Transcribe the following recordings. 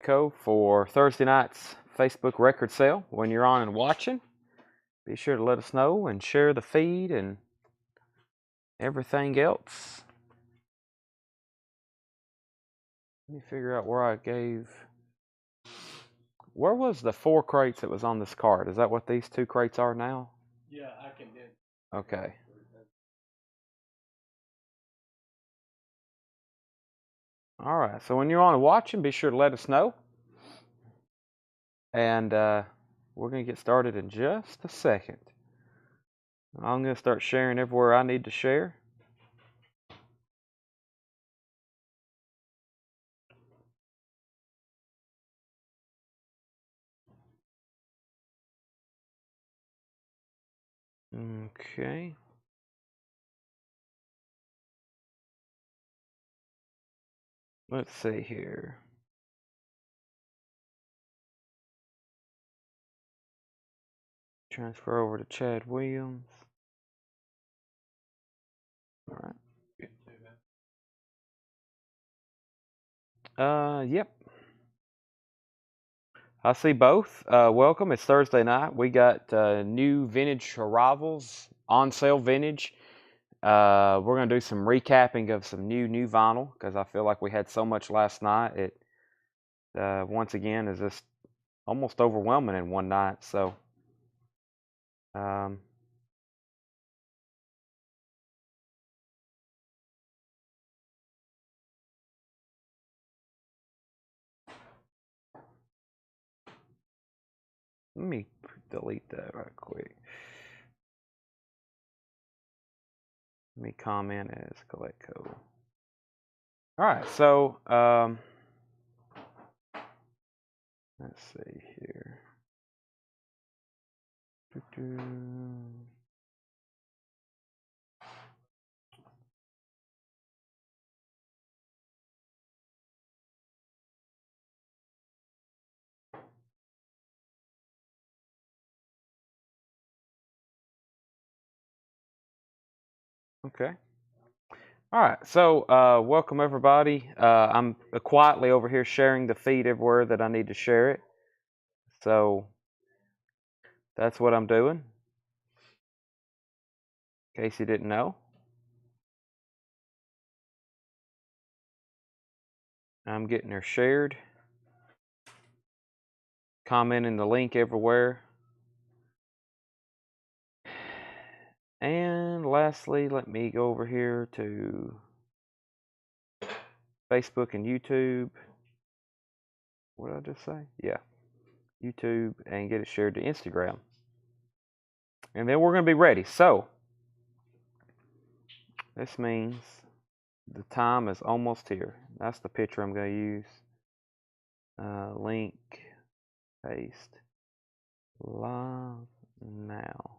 Coleco for Thursday night's Facebook record sale. When you're on and watching, be sure to let us know and share the feed and everything else. Let me figure out where I gave... Where was the 4 crates that was on this card? Is that what these 2 crates are now? Yeah, I can do it. Okay. All right, so when you're on and watching, be sure to let us know. And we're going to get started in just a second. I'm going to start sharing everywhere I need to share. Okay. Let's see here. Transfer over to Chad Williams. All right. Yep. I see both. Welcome. It's Thursday night. We got new vintage arrivals, on sale vintage. We're going to do some recapping of some new vinyl because I feel like we had so much last night. It once again is just almost overwhelming in one night. So let me delete that right quick. Let me comment as Coleco. All right, so let's see here. Okay. All right, so welcome everybody. I'm quietly over here sharing the feed everywhere that I need to share it. So that's what I'm doing, in case you didn't know. I'm getting her shared, commenting the link everywhere. And lastly, let me go over here to Facebook and YouTube. What did I just say? Yeah, YouTube, and get it shared to Instagram. And then we're going to be ready. So this means the time is almost here. That's the picture I'm going to use. Link, paste, live now.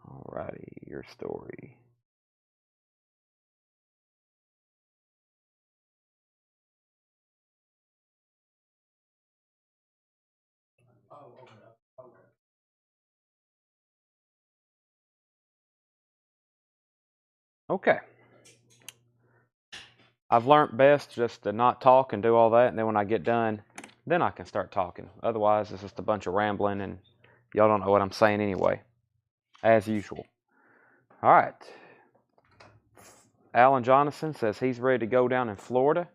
Alrighty, your story. Okay. I've learned best just to not talk and do all that, and then when I get done, then I can start talking. Otherwise, it's just a bunch of rambling, and y'all don't know what I'm saying anyway, as usual. All right. Alan Jonathan says he's ready to go down in Florida.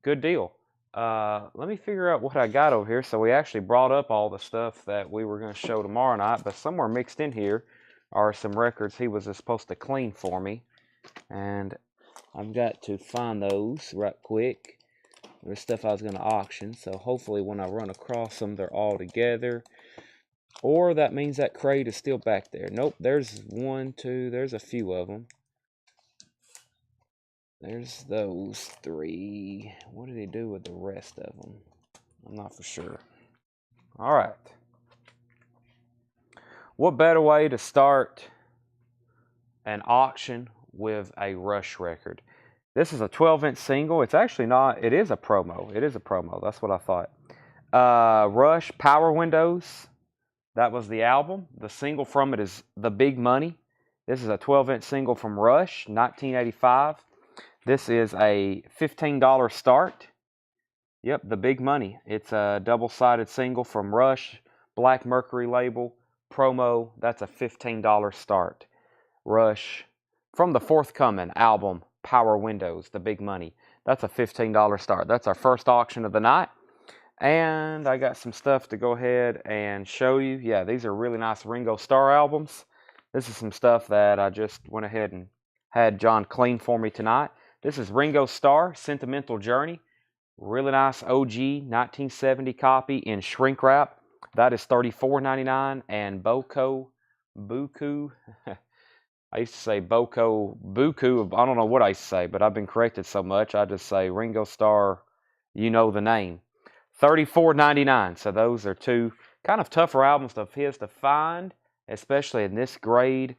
Good deal. Let me figure out what I got over here. So we actually brought up all the stuff that we were going to show tomorrow night, but somewhere mixed in here are some records he was supposed to clean for me, and I've got to find those right quick. There's stuff I was going to auction, so hopefully when I run across them, they're all together. Or that means that crate is still back there. Nope, there's 1, 2, there's a few of them. There's those 3. What did he do with the rest of them? I'm not for sure. All right. What better way to start an auction with a Rush record? This is a 12-inch single. It's actually not. It is a promo. It is a promo. That's what I thought. Rush Power Windows. That was the album. The single from it is The Big Money. This is a 12-inch single from Rush, 1985. This is a $15 start. Yep, The Big Money. It's a double-sided single from Rush, Black Mercury label, promo. That's a $15 start. Rush, from the forthcoming album, Power Windows, The Big Money. That's a $15 start. That's our first auction of the night. And I got some stuff to go ahead and show you. Yeah, these are really nice Ringo Starr albums. This is some stuff that I just went ahead and had John clean for me tonight. This is Ringo Starr, Sentimental Journey. Really nice OG 1970 copy in shrink wrap. That is $34.99. And Buku. I used to say Buku. I don't know what I used to say, but I've been corrected so much. I just say Ringo Starr, you know the name. $34.99. So those are two kind of tougher albums of his to find, especially in this grade.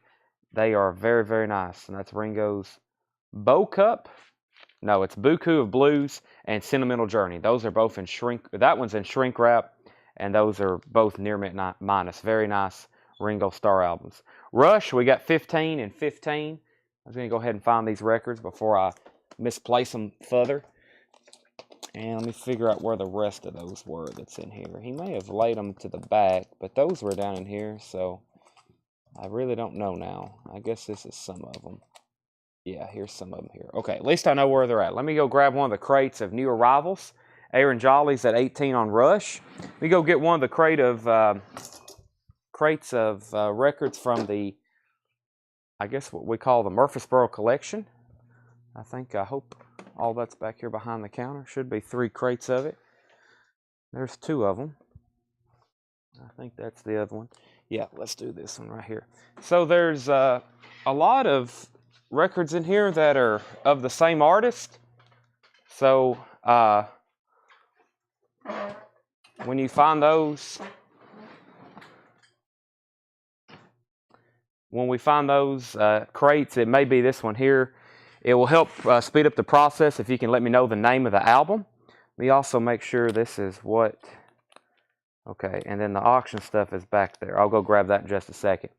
They are very, very nice. And that's Ringo's Cup. No, it's Buku of Blues and Sentimental Journey. Those are both in shrink. That one's in shrink wrap, and those are both near mint minus. Very nice Ringo Starr albums. Rush, we got 15 and 15. I was going to go ahead and find these records before I misplace them further. And let me figure out where the rest of those were that's in here. He may have laid them to the back, but those were down in here, so I really don't know now. I guess this is some of them. Yeah, here's some of them here. Okay, at least I know where they're at. Let me go grab one of the crates of new arrivals. Aaron Jolly's at 18 on Rush. Let me go get one of the crates of records from the, I guess what we call the Murfreesboro collection. I hope all that's back here behind the counter. Should be 3 crates of it. There's 2 of them. I think that's the other one. Yeah, let's do this one right here. So there's a lot of records in here that are of the same artist. So when you find those, when we find those crates, it may be this one here. It will help speed up the process if you can let me know the name of the album. Let me also make sure this is what. Okay, and then the auction stuff is back there. I'll go grab that in just a second.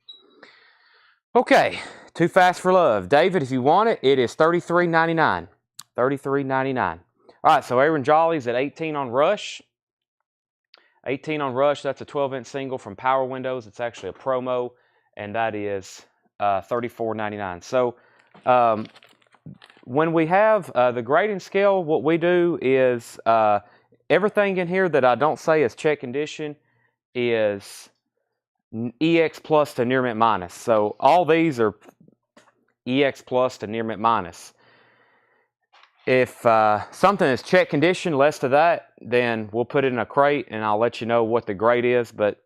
Okay, Too Fast for Love. David, if you want it, it is $33.99. $33.99. All right, so Aaron Jolly's at 18 on Rush. 18 on Rush, that's a 12-inch single from Power Windows. It's actually a promo, and that is $34.99. So when we have the grading scale, what we do is everything in here that I don't say is check condition is EX plus to near mint minus. So all these are EX plus to near mint minus. If something is check condition, less to that, then we'll put it in a crate and I'll let you know what the grade is. But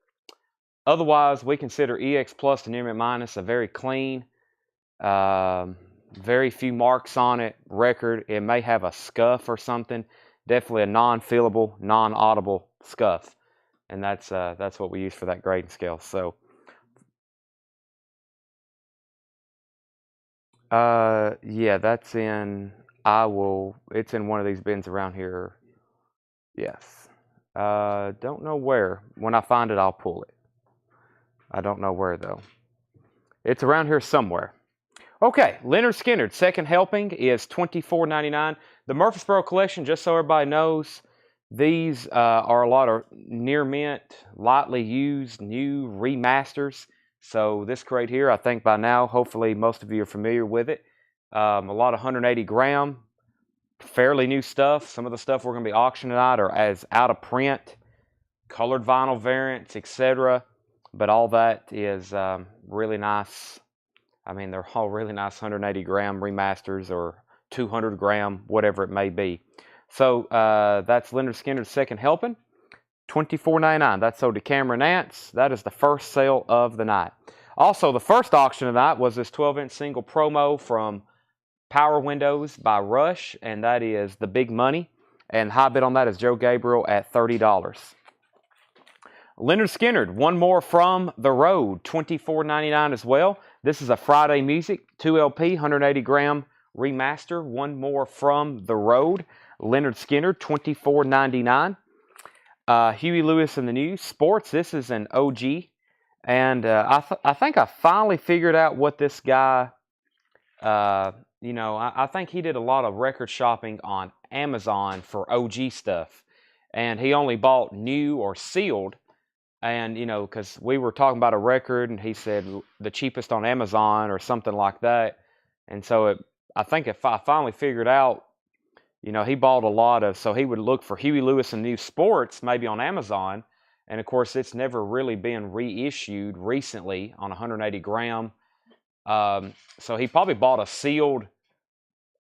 otherwise, we consider EX plus to near mint minus a very clean, very few marks on it record. It may have a scuff or something. Definitely a non-feelable, non-audible scuff. And that's what we use for that grading scale. So, yeah, that's in. It's in one of these bins around here. Yes. Don't know where. When I find it, I'll pull it. I don't know where though. It's around here somewhere. Okay, Leonard Skinner's second helping is $24.99. The Murfreesboro collection, just so everybody knows, these are a lot of near mint, lightly used, new remasters. So this crate here, I think by now, hopefully most of you are familiar with it. A lot of 180 gram, fairly new stuff. Some of the stuff we're going to be auctioning out are as out of print, colored vinyl variants, etc. But all that is really nice. I mean, they're all really nice 180 gram remasters or 200 gram, whatever it may be. So that's Leonard Skinner's second helping, $24.99. That's sold to Cameron Nance. That is the first sale of the night. Also, the first auction of the night was this 12-inch single promo from Power Windows by Rush, and that is The Big Money. And high bid on that is Joe Gabriel at $30. Leonard Skinner, one more from the road, $24.99 as well. This is a Friday Music 2LP 180 gram remaster. One more from the road. Leonard Skinner, $24.99. Huey Lewis and the News Sports. This is an OG, and I think I finally figured out what this guy. I think he did a lot of record shopping on Amazon for OG stuff. and he only bought new or sealed. And, you know, because we were talking about a record, and he said the cheapest on Amazon or something like that. And so I think if I finally figured out, you know, he bought a lot of, so he would look for Huey Lewis and New Sports maybe on Amazon. And of course, it's never really been reissued recently on 180 gram. So he probably bought a sealed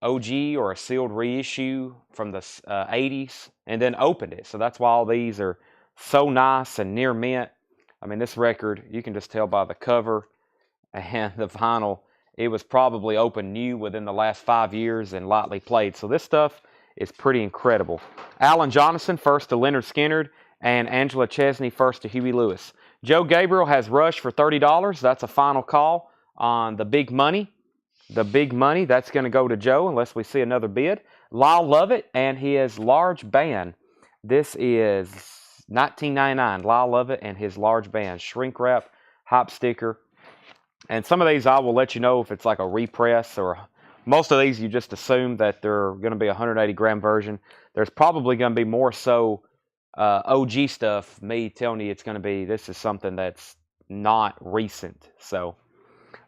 OG or a sealed reissue from the 80s and then opened it. So that's why all these are so nice and near mint. I mean, this record, you can just tell by the cover and the vinyl, it was probably opened new within the last 5 years and lightly played. So this stuff is pretty incredible. Alan Jonathan first to Leonard Skinner, and Angela Chesney first to Huey Lewis. Joe Gabriel has Rush for $30. That's a final call on the big money. The big money, that's going to go to Joe unless we see another bid. Lyle Lovett and his large band. This is $19.99. Lyle Lovett and his large band. Shrink wrap, hop sticker. And some of these I will let you know if it's like a repress, or most of these you just assume that they're going to be a 180 gram version. There's probably going to be more so OG stuff, me telling you it's going to be, this is something that's not recent. So,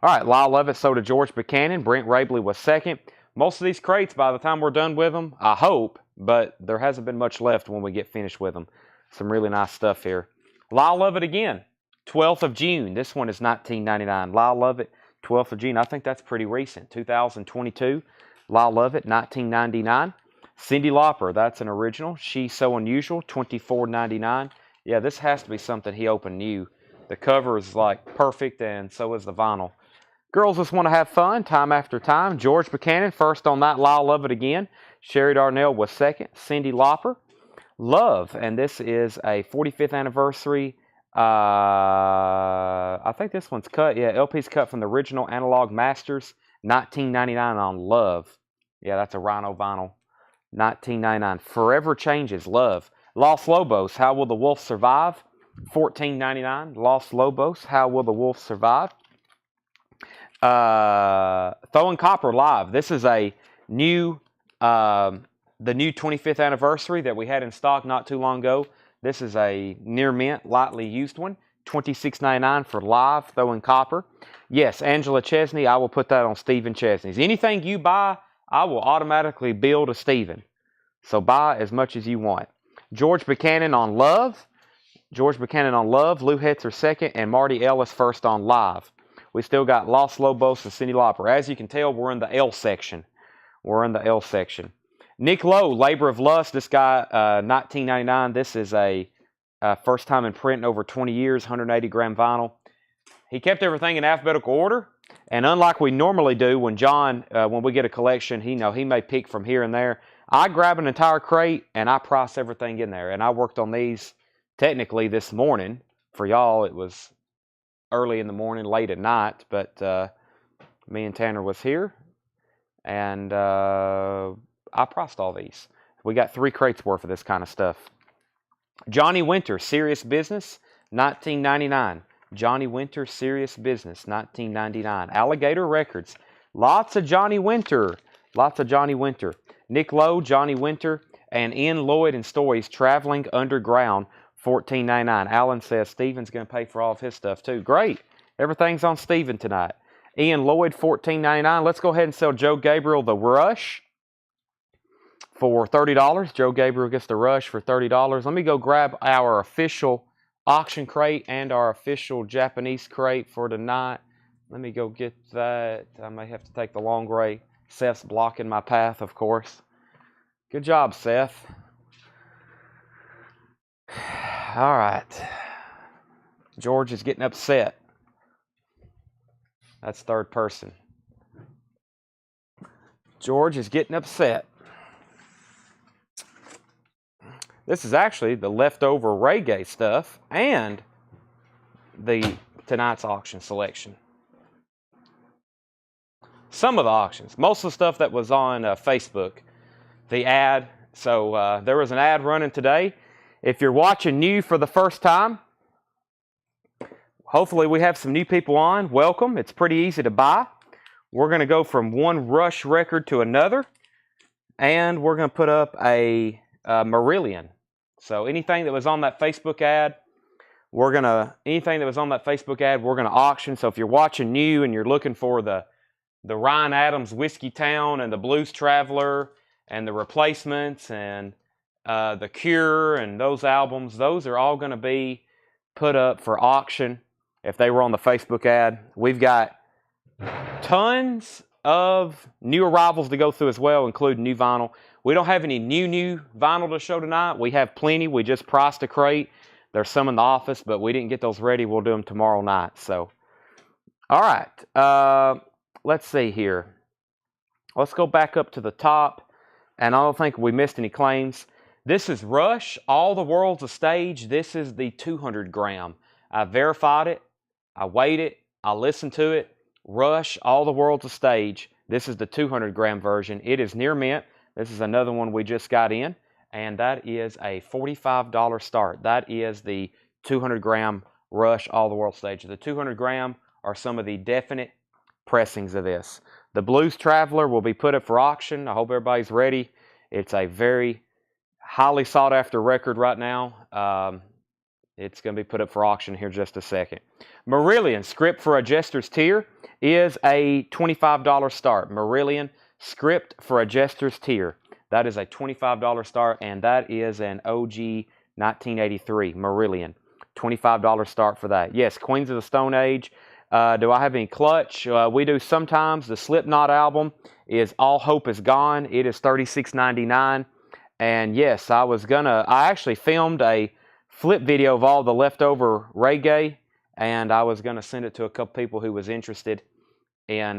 all right, Lyle Lovett sold to George Buchanan. Brent Rabley was second. Most of these crates, by the time we're done with them, I hope, but there hasn't been much left when we get finished with them. Some really nice stuff here. Lyle Lovett again, 12th of June. This one is $19.99. Lyle Lovett, 12th of June. I think that's pretty recent, 2022. Lyle Lovett, $19.99. Cyndi Lauper, that's an original. She's So Unusual, $24.99. Yeah, this has to be something he opened new. The cover is like perfect, and so is the vinyl. Girls just want to have fun time after time. George Buchanan, first on that. Lyle Lovett again. Sherry Darnell was second. Cyndi Lauper, Love, and this is a 45th anniversary. I think this one's cut. Yeah, LP's cut from the original Analog Masters, $19.99 on Love. Yeah, that's a Rhino vinyl. $19.99. Forever Changes, Love. Los Lobos, How Will the Wolf Survive? $14.99. Los Lobos, How Will the Wolf Survive? Throwing Copper Live. This is a new, the new 25th anniversary that we had in stock not too long ago. This is a near mint, lightly used one. $26.99 for Live, Throwing Copper. Yes, Angela Chesney, I will put that on Stephen Chesney's. Anything you buy, I will automatically bill to Stephen. So buy as much as you want. George Buchanan on Love. George Buchanan on Love. Lou Hetzer second, and Marty Ellis first on Live. We still got Los Lobos and Cyndi Lauper. As you can tell, we're in the L section. We're in the L section. Nick Lowe, Labor of Lust. This guy, $19.99. This is a first time in print in over 20 years, 180 gram vinyl. He kept everything in alphabetical order. And unlike we normally do, when John, when we get a collection, he may pick from here and there. I grab an entire crate and I price everything in there. And I worked on these technically this morning. For y'all, it was early in the morning, late at night. But me and Tanner was here, and I priced all these. We got 3 crates worth of this kind of stuff. Johnny Winter, Serious Business, $19.99. Johnny Winter, Serious Business, $19.99. Alligator Records, lots of Johnny Winter. Lots of Johnny Winter. Nick Lowe, Johnny Winter, and Ian Lloyd and Stories, Traveling Underground, $14.99. Alan says Steven's going to pay for all of his stuff too. Great. Everything's on Steven tonight. Ian Lloyd, $14.99. Let's go ahead and sell Joe Gabriel the Rush for $30. Joe Gabriel gets the Rush for $30. Let me go grab our official auction crate and our official Japanese crate for tonight. Let me go get that. I may have to take the long way. Seth's blocking my path, of course. Good job, Seth. All right. George is getting upset. That's third person. George is getting upset. This is actually the leftover reggae stuff and the tonight's auction selection. Some of the auctions. Most of the stuff that was on Facebook. The ad. So there was an ad running today. If you're watching new for the first time, hopefully we have some new people on. Welcome. It's pretty easy to buy. We're going to go from one Rush record to another. And we're going to put up a Marillion. So anything that was on that Facebook ad, we're going to auction. So if you're watching new and you're looking for the Ryan Adams Whiskey Town and the Blues Traveler and the Replacements and the Cure and those albums, those are all going to be put up for auction if they were on the Facebook ad. We've got tons of new arrivals to go through as well, including new vinyl. We don't have any new vinyl to show tonight. We have plenty. We just priced a crate. There's some in the office, but we didn't get those ready. We'll do them tomorrow night. So, all right. Let's see here. Let's go back up to the top, and I don't think we missed any claims. This is Rush, All the World's a Stage. This is the 200 gram. I verified it. I weighed it. I listened to it. Rush, All the World's a Stage. This is the 200 gram version. It is near mint. This is another one we just got in, and that is a $45 start. That is the 200 gram Rush, All the World Stage. The 200 gram are some of the definite pressings of this. The Blues Traveler will be put up for auction. I hope everybody's ready. It's a very highly sought after record right now. It's going to be put up for auction here in just a second. Marillion, Script for a Jester's Tear, is a $25 start. Marillion, Script for a Jester's Tear. That is a $25 start, and that is an OG 1983 Marillion. $25 start for that. Yes, Queens of the Stone Age. Do I have any clutch? We do sometimes. The Slipknot album is All Hope Is Gone. It is $36.99. And yes, I actually filmed a flip video of all the leftover reggae, and I was going to send it to a couple people who was interested in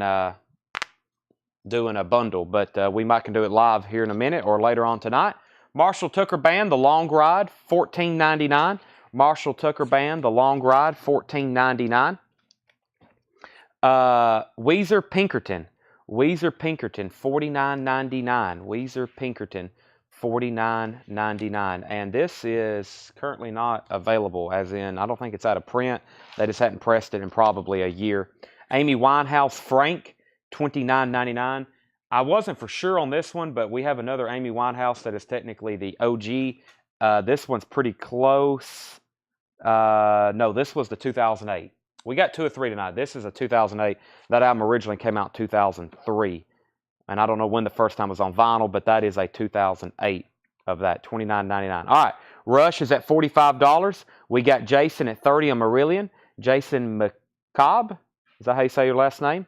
doing a bundle, but we might can do it live here in a minute or later on tonight. Marshall Tucker Band, The Long Ride, $14.99. Marshall Tucker Band, The Long Ride, $14.99. Weezer Pinkerton, $49.99. Weezer Pinkerton, $49.99, and this is currently not available, as in I don't think it's out of print. They just hadn't pressed it in probably a year. Amy Winehouse Frank, $29.99. I wasn't for sure on this one, but we have another Amy Winehouse that is technically the OG. This one's pretty close. No, this was the 2008. We got 2 or 3 tonight. This is a 2008. That album originally came out in 2003. And I don't know when the first time was on vinyl, but that is a 2008 of that, $29.99. All right, Rush is at $45. We got Jason at $30 on Marillion. Jason McCobb, is that how you say your last name?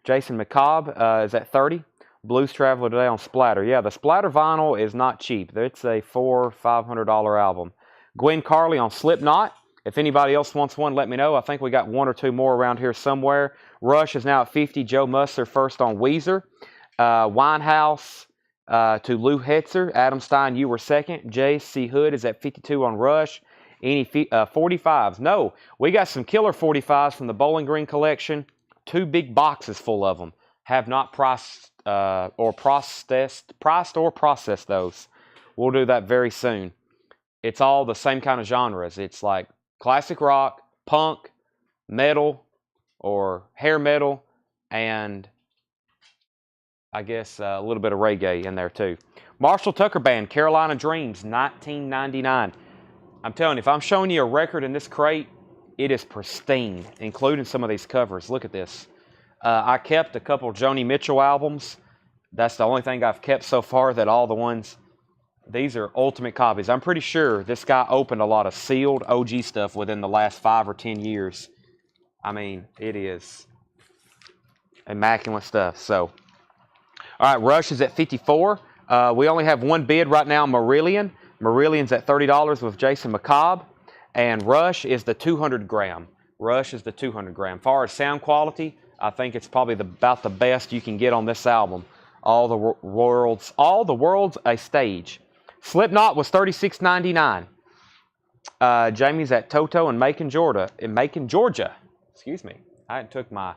Jason McCobb is at $30. Blues Traveler today on Splatter. Yeah, the Splatter vinyl is not cheap. It's a $400 or $500 album. Gwen Carley on Slipknot. If anybody else wants one, let me know. I think we got 1 or 2 more around here somewhere. Rush is now at $50. Joe Musser first on Weezer. Winehouse to Lou Hetzer. Adam Stein, you were second. J.C. Hood is at 52 on Rush. Any 45s? No, we got some killer 45s from the Bowling Green collection. 2 big boxes full of them. Have not priced or processed those. We'll do that very soon. It's all the same kind of genres. It's like classic rock, punk, metal, or hair metal, and I guess a little bit of reggae in there too. Marshall Tucker Band, Carolina Dreams, $19.99. I'm telling you, if I'm showing you a record in this crate, it is pristine, including some of these covers. Look at this. I kept a couple Joni Mitchell albums. That's the only thing I've kept so far. That all the ones, these are ultimate copies. I'm pretty sure this guy opened a lot of sealed OG stuff within the last 5 or 10 years. I mean, it is immaculate stuff. So, all right, Rush is at $54. We only have 1 bid right now, Marillion. Marillion's at $30 with Jason McCobb. And Rush is the 200 gram. Rush is the 200 gram. As far as sound quality, I think it's probably about the best you can get on this album. All the world's a stage. Slipknot was $36.99. Jamie's at Toto in Macon, Georgia. Excuse me. I hadn't took my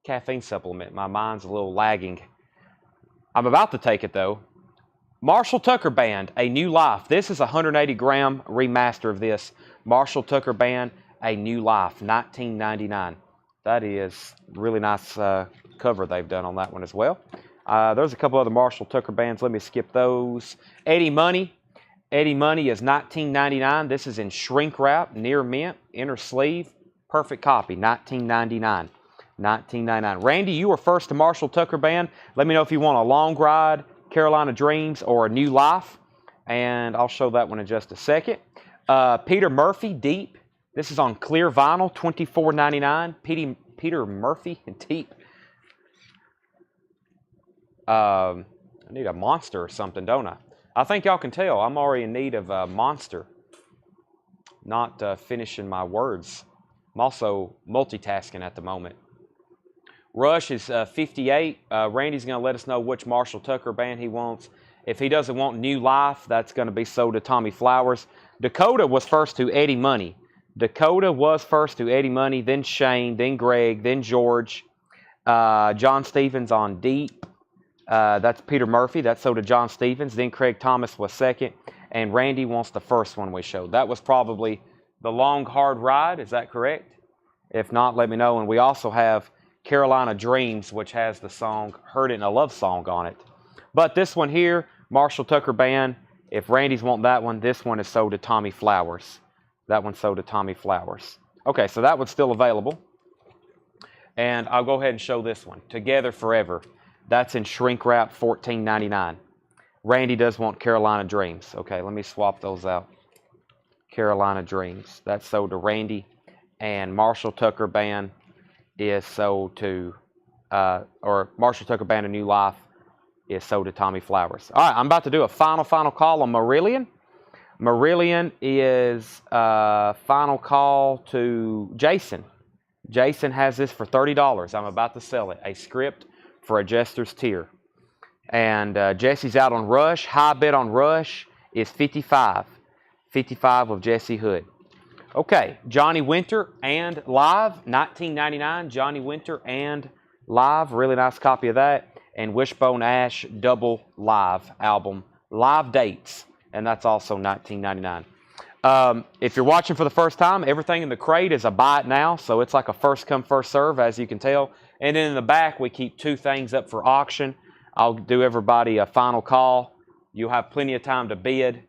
caffeine supplement. My mind's a little lagging. I'm about to take it though. Marshall Tucker Band, A New Life. This is a 180 gram remaster of this. Marshall Tucker Band, A New Life, $19.99. That is really nice cover they've done on that one as well. There's a couple other Marshall Tucker bands. Let me skip those. Eddie Money Eddie Money is $19.99. This is in shrink wrap, near mint, inner sleeve. Perfect copy, $19.99. $19.99. Randy, you were first to Marshall Tucker Band. Let me know if you want a long ride, Carolina Dreams, or a new life. And I'll show that one in just a second. Peter Murphy, Deep. This is on clear vinyl, $24.99. Peter Murphy, Deep. I need a Monster or something, don't I? I think y'all can tell I'm already in need of a Monster. Not finishing my words. I'm also multitasking at the moment. Rush is 58. Randy's going to let us know which Marshall Tucker band he wants. If he doesn't want New Life, that's going to be sold to Tommy Flowers. Dakota was first to Eddie Money. Dakota was first to Eddie Money, then Shane, then Greg, then George. John Stevens on Deep. That's Peter Murphy. That's sold to John Stevens. Then Craig Thomas was second. And Randy wants the first one we showed. That was probably The Long Hard Ride. Is that correct? If not, let me know. And we also have Carolina Dreams, which has the song Heard It in a Love Song on it. But this one here, Marshall Tucker Band, if Randy's want that one, this one is sold to Tommy Flowers. That one's sold to Tommy Flowers. Okay, so that one's still available. And I'll go ahead and show this one, Together Forever. That's in shrink wrap, $14.99. Randy does want Carolina Dreams. Okay, let me swap those out. Carolina Dreams. That's sold to Randy. And Marshall Tucker Band is sold to, or Marshall Tucker Band of New Life is sold to Tommy Flowers. All right, I'm about to do a final call on Marillion. Marillion is final call to Jason. Jason has this for $30. I'm about to sell it. A script for a Jester's Tear. And Jesse's out on Rush. High bid on Rush is 55. 55 of Jesse Hood. Okay, Johnny Winter and Live, $19.99. Johnny Winter and Live, really nice copy of that. And Wishbone Ash double live album, live dates, and that's also $19.99. If you're watching for the first time, everything in the crate is a buy it now, so it's like a first come first serve, as you can tell. And then in the back, we keep two things up for auction. I'll do everybody a final call. You'll have plenty of time to bid,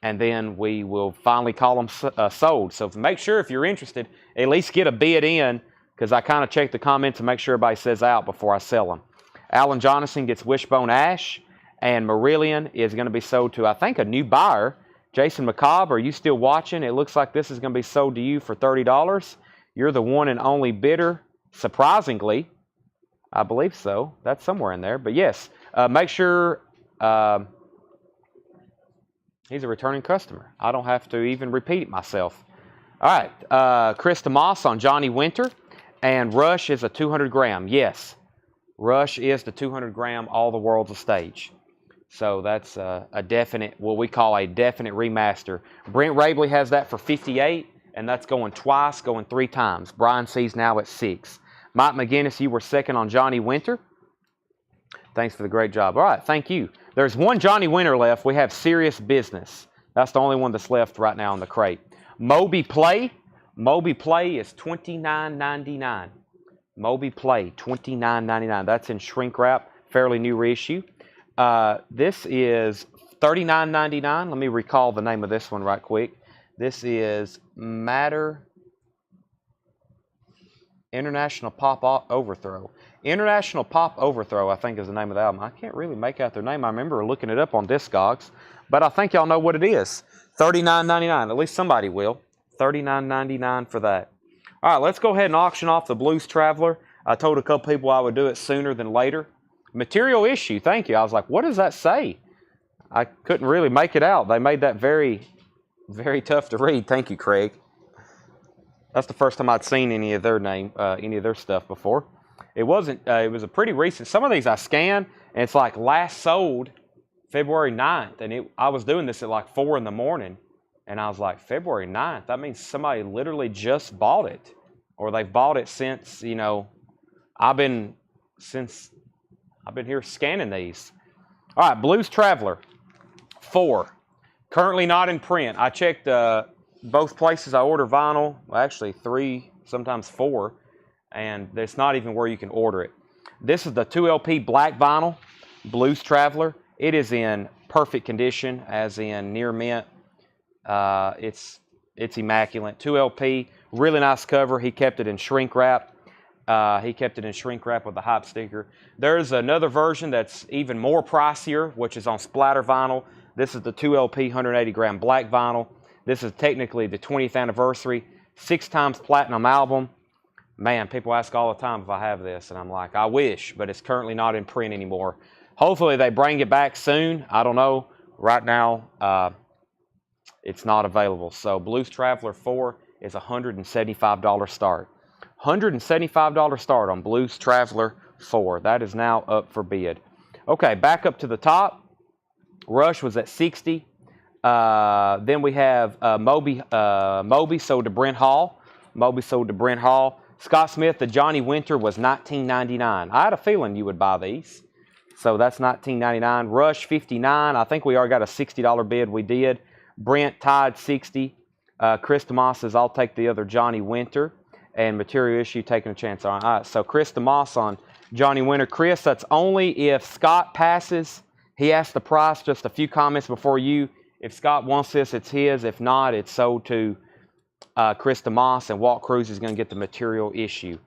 and then we will finally call them sold. So make sure if you're interested, at least get a bid in, because I kind of check the comments and make sure everybody says out before I sell them. Alan Jonathan gets Wishbone Ash, and Marillion is going to be sold to, I think, a new buyer. Jason McCobb, are you still watching? It looks like this is going to be sold to you for $30. You're the one and only bidder, surprisingly. I believe so. That's somewhere in there. But yes, make sure he's a returning customer. I don't have to even repeat it myself. All right, Chris DeMoss on Johnny Winter, and Rush is a 200 gram. Yes. Rush is the 200 gram All the World's a Stage. So that's a definite, what we call a definite remaster. Brent Rabley has that for 58, and that's going twice, going 3 times. Brian C's now at 6. Mike McGinnis, you were second on Johnny Winter. Thanks for the great job. All right, thank you. There's one Johnny Winter left. We have Serious Business. That's the only one that's left right now in the crate. Moby Play. Moby Play is $29.99. Moby Play, $29.99. That's in shrink wrap, fairly new reissue. This is $39.99. Let me recall the name of this one right quick. This is International Pop Overthrow. International Pop Overthrow, I think, is the name of the album. I can't really make out their name. I remember looking it up on Discogs, but I think y'all know what it is. $39.99. At least somebody will. $39.99 for that. All right, let's go ahead and auction off the Blues Traveler. I told a couple people I would do it sooner than later. Material issue, thank you. I was like, what does that say? I couldn't really make it out. They made that very, very tough to read. Thank you, Craig. That's the first time I'd seen any of their stuff before. It wasn't. It was a pretty recent. Some of these I scanned, and it's like last sold February 9th, and I was doing this at like 4 in the morning. And I was like, February 9th? That means somebody literally just bought it. Or they've bought it since, I've been here scanning these. All right, Blues Traveler, 4. Currently not in print. I checked both places I order vinyl. Well, actually 3, sometimes 4. And it's not even where you can order it. This is the 2 LP black vinyl, Blues Traveler. It is in perfect condition, as in near mint. It's immaculate. 2LP, really nice cover. He kept it in shrink wrap. He kept it in shrink wrap with a hype sticker. There's another version that's even more pricier, which is on splatter vinyl. This is the 2LP 180 gram black vinyl. This is technically the 20th anniversary, 6x platinum album. Man, people ask all the time if I have this, and I'm like, I wish, but it's currently not in print anymore. Hopefully they bring it back soon. I don't know. Right now, it's not available. So Blues Traveler 4 is $175 start. $175 start on Blues Traveler 4. That is now up for bid. Okay, back up to the top. Rush was at 60. Then we have Moby sold to Brent Hall. Moby sold to Brent Hall. Scott Smith, the Johnny Winter was $19.99. I had a feeling you would buy these. So that's $19.99. Rush 59. I think we already got a $60 bid. We did. Brent tied 60. Chris DeMoss says, I'll take the other Johnny Winter. And Material Issue taking a chance on. All right, so Chris DeMoss on Johnny Winter. Chris, that's only if Scott passes. He asked the price, just a few comments before you. If Scott wants this, it's his. If not, it's sold to Chris DeMoss, and Walt Cruz is going to get the Material Issue.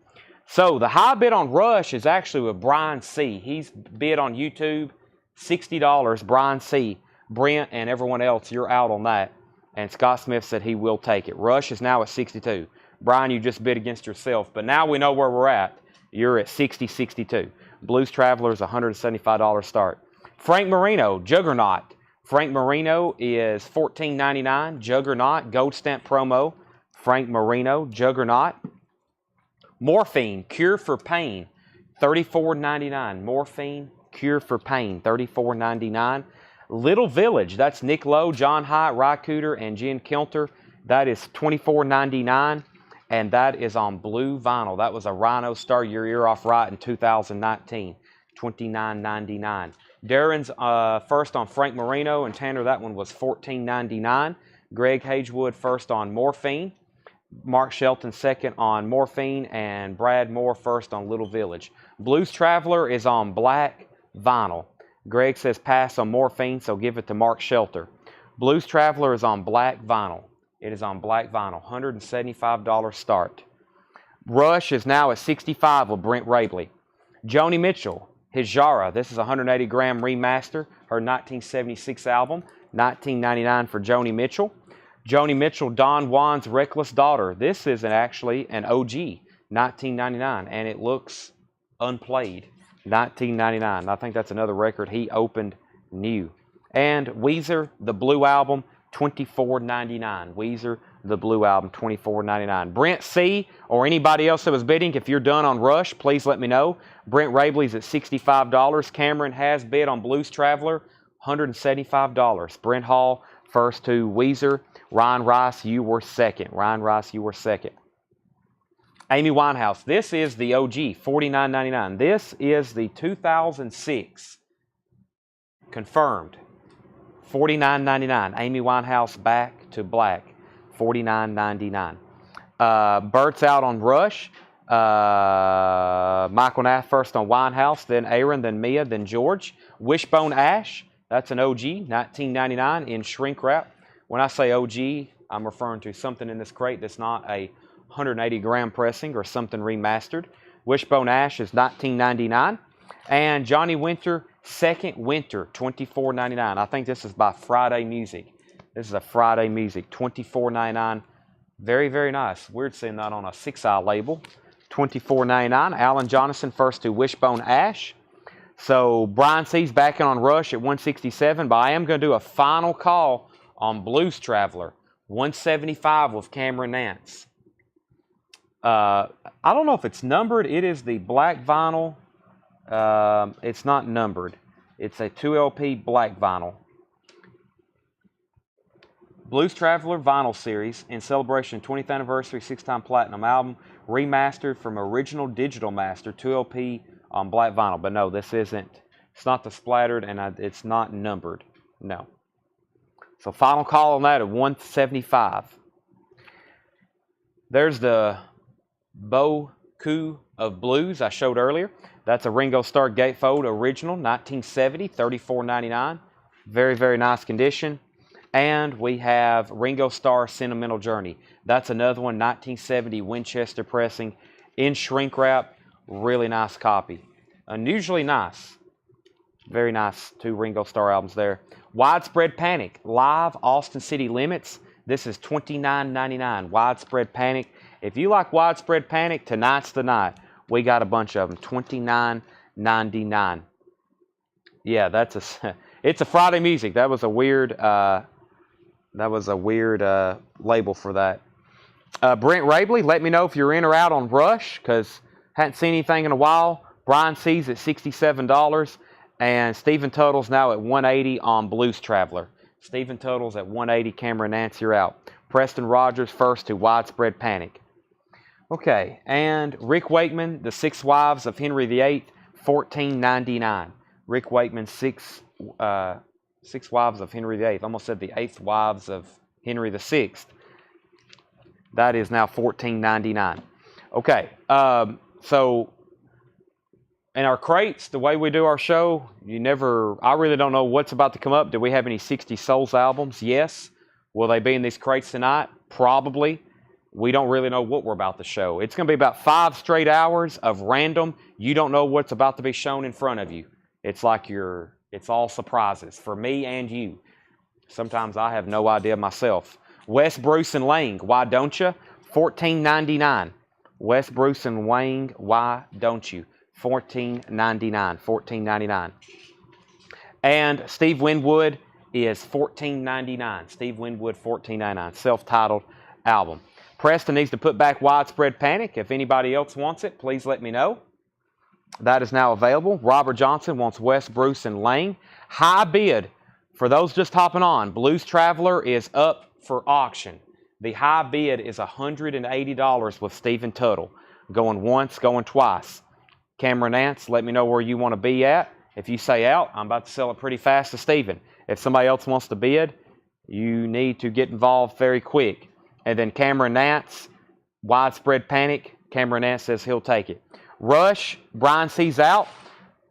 So the high bid on Rush is actually with Brian C. He's bid on YouTube, $60, Brian C. Brent and everyone else, you're out on that. And Scott Smith said he will take it. Rush is now at 62. Brian, you just bid against yourself, but now we know where we're at. You're at 60, 62. Blues Traveler is $175 start. Frank Marino, Juggernaut. Frank Marino is $14.99. Juggernaut, gold stamp promo. Frank Marino, Juggernaut. Morphine, Cure for Pain, $34.99. Morphine, Cure for Pain, $34.99. Little Village, that's Nick Lowe, John Hyatt, Ry Cooter, and Jen Kilter. That is $24.99, and that is on blue vinyl. That was a Rhino Star Your Ear Off Right in 2019, $29.99. Darren's first on Frank Marino, and Tanner, that one was $14.99. Greg Hagewood first on Morphine. Mark Shelton second on Morphine, and Brad Moore first on Little Village. Blues Traveler is on black vinyl. Greg says pass on Morphine, so give it to Mark Shelter. Blues Traveler is on black vinyl. It is on black vinyl, $175 start. Rush is now at 65 with Brent Rabley. Joni Mitchell, his Jara, this is a 180 gram remaster, her 1976 album, $19.99 for Joni Mitchell. Joni Mitchell, Don Juan's Reckless Daughter. This is actually an OG, $19.99, and it looks unplayed, $19.99. I think that's another record he opened new. And Weezer, the Blue Album, $24.99. Weezer, the Blue Album, $24.99. Brent C. or anybody else that was bidding, if you're done on Rush, please let me know. Brent Rabley's at $65. Cameron has bid on Blues Traveler, $175. Brent Hall, first to Weezer. Ryan Rice, you were second. Ryan Rice, you were second. Amy Winehouse, this is the OG, $49.99. This is the 2006 confirmed, $49.99. Amy Winehouse, Back to Black, $49.99. Bert's out on Rush. Michael Nath first on Winehouse, then Aaron, then Mia, then George. Wishbone Ash, that's an OG, $19.99 in shrink wrap. When I say OG, I'm referring to something in this crate that's not a 180 gram pressing or something remastered. Wishbone Ash is $19.99. And Johnny Winter, Second Winter, $24.99. I think this is by Friday Music. This is a Friday Music, $24.99. Very, very nice. Weird seeing that on a 6-eye label. $24.99. Alan Jonathan first to Wishbone Ash. So Brian C's backing on Rush at $167, but I am going to do a final call on Blues Traveler, $175 with Cameron Nance. I don't know if it's numbered. It is the black vinyl. It's not numbered. It's a 2LP black vinyl. Blues Traveler vinyl series in celebration of 20th anniversary 6-time platinum album, remastered from original digital master, 2LP on black vinyl. But no, this isn't. It's not the splattered, and it's not numbered. No. So final call on that at $175. There's the Beaucoup of blues I showed earlier. That's a Ringo Starr gatefold original, 1970, $34.99. Very, very nice condition. And we have Ringo Starr Sentimental Journey. That's another one, 1970 Winchester pressing in shrink wrap. Really nice copy. Unusually nice. Very nice. 2 Ringo Starr albums there. Widespread Panic, live Austin City Limits. This is $29.99. Widespread Panic. If you like Widespread Panic, tonight's the night. We got a bunch of them. $29.99. Yeah, it's a Friday music. That was a weird label for that. Brent Rabley, let me know if you're in or out on Rush, because hadn't seen anything in a while. Brian C's at $67. And Stephen Tuttle's now at $180 on Blues Traveler. Stephen Tuttle's at $180. Cameron Nance, you're out. Preston Rogers first to Widespread Panic. Okay, and Rick Wakeman, The 6 Wives of Henry VIII, $14.99. Rick Wakeman, Six Wives of Henry VIII. Almost said the 8th Wives of Henry VI. That is now $14.99. Okay, so in our crates, the way we do our show, I really don't know what's about to come up. Do we have any 60 Souls albums? Yes. Will they be in these crates tonight? Probably. We don't really know what we're about to show. It's going to be about 5 straight hours of random. You don't know what's about to be shown in front of you. It's like it's all surprises for me and you. Sometimes I have no idea myself. Wes Bruce and Lang, Why Don't You? $14.99. Wes Bruce and Lang, Why Don't You? $14.99. And Steve Winwood is $14.99. Steve Winwood, $14.99. Self-titled album. Preston needs to put back Widespread Panic. If anybody else wants it, please let me know. That is now available. Robert Johnson wants Wes Bruce and Lang. High bid. For those just hopping on, Blues Traveler is up for auction. The high bid is $180 with Stephen Tuttle. Going once, going twice. Cameron Nance, let me know where you want to be at. If you say out, I'm about to sell it pretty fast to Stephen. If somebody else wants to bid, you need to get involved very quick. And then Cameron Nance, Widespread Panic. Cameron Nance says he'll take it. Rush, Brian C's out.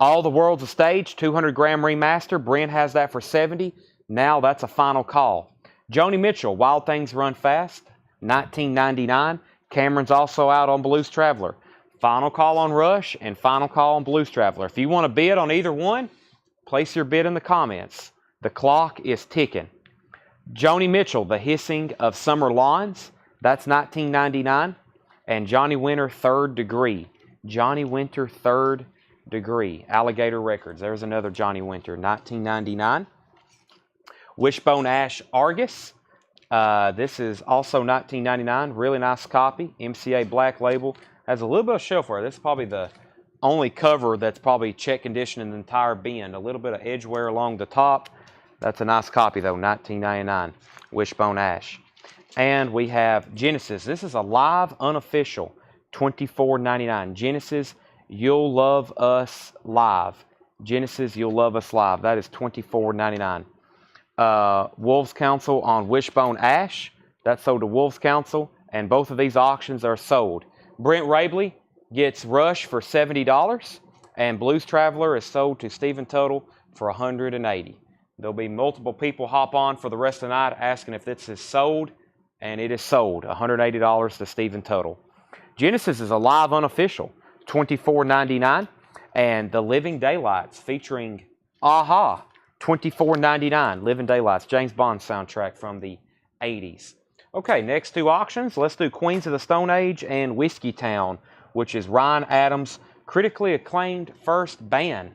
All the World's a Stage, 200-gram remaster. Brent has that for $70. Now that's a final call. Joni Mitchell, Wild Things Run Fast, $19.99. Cameron's also out on Blues Traveler. Final call on Rush and final call on Blues Traveler. If you want to bid on either one, place your bid in the comments. The clock is ticking. Joni Mitchell, The Hissing of Summer Lawns, that's $19.99. And Johnny Winter, Third Degree. Johnny Winter, Third Degree. Alligator Records. There's another Johnny Winter, $19.99. Wishbone Ash Argus. This is also $19.99. Really nice copy. MCA Black Label. Has a little bit of shelf wear. This is probably the only cover that's probably check condition in the entire bin. A little bit of edge wear along the top. That's a nice copy though, $19.99. Wishbone Ash. And we have Genesis. This is a live unofficial, $24.99. Genesis, You'll Love Us Live. Genesis, You'll Love Us Live. That is $24.99. Wolves Council on Wishbone Ash. That's sold to Wolves Council. And both of these auctions are sold. Brent Rabley gets Rush for $70. And Blues Traveler is sold to Stephen Tuttle for $180. There'll be multiple people hop on for the rest of the night asking if this is sold. And it is sold. $180 to Stephen Tuttle. Genesis is a live unofficial. $24.99. And The Living Daylights featuring Aha. $24.99. Living Daylights. James Bond soundtrack from the 80s. Okay, next 2 auctions. Let's do Queens of the Stone Age and Whiskey Town, which is Ryan Adams' critically acclaimed first band,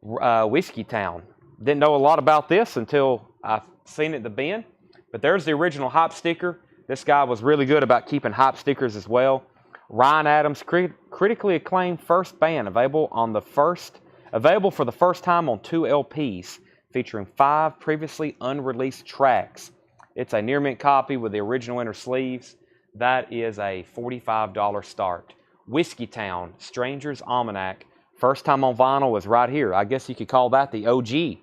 Whiskey Town. Didn't know a lot about this until I seen it in the bin. But there's the original hype sticker. This guy was really good about keeping hype stickers as well. Ryan Adams, critically acclaimed first band, available for the first time on 2 LPs, featuring 5 previously unreleased tracks. It's a near mint copy with the original inner sleeves. That is a $45 start. Whiskey Town, Stranger's Almanac. First time on vinyl was right here. I guess you could call that the OG.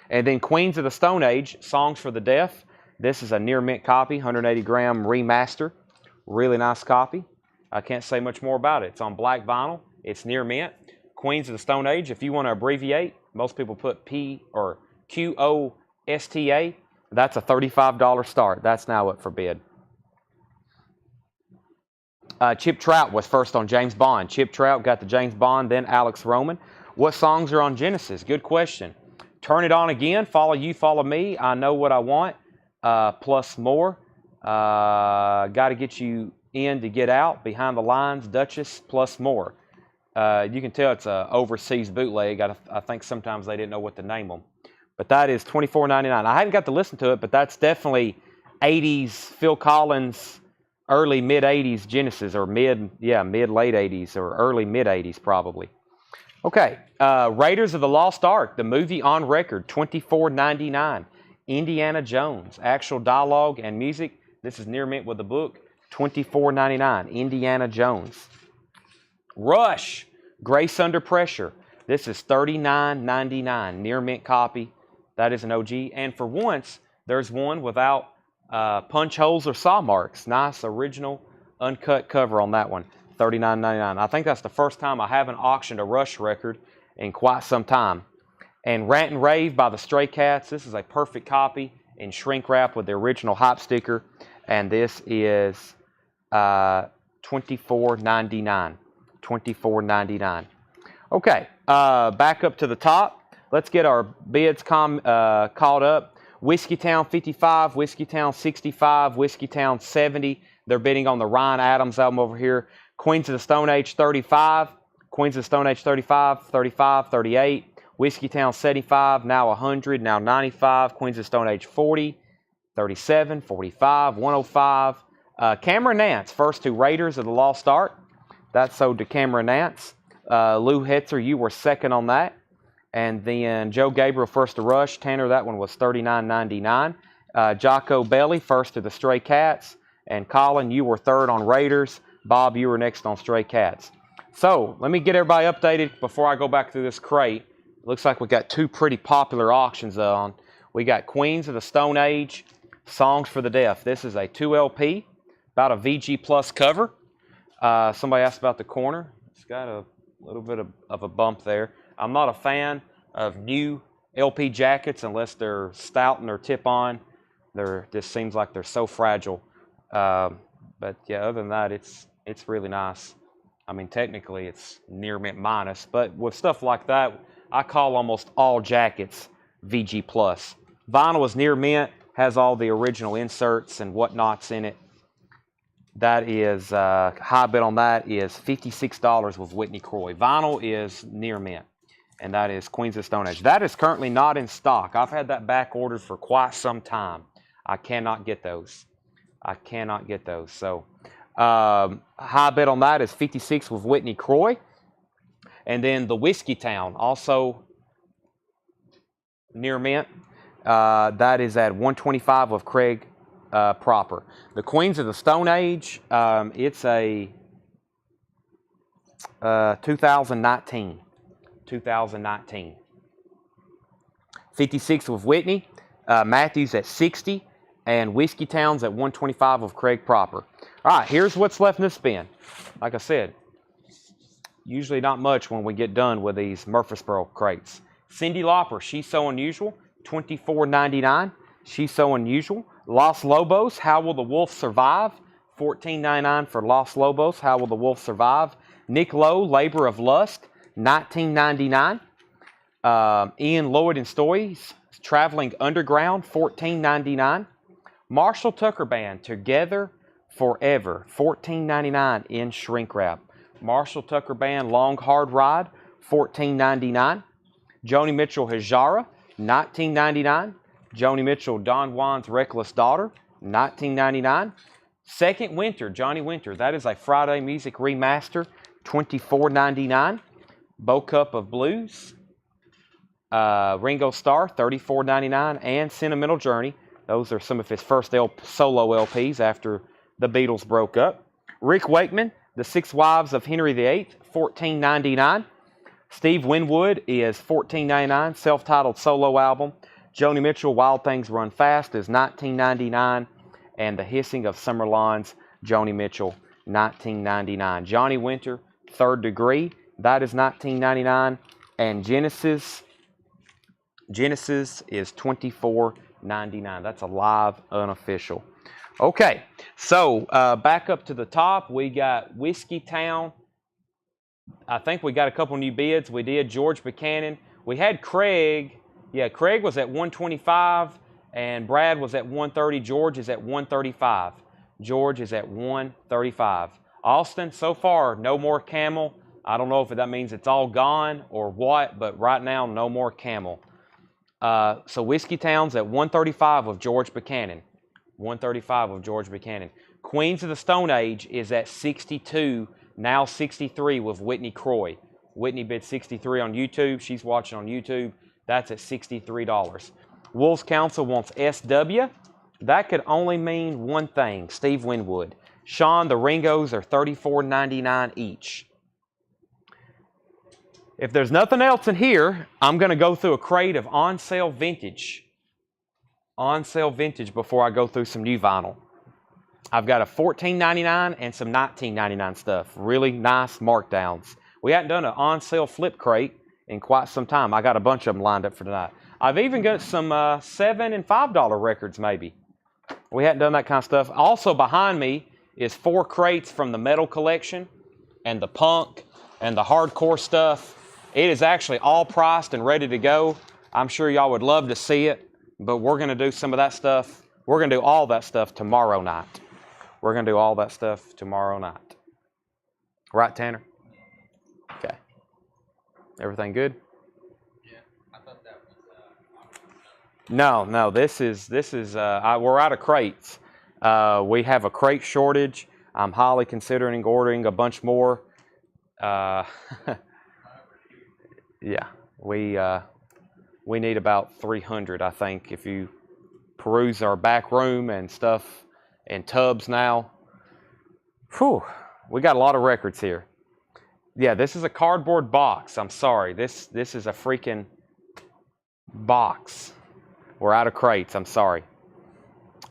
And then Queens of the Stone Age, Songs for the Deaf. This is a near mint copy, 180-gram remaster. Really nice copy. I can't say much more about it. It's on black vinyl. It's near mint. Queens of the Stone Age. If you want to abbreviate, most people put P or QOSTA. That's a $35 start. That's now up for bid. Chip Trout was first on James Bond. Chip Trout got the James Bond, then Alex Roman. What songs are on Genesis? Good question. Turn It On Again, Follow You, Follow Me, I Know What I Want, plus more. Got to Get You In to Get Out, Behind the Lines, Duchess, plus more. You can tell it's an overseas bootleg. I think sometimes they didn't know what to name them. But that is $24.99. I hadn't got to listen to it, but that's definitely 80s Phil Collins, early mid-80s Genesis, or mid-late 80s, or early mid-80s probably. Okay, Raiders of the Lost Ark, the movie on record, $24.99. Indiana Jones, actual dialogue and music. This is near mint with the book, $24.99. Indiana Jones. Rush, Grace Under Pressure. This is $39.99. Near mint copy. That is an OG. And for once, there's one without punch holes or saw marks. Nice original uncut cover on that one. $39.99. I think that's the first time I haven't auctioned a Rush record in quite some time. And Rant and Rave by the Stray Cats. This is a perfect copy in shrink wrap with the original hype sticker. And this is $24.99. $24.99. Okay, back up to the top. Let's get our bids caught up. Whiskeytown 55, Whiskeytown 65, Whiskeytown 70. They're bidding on the Ryan Adams album over here. Queens of the Stone Age 35, Queens of the Stone Age 35, 35, 38. Whiskeytown 75, now 100, now 95. Queens of the Stone Age 40, 37, 45, 105. Cameron Nance, first to Raiders of the Lost Ark. That sold to Cameron Nance. Lou Hetzer, you were second on that. And then Joe Gabriel, first to Rush. Tanner, that one was $39.99. Jocko Belly, first to the Stray Cats. And Colin, you were third on Raiders. Bob, you were next on Stray Cats. So, let me get everybody updated before I go back through this crate. Looks like we got two pretty popular auctions on. We got Queens of the Stone Age, Songs for the Deaf. This is a 2LP, about a VG Plus cover. Somebody asked about the corner. It's got a little bit of a bump there. I'm not a fan of new LP jackets unless they're stout and they're tip-on. Just seems like they're so fragile. But yeah, other than that, it's really nice. I mean, technically it's near mint minus, but with stuff like that, I call almost all jackets VG Plus. Vinyl is near mint, has all the original inserts and whatnots in it. That is, high bid on that is $56 with Whitney Croy. Vinyl is near mint, and that is Queens of Stone Age. That is currently not in stock. I've had that back ordered for quite some time. I cannot get those. I cannot get those. So, high bid on that is $56 with Whitney Croy. And then the Whiskeytown, also near mint. That is at $125 with Craig Proper. The Queens of the Stone Age, it's a 2019. 2019. 56 with Whitney. Matthews at 60. And Whiskeytown's at $125 with Craig Proper. All right, here's what's left in this bin. Like I said, usually not much when we get done with these Murfreesboro crates. Cyndi Lauper, She's So Unusual, $24.99. She's So Unusual. Los Lobos, How Will the Wolf Survive? $14.99 for Los Lobos, How Will the Wolf Survive? Nick Lowe, Labor of Lust, $19.99. Ian Lloyd and Stories, Traveling Underground, $14.99. Marshall Tucker Band, Together Forever, $14.99 in shrink wrap. Marshall Tucker Band, Long Hard Ride, $14.99. Joni Mitchell, Hajara, $19.99. Joni Mitchell, Don Juan's Reckless Daughter, $19.99. Second Winter, Johnny Winter, that is a Friday Music remaster, $24.99. Bo Cup of Blues, Ringo Starr, $34.99, and Sentimental Journey. Those are some of his first solo LPs after the Beatles broke up. Rick Wakeman, The Six Wives of Henry VIII, $14.99. Steve Winwood is $14.99, self-titled solo album. Joni Mitchell, Wild Things Run Fast is $19.99. And The Hissing of Summer Lawns, Joni Mitchell, $19.99. Johnny Winter, Third Degree, that is $19.99. And Genesis is $24.99. That's a live unofficial. Okay, so back up to the top, we got Whiskey Town. I think we got a couple new bids. We did George Buchanan. We had Craig. Yeah, Craig was at 125 and Brad was at 130. George is at 135. George is at 135. Austin, so far, no more camel. I don't know if that means it's all gone or what, but right now, no more camel. So Whiskey Town's at 135 of George Buchanan. 135 of George Buchanan. Queens of the Stone Age is at 62, now 63 with Whitney Croy. Whitney bid 63 on YouTube. She's watching on YouTube. That's at $63. Wolves Council wants SW. That could only mean one thing, Steve Winwood. Sean, the Ringos are $34.99 each. If there's nothing else in here, I'm going to go through a crate of on-sale vintage. On-sale vintage before I go through some new vinyl. I've got a $14.99 and some $19.99 stuff. Really nice markdowns. We hadn't done an on-sale flip crate in quite some time. I got a bunch of them lined up for tonight. I've even got some $7 and $5 records maybe. We hadn't done that kind of stuff. Also behind me is 4 crates from the metal collection and the punk and the hardcore stuff. It is actually all priced and ready to go. I'm sure y'all would love to see it, but we're going to do some of that stuff. We're going to do all that stuff tomorrow night. We're going to do all that stuff tomorrow night. Right, Tanner? Okay. Everything good? Yeah, I thought that was No, this is we're out of crates. We have a crate shortage. I'm highly considering ordering a bunch more. Yeah, we need about 300, I think, if you peruse our back room and stuff and tubs now. Whew, we got a lot of records here. Yeah, this is a cardboard box. I'm sorry. This is a freaking box. We're out of crates. I'm sorry.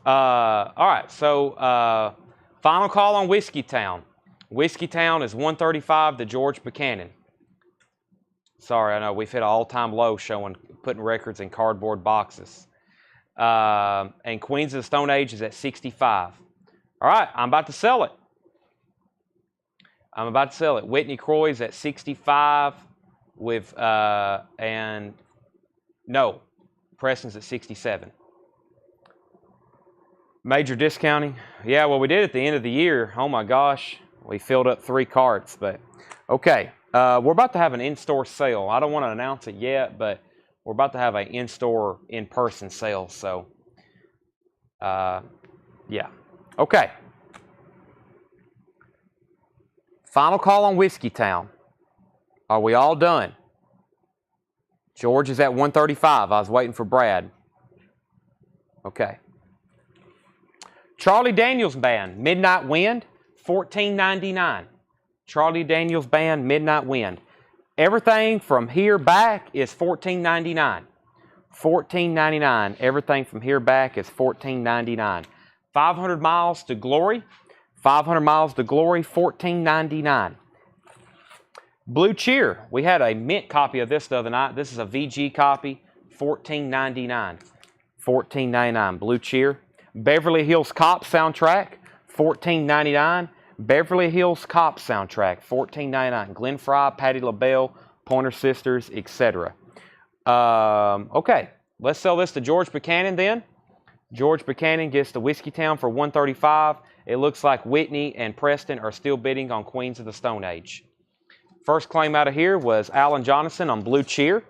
All right, so final call on Whiskey Town. Whiskey Town is 135 to George Buchanan. Sorry, I know we've hit an all-time low putting records in cardboard boxes. And Queens of the Stone Age is at 65. All right, I'm about to sell it. Whitney Croy's at 65 with, and no, Preston's at 67. Major discounting. Yeah, well, we did at the end of the year. Oh my gosh, we filled up 3 carts, but okay. We're about to have an in-store sale. I don't want to announce it yet, but we're about to have an in-store, in-person sale. So, yeah. Okay. Final call on Whiskey Town. Are we all done? George is at 135. I was waiting for Brad. Okay. Charlie Daniels Band, Midnight Wind, $14.99. Charlie Daniels Band, Midnight Wind. Everything from here back is $14.99. $14.99. Everything from here back is $14.99. 500 Miles to Glory. 500 Miles to Glory, $14.99. Blue Cheer. We had a mint copy of this the other night. This is a VG copy, $14.99. $14.99. Blue Cheer. Beverly Hills Cop soundtrack, $14.99. Beverly Hills Cop soundtrack, $14.99. Glenn Fry, Patti LaBelle, Pointer Sisters, etc. Okay, let's sell this to George Buchanan then. George Buchanan gets to Whiskey Town for $135. It looks like Whitney and Preston are still bidding on Queens of the Stone Age. First claim out of here was Alan Jonathan on Blue Cheer,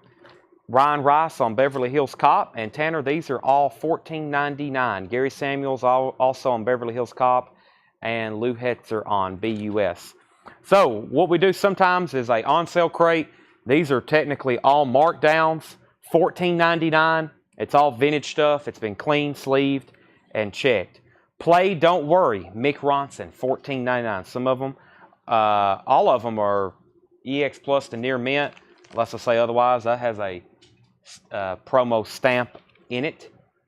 Ryan Rice on Beverly Hills Cop, and Tanner, these are all $14.99. Gary Samuels also on Beverly Hills Cop, and Lou Hetzer on BUS. So what we do sometimes is a on-sale crate. These are technically all markdowns, $14.99. It's all vintage stuff. It's been cleaned, sleeved, and checked. Play Don't Worry, Mick Ronson, $14.99. Some of them, all of them are EX Plus to near mint, unless I say otherwise. That has a promo stamp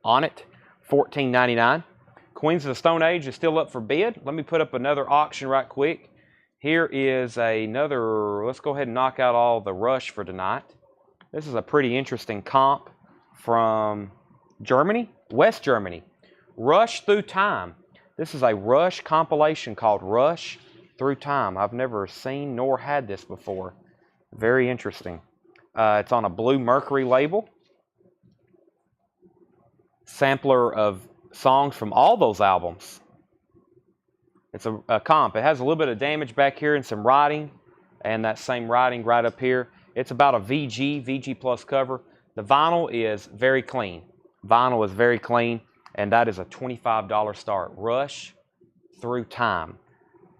on it, $14.99. Queens of the Stone Age is still up for bid. Let me put up another auction right quick. Here is another, let's go ahead and knock out all the Rush for tonight. This is a pretty interesting comp from Germany, West Germany. Rush Through Time. This is a Rush compilation called Rush Through Time. I've never seen nor had this before. Very interesting. It's on a Blue Mercury label. Sampler of songs from all those albums. It's a comp. It has a little bit of damage back here and some writing, and that same writing right up here. It's about a VG Plus cover. The vinyl is very clean. Vinyl is very clean, and that is a $25 start. Rush Through Time.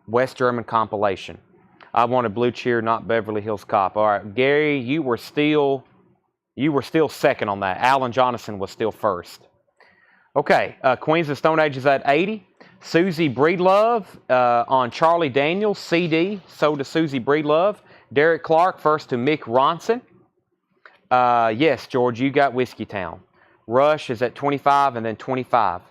West German compilation. I wanted Blue Cheer, not Beverly Hills Cop. All right, Gary, you were still second on that. Alan Jonathan was still first. Okay, Queens of the Stone Age is at 80. Susie Breedlove on Charlie Daniels CD, sold to Susie Breedlove. Derek Clark first to Mick Ronson. Yes, George, you got Whiskey Town. Rush is at 25 and then 25.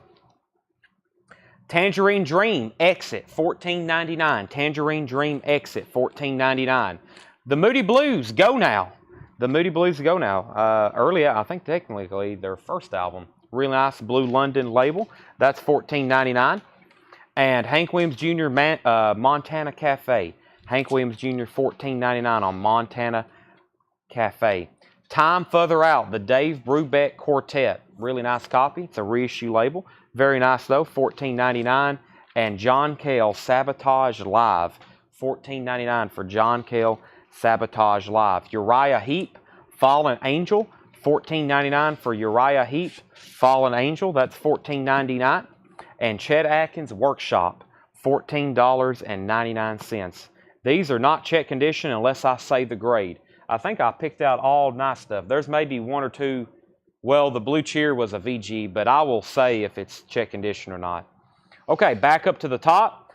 Tangerine Dream Exit $14.99. Tangerine Dream Exit $14.99. The Moody Blues Go Now. The Moody Blues Go Now. Earlier, I think technically their first album. Really nice Blue London label. That's $14.99. And Hank Williams Jr. Montana Cafe. Hank Williams Jr. $14.99 on Montana Cafe. Time Further Out, the Dave Brubeck Quartet. Really nice copy. It's a reissue label. Very nice though, $14.99. And John Cale Sabotage Live. $14.99 for John Cale Sabotage Live. Uriah Heep, Fallen Angel. $14.99 for Uriah Heep, Fallen Angel. That's $14.99. And Chet Atkins Workshop, $14.99. These are not check condition unless I say the grade. I think I picked out all nice stuff. There's maybe one or two. Well, the Blue Cheer was a VG, but I will say if it's check condition or not. Okay, back up to the top.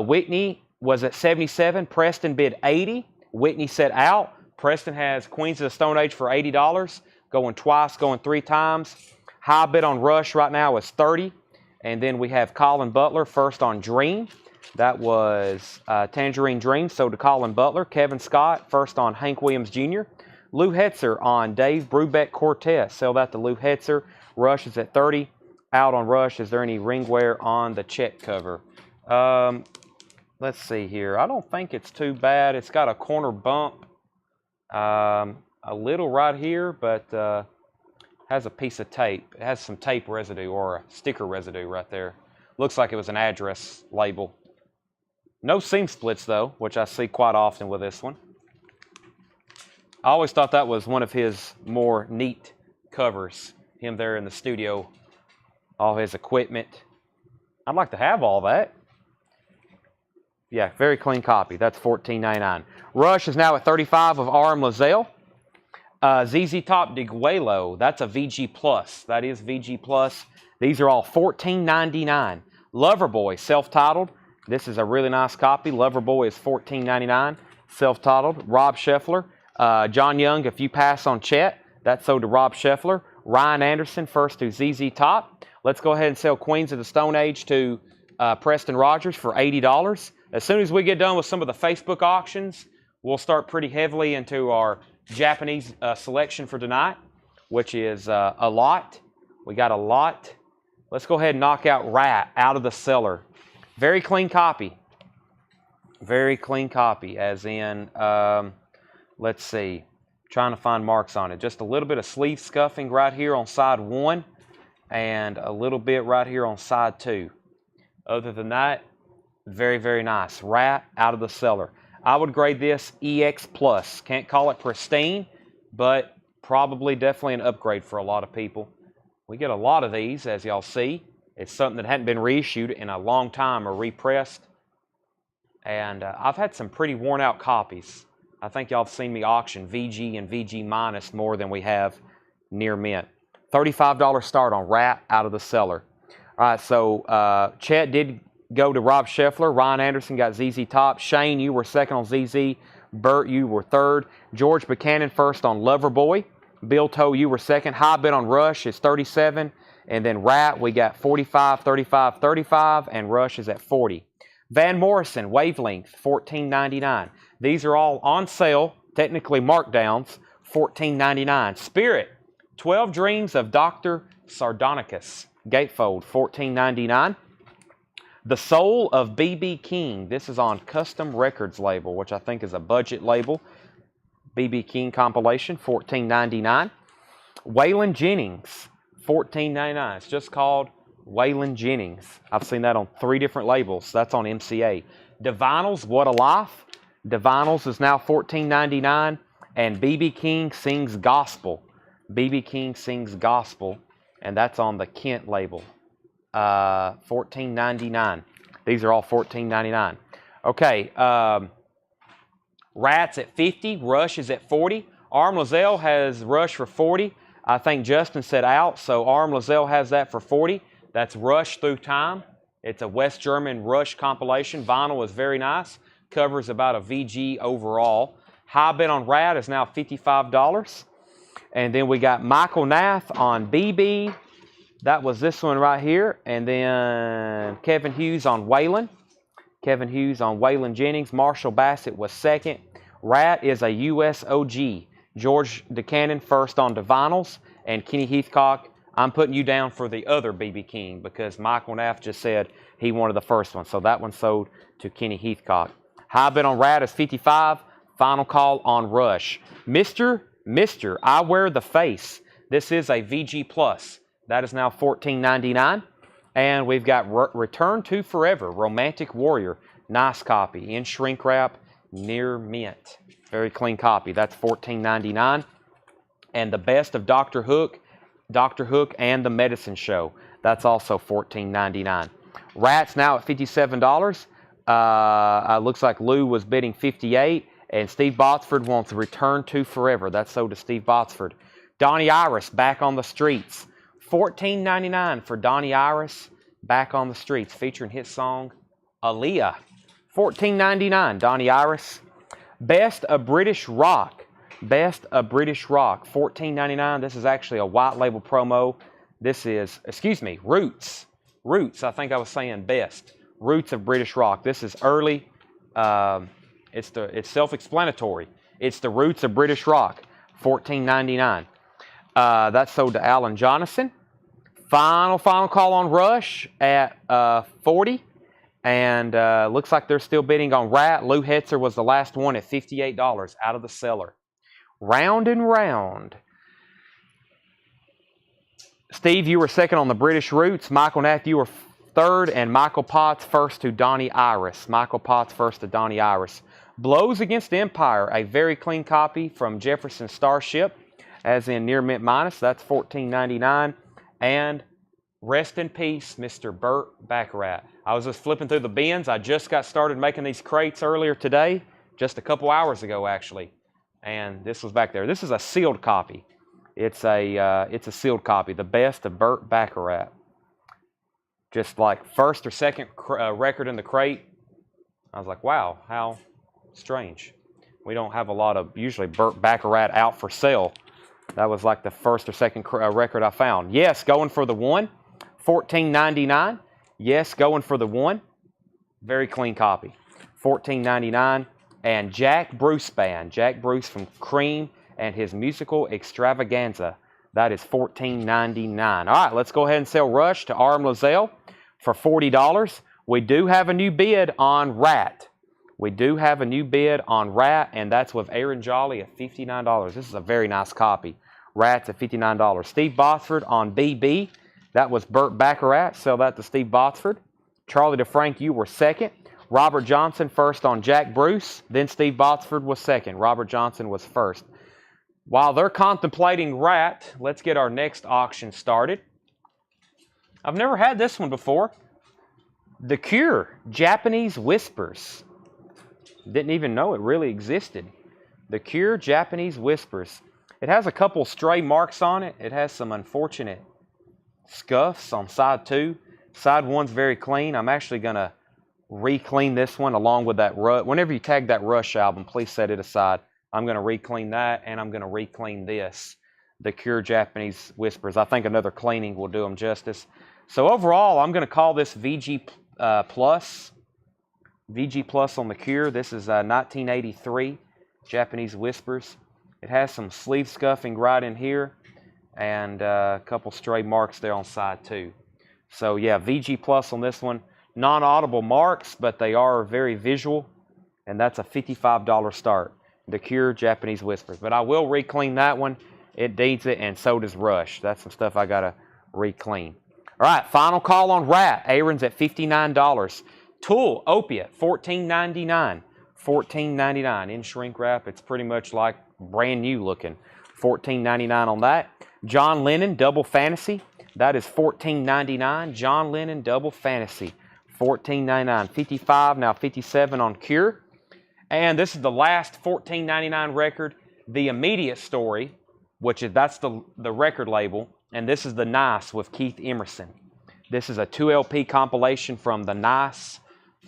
Whitney was at 77. Preston bid 80. Whitney set out. Preston has Queens of the Stone Age for $80. Going twice, going 3 times. High bid on Rush right now is 30. And then we have Colin Butler first on Dream. That was Tangerine Dream, sold to Colin Butler. Kevin Scott first on Hank Williams Jr. Lou Hetzer on Dave Brubeck Quartet. Sell that to Lou Hetzer. Rush is at 30. Out on Rush. Is there any ring wear on the check cover? Let's see here. I don't think it's too bad. It's got a corner bump. A little right here, but has a piece of tape. It has some tape residue or a sticker residue right there. Looks like it was an address label. No seam splits though, which I see quite often with this one. I always thought that was one of his more neat covers. Him there in the studio, all his equipment. I'd like to have all that. Yeah, very clean copy. That's $14.99. Rush is now at 35 of R.M. Lazelle. ZZ Top Diguelo, that's a VG Plus. That is VG Plus. These are all $14.99. Loverboy, self-titled. This is a really nice copy. Loverboy is $14.99. Self-titled. Rob Scheffler. John Young, If You Pass on Chet. That's sold to Rob Scheffler. Ryan Anderson, first to ZZ Top. Let's go ahead and sell Queens of the Stone Age to Preston Rogers for $80. As soon as we get done with some of the Facebook auctions, we'll start pretty heavily into our Japanese selection for tonight, which is a lot. We got a lot. Let's go ahead and knock out Rat out of the cellar. Very clean copy. Very clean copy, as in, let's see, trying to find marks on it. Just a little bit of sleeve scuffing right here on side 1 and a little bit right here on side 2. Other than that, very, very nice. Rat out of the cellar. I would grade this EX Plus. Can't call it pristine, but probably definitely an upgrade for a lot of people. We get a lot of these, as y'all see. It's something that hadn't been reissued in a long time or repressed. And I've had some pretty worn out copies. I think y'all have seen me auction VG and VG minus more than we have near mint. $35 start on Rat out of the cellar. All right, so Chet did go to Rob Scheffler. Ryan Anderson got ZZ Top. Shane, you were second on ZZ. Bert, you were third. George Buchanan first on Loverboy. Bill Toe, you were second. High bid on Rush is $37. And then Rat, we got 45, 35, 35, and Rush is at 40. Van Morrison, Wavelength, $14.99. These are all on sale, technically markdowns, $14.99. Spirit, 12 Dreams of Dr. Sardonicus, Gatefold, $14.99. The Soul of B.B. King. This is on Custom Records label, which I think is a budget label. B.B. King compilation, $14.99. Waylon Jennings, $14.99. It's just called Waylon Jennings. I've seen that on 3 different labels. That's on MCA. Divinals, What a Life. Divinals is now $14.99. And B.B. King Sings Gospel. B.B. King Sings Gospel. And that's on the Kent label. $14.99. These are all $14.99. Okay, Rat's at 50. Rush is at 40. Arm Lozelle has Rush for 40. I think Justin said out, so Arm Lozelle has that for 40. That's Rush Through Time. It's a West German Rush compilation. Vinyl is very nice. Covers about a VG overall. High bid on Rat is now $55. And then we got Michael Nath on BB. That was this one right here. And then Kevin Hughes on Waylon. Kevin Hughes on Waylon Jennings. Marshall Bassett was second. Rat is a US OG. George DeCannon first on Divinals. And Kenny Heathcock, I'm putting you down for the other B.B. King because Michael Nath just said he wanted the first one. So that one sold to Kenny Heathcock. High bid on Rat is 55. Final call on Rush. Mr. I Wear the Face. This is a VG Plus. That is now $14.99. And we've got Return to Forever, Romantic Warrior. Nice copy. In shrink wrap, near mint. Very clean copy. That's $14.99. And the Best of Dr. Hook and the Medicine Show. That's also $14.99. Rat's now at $57. Looks like Lou was bidding $58. And Steve Botsford wants Return to Forever. That's sold to Steve Botsford. Donnie Iris, Back on the Streets. $14.99 for Donnie Iris, Back on the Streets, featuring his song, Aaliyah. $14.99, Donnie Iris. Best of British Rock. Best of British Rock, $14.99. This is actually a white label promo. This is, Roots. Roots, I think I was saying best. Roots of British Rock. This is early. It's self-explanatory. It's the Roots of British Rock, $14.99. That's sold to Alan Jonathan. Final call on Rush at 40. And looks like they're still bidding on Rat. Lou Hetzer was the last one at $58 out of the cellar. Round and Round. Steve, you were second on the British Roots. Michael Nath, you were third. And Michael Potts first to Donnie Iris. Michael Potts first to Donnie Iris. Blows Against Empire, a very clean copy from Jefferson Starship, as in near mint minus. That's $14.99. And rest in peace, Mr. Burt Baccarat. I was just flipping through the bins. I just got started making these crates earlier today, just a couple hours ago, actually. And this was back there. This is a sealed copy. It's a sealed copy. The Best of Burt Baccarat. Just like first or second record in the crate. I was like, wow, how strange. We don't have a lot of usually Burt Baccarat out for sale. That was like the first or second record I found. Yes, going for the one. $14.99. Yes, going for the one. Very clean copy. $14.99. And Jack Bruce Band. Jack Bruce from Cream and his musical extravaganza. That is $14.99. All right, let's go ahead and sell Rush to Arm Lozelle for $40. We do have a new bid on Rat. We do have a new bid on Rat, and that's with Aaron Jolly at $59. This is a very nice copy. Rat's at $59. Steve Botsford on BB. That was Burt Baccarat. Sell that to Steve Botsford. Charlie DeFrank, you were second. Robert Johnson first on Jack Bruce. Then Steve Botsford was second. Robert Johnson was first. While they're contemplating Rat, let's get our next auction started. I've never had this one before. The Cure, Japanese Whispers. Didn't even know it really existed. The Cure, Japanese Whispers. It has a couple stray marks on it. It has some unfortunate scuffs on side 2. Side 1's very clean. I'm actually going to re-clean this one along with that Rush. Whenever you tag that Rush album, please set it aside. I'm going to re-clean that, and I'm going to re-clean this. the Cure Japanese Whispers. I think another cleaning will do them justice. So overall, I'm going to call this VG Plus. VG Plus on the Cure. This is 1983 Japanese Whispers. It has some sleeve scuffing right in here and a couple stray marks there on side 2. So yeah, VG Plus on this one. Non-audible marks, but they are very visual, and that's a $55 start. The Cure Japanese Whispers. But I will re-clean that one. It needs it, and so does Rush. That's some stuff I got to re-clean. All right, final call on Rat. Aaron's at $59. Tool, Opiate, $14.99. $14.99 in shrink wrap. It's pretty much like brand new looking. $14.99 on that. John Lennon, Double Fantasy. That is $14.99. John Lennon, Double Fantasy. $14.99. 55, now 57 on Cure. And this is the last $14.99 record, The Immediate Story, that's the record label. And this is The Nice with Keith Emerson. This is a 2 LP compilation from The Nice,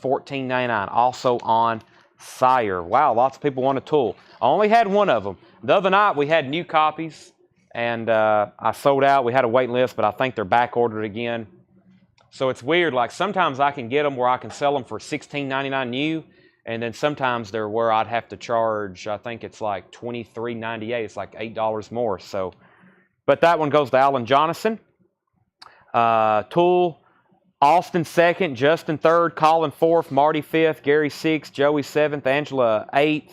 $14.99. Also on Sire. Wow, lots of people want a Tool. I only had one of them. The other night we had new copies, and I sold out. We had a wait list, but I think they're back ordered again. So it's weird. Like sometimes I can get them where I can sell them for $16.99 new, and then sometimes they're where I'd have to charge. I think it's like $23.98. It's like $8 more. So, but that one goes to Alan Jonathan. Tool, Austin 2nd, Justin 3rd, Colin 4th, Marty 5th, Gary 6th, Joey 7th, Angela 8th,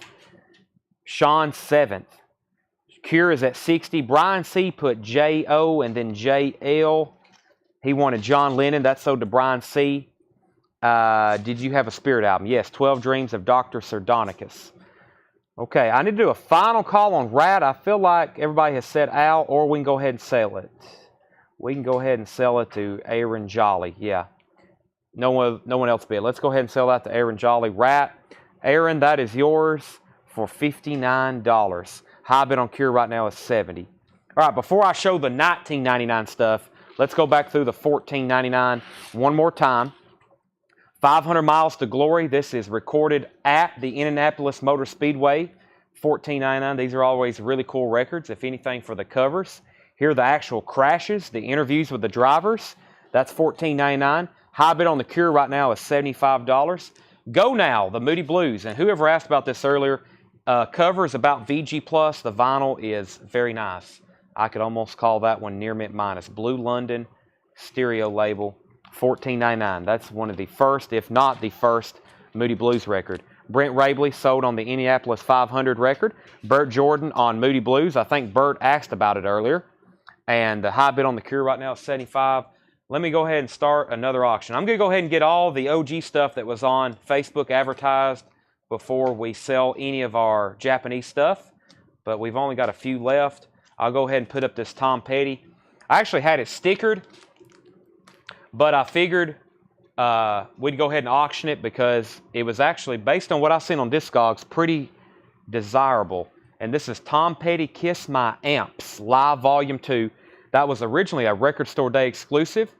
Sean 7th. Cure is at 60. Brian C. put J.O. and then J.L. He wanted John Lennon. That's sold to Brian C. Did you have a Spirit album? Yes, 12 Dreams of Dr. Sardonicus. Okay, I need to do a final call on Rat. I feel like everybody has said Al, or we can go ahead and sell it. We can go ahead and sell it to Aaron Jolly. Yeah, no one else bid. Let's go ahead and sell that to Aaron Jolly. Rat, Aaron, that is yours for $59. High bid on Cure right now is $70. All right, before I show the $19.99 stuff, let's go back through the $14.99 one more time. 500 Miles to Glory. This is recorded at the Indianapolis Motor Speedway. $14.99. These are always really cool records, if anything, for the covers. Here are the actual crashes, the interviews with the drivers. That's $14.99. High bid on the Cure right now is $75. Go Now, the Moody Blues. And whoever asked about this earlier, cover is about VG+. The vinyl is very nice. I could almost call that one near mint minus. Blue London stereo label, $14.99. That's one of the first, if not the first, Moody Blues record. Brent Rabley sold on the Indianapolis 500 record. Burt Jordan on Moody Blues. I think Burt asked about it earlier. And the high bid on the Cure right now is $75. Let me go ahead and start another auction. I'm going to go ahead and get all the OG stuff that was on Facebook advertised before we sell any of our Japanese stuff. But we've only got a few left. I'll go ahead and put up this Tom Petty. I actually had it stickered, but I figured we'd go ahead and auction it because it was actually, based on what I've seen on Discogs, pretty desirable. And this is Tom Petty, Kiss My Amps, Live Volume 2. That was originally a Record Store Day exclusive.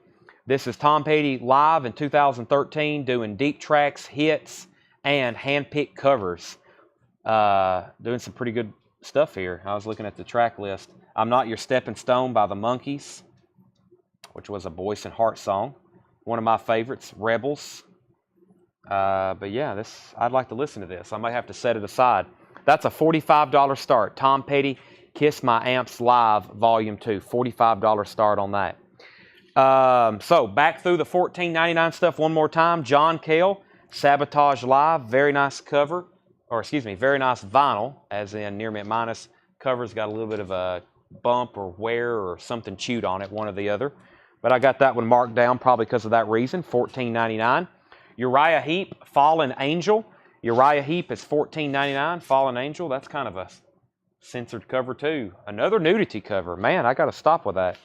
This is Tom Petty live in 2013, doing deep tracks, hits, and hand-picked covers. Doing some pretty good stuff here. I was looking at the track list. I'm Not Your Stepping Stone by the Monkees, which was a Boyce and Hart song. One of my favorites, Rebels. But yeah, I'd like to listen to this. I might have to set it aside. That's a $45 start. Tom Petty, Kiss My Amps Live, Volume 2. $45 start on that. So back through the $14.99 stuff one more time. John Cale, Sabotage Live. Very nice cover. Or excuse me, very nice vinyl, as in near mint minus. Cover's got a little bit of a bump or wear or something chewed on it, one or the other. But I got that one marked down probably because of that reason, $14.99. Uriah Heep, Fallen Angel. Uriah Heep is $14.99. Fallen Angel, that's kind of a censored cover too. Another nudity cover. Man, I got to stop with that.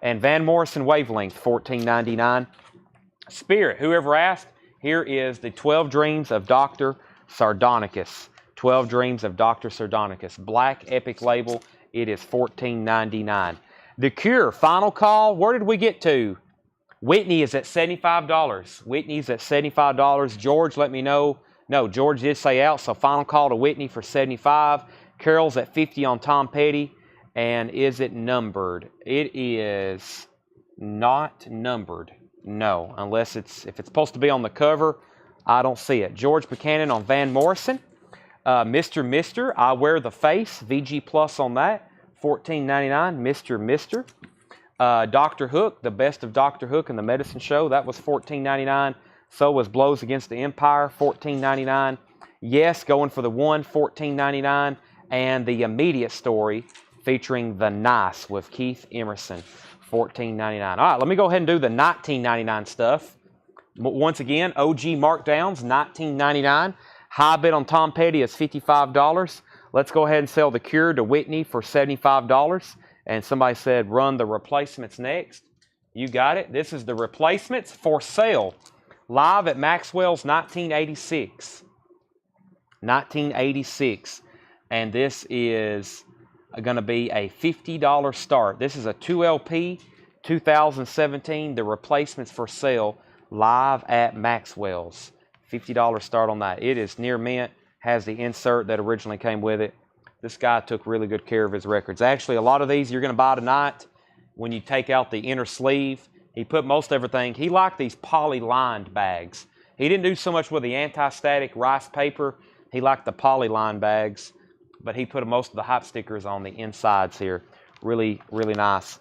And Van Morrison Wavelength, $14.99. Spirit, whoever asked, here is the 12 Dreams of Dr. Sardonicus. 12 Dreams of Dr. Sardonicus. Black Epic label. It is $14.99. The Cure, final call. Where did we get to? Whitney is at $75. Whitney's at $75. George, let me know. No, George did say out, so final call to Whitney for $75. Carol's at $50 on Tom Petty. And is it numbered? It is not numbered. No, unless if it's supposed to be on the cover, I don't see it. George Buchanan on Van Morrison. Mr. I Wear the Face, VG Plus on that, $14.99. Mr. Dr. Hook, the best of Dr. Hook and the Medicine Show, that was $14.99. So was Blows Against the Empire, $14.99. Yes, going for the one, $14.99. And The Immediate Story, featuring The Nice with Keith Emerson, $14.99. All right, let me go ahead and do the $19.99 stuff. Once again, OG markdowns, $19.99. High bid on Tom Petty is $55. Let's go ahead and sell The Cure to Whitney for $75. And somebody said, run the replacements next. You got it. This is the replacements for sale. Live at Maxwell's 1986. 1986. And this is going to be a $50 start. This is a 2LP 2017. The replacements for sale live at Maxwell's. $50 start on that. It is near mint. Has the insert that originally came with it. This guy took really good care of his records. Actually, a lot of these you're going to buy tonight when you take out the inner sleeve. He put most everything. He liked these poly-lined bags. He didn't do so much with the anti-static rice paper. He liked the poly-lined bags. But he put most of the hype stickers on the insides here. Really, really nice.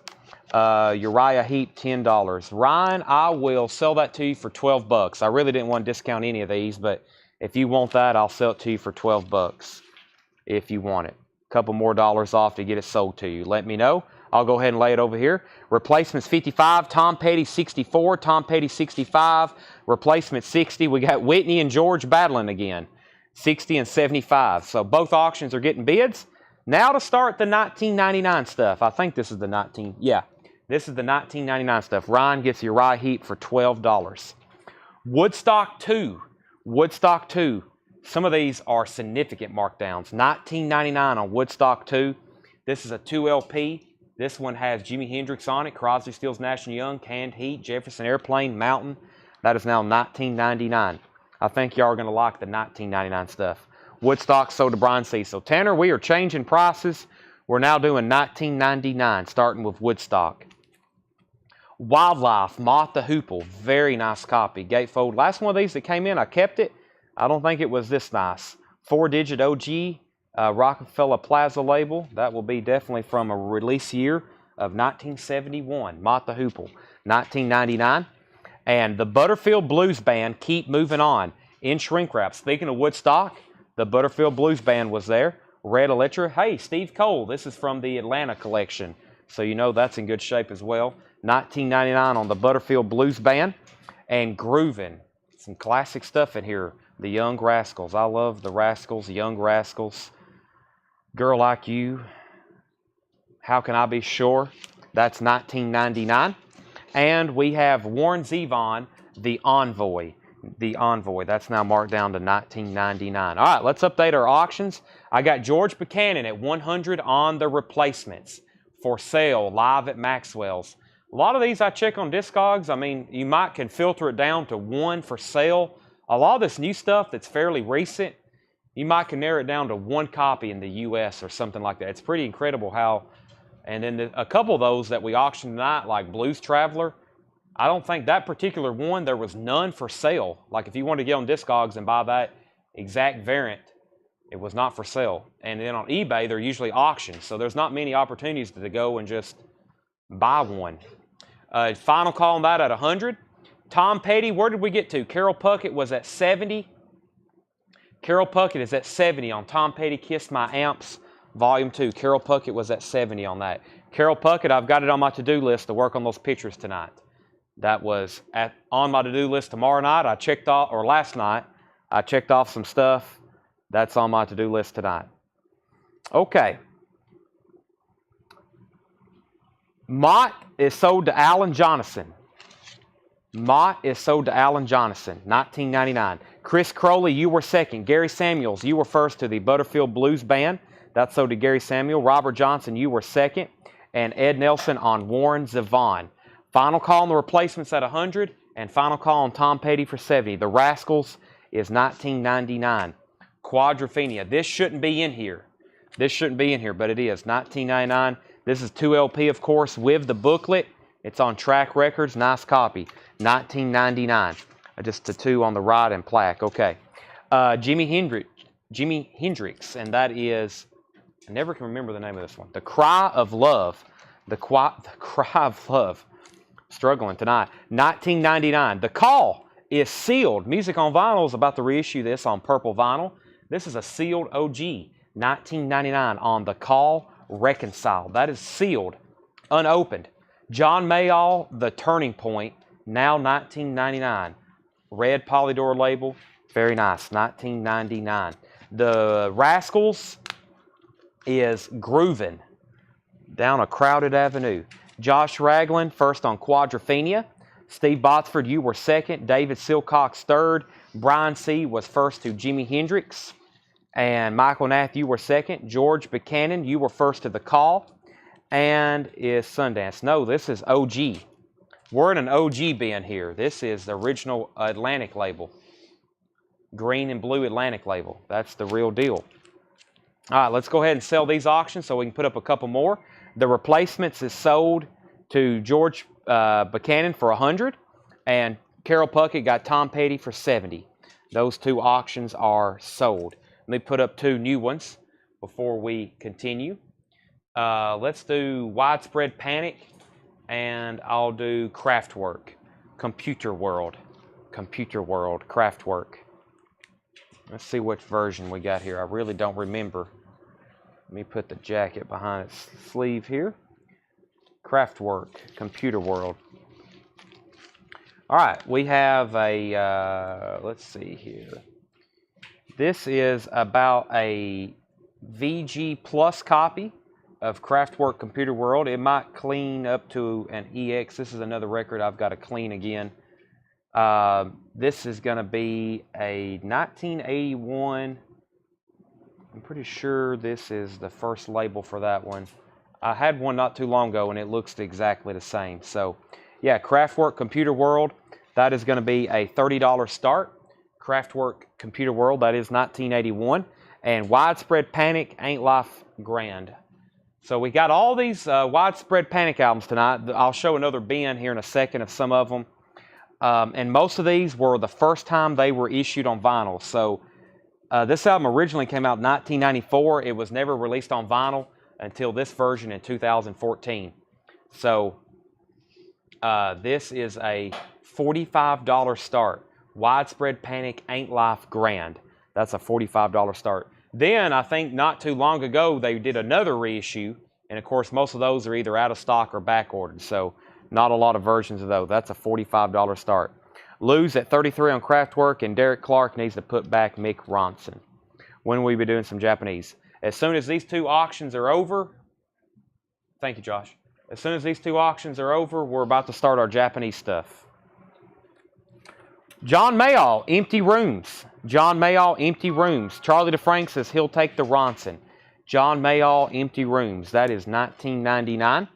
Uriah Heep, $10. Ryan, I will sell that to you for $12. I really didn't want to discount any of these, but if you want that, I'll sell it to you for $12 if you want it. A couple more dollars off to get it sold to you. Let me know. I'll go ahead and lay it over here. Replacements 55, Tom Petty 64, Tom Petty 65, replacement 60. We got Whitney and George battling again, 60 and 75. So both auctions are getting bids. Now to start the 1999 stuff. I think this is the this is the 1999 stuff. Ryan gets Uriah Heep for $12. Woodstock 2. Woodstock 2. Some of these are significant markdowns. $19.99 on Woodstock 2. This is a 2LP. This one has Jimi Hendrix on it, Crosby, Stills, Nash & Young, Canned Heat, Jefferson Airplane, Mountain. That is now $19.99. I think y'all are going to like the $19.99 stuff. Woodstock sold to Brian Cecil. Tanner, we are changing prices. We're now doing $19.99, starting with Woodstock. Wildlife, Moth the Hoople, very nice copy. Gatefold. Last one of these that came in, I kept it. I don't think it was this nice. 4-digit OG Rockefeller Plaza label. That will be definitely from a release year of 1971. Moth the Hoople, $19.99. And the Butterfield Blues Band, Keep Moving On, in shrink wrap. Speaking of Woodstock, the Butterfield Blues Band was there. Red Electra. Hey, Steve Cole, this is from the Atlanta collection. So you know that's in good shape as well. $19.99 on the Butterfield Blues Band. And Groovin'. Some classic stuff in here. The Young Rascals. I love the Rascals, Young Rascals. Girl Like You. How Can I Be Sure? That's $19.99. And we have Warren Zevon, The Envoy. The Envoy. That's now marked down to $19.99. All right, let's update our auctions. I got George Buchanan at $100 on the replacements for sale live at Maxwell's. A lot of these I check on Discogs. I mean, you might can filter it down to one for sale. A lot of this new stuff that's fairly recent, you might can narrow it down to one copy in the U.S. or something like that. It's pretty incredible how, and then a couple of those that we auctioned tonight, like Blues Traveler, I don't think that particular one, there was none for sale. Like if you want to get on Discogs and buy that exact variant, it was not for sale. And then on eBay, they're usually auctioned. So there's not many opportunities to go and just buy one. Final call on that at 100. Tom Petty, where did we get to? Carol Puckett was at 70. Carol Puckett is at 70 on Tom Petty, Kiss My Amps, Volume 2. Carol Puckett was at 70 on that. Carol Puckett, I've got it on my to-do list to work on those pictures tonight. That was on my to-do list tomorrow night. Last night, I checked off some stuff. That's on my to-do list tonight. Okay. Mott is sold to Alan Jonathan. Mott is sold to Alan Jonathan, $19.99. Chris Crowley, you were second. Gary Samuels, you were first to the Butterfield Blues Band. That's sold to Gary Samuel. Robert Johnson, you were second. And Ed Nelson on Warren Zevon. Final call on the replacements at 100. And final call on Tom Petty for 70. The Rascals is $19.99. Quadrophenia. This shouldn't be in here. This shouldn't be in here, but it is. $19.99. This is 2LP, of course, with the booklet. It's on track records. Nice copy. $19.99. Just the 2 on the right and plaque. Okay. Jimi Hendrix, and that is, I never can remember the name of this one. The Cry of Love. The Cry of Love. Struggling tonight. $19.99. The Call is sealed. Music on Vinyl is about to reissue this on purple vinyl. This is a sealed OG. $19.99 on The Call, Reconciled. That is sealed, unopened. John Mayall, The Turning Point, now $19.99. Red Polydor label, very nice, $19.99. The Rascals is Groovin' Down a Crowded Avenue. Josh Ragland, first on Quadrophenia. Steve Botsford, you were second. David Silcox, third. Brian C. was first to Jimi Hendrix. And Michael Nath, you were second. George Buchanan, you were first to The Call. And is Sundance. No, this is OG. We're in an OG bin here. This is the original Atlantic label. Green and blue Atlantic label. That's the real deal. All right, let's go ahead and sell these auctions so we can put up a couple more. The Replacements is sold to George Buchanan for $100. And Carol Puckett got Tom Petty for $70. Those 2 auctions are sold. Let me put up 2 new ones before we continue. Let's do Widespread Panic, and I'll do Kraftwerk, Computer World, Kraftwerk. Let's see which version we got here. I really don't remember. Let me put the jacket behind its sleeve here. Kraftwerk, Computer World. All right, we have a, let's see here. This is about a VG Plus copy of Kraftwerk Computer World. It might clean up to an EX. This is another record I've got to clean again. This is going to be a 1981. I'm pretty sure this is the first label for that one. I had one not too long ago, and it looks exactly the same. So, yeah, Kraftwerk Computer World. That is going to be a $30 start. Kraftwerk Computer World, that is 1981. And Widespread Panic, Ain't Life Grand. So we got all these Widespread Panic albums tonight. I'll show another bin here in a second of some of them. And most of these were the first time they were issued on vinyl. So this album originally came out in 1994. It was never released on vinyl until this version in 2014. So this is a $45 start. Widespread Panic, Ain't Life Grand. That's a $45 start. Then, I think not too long ago, they did another reissue. And, of course, most of those are either out of stock or back ordered. So, not a lot of versions of those. That's a $45 start. Lose at 33 on Kraftwerk, and Derek Clark needs to put back Mick Ronson. When will we be doing some Japanese? As soon as these 2 auctions are over, thank you, Josh. As soon as these 2 auctions are over, we're about to start our Japanese stuff. John Mayall, Empty Rooms. John Mayall, Empty Rooms. Charlie DeFrank says he'll take the Ronson. John Mayall, Empty Rooms. That is $19.99.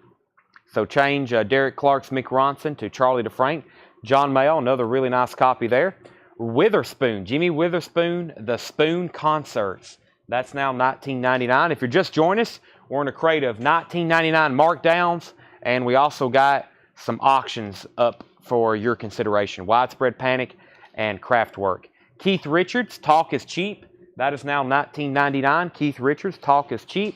So change Derek Clark's Mick Ronson to Charlie DeFrank. John Mayall, another really nice copy there. Witherspoon, Jimmy Witherspoon, The Spoon Concerts. That's now $19.99. If you're just joining us, we're in a crate of $19.99 markdowns, and we also got some auctions up for your consideration. Widespread Panic and Kraftwerk. Keith Richards, Talk is Cheap. That is now $19.99. Keith Richards, Talk is Cheap.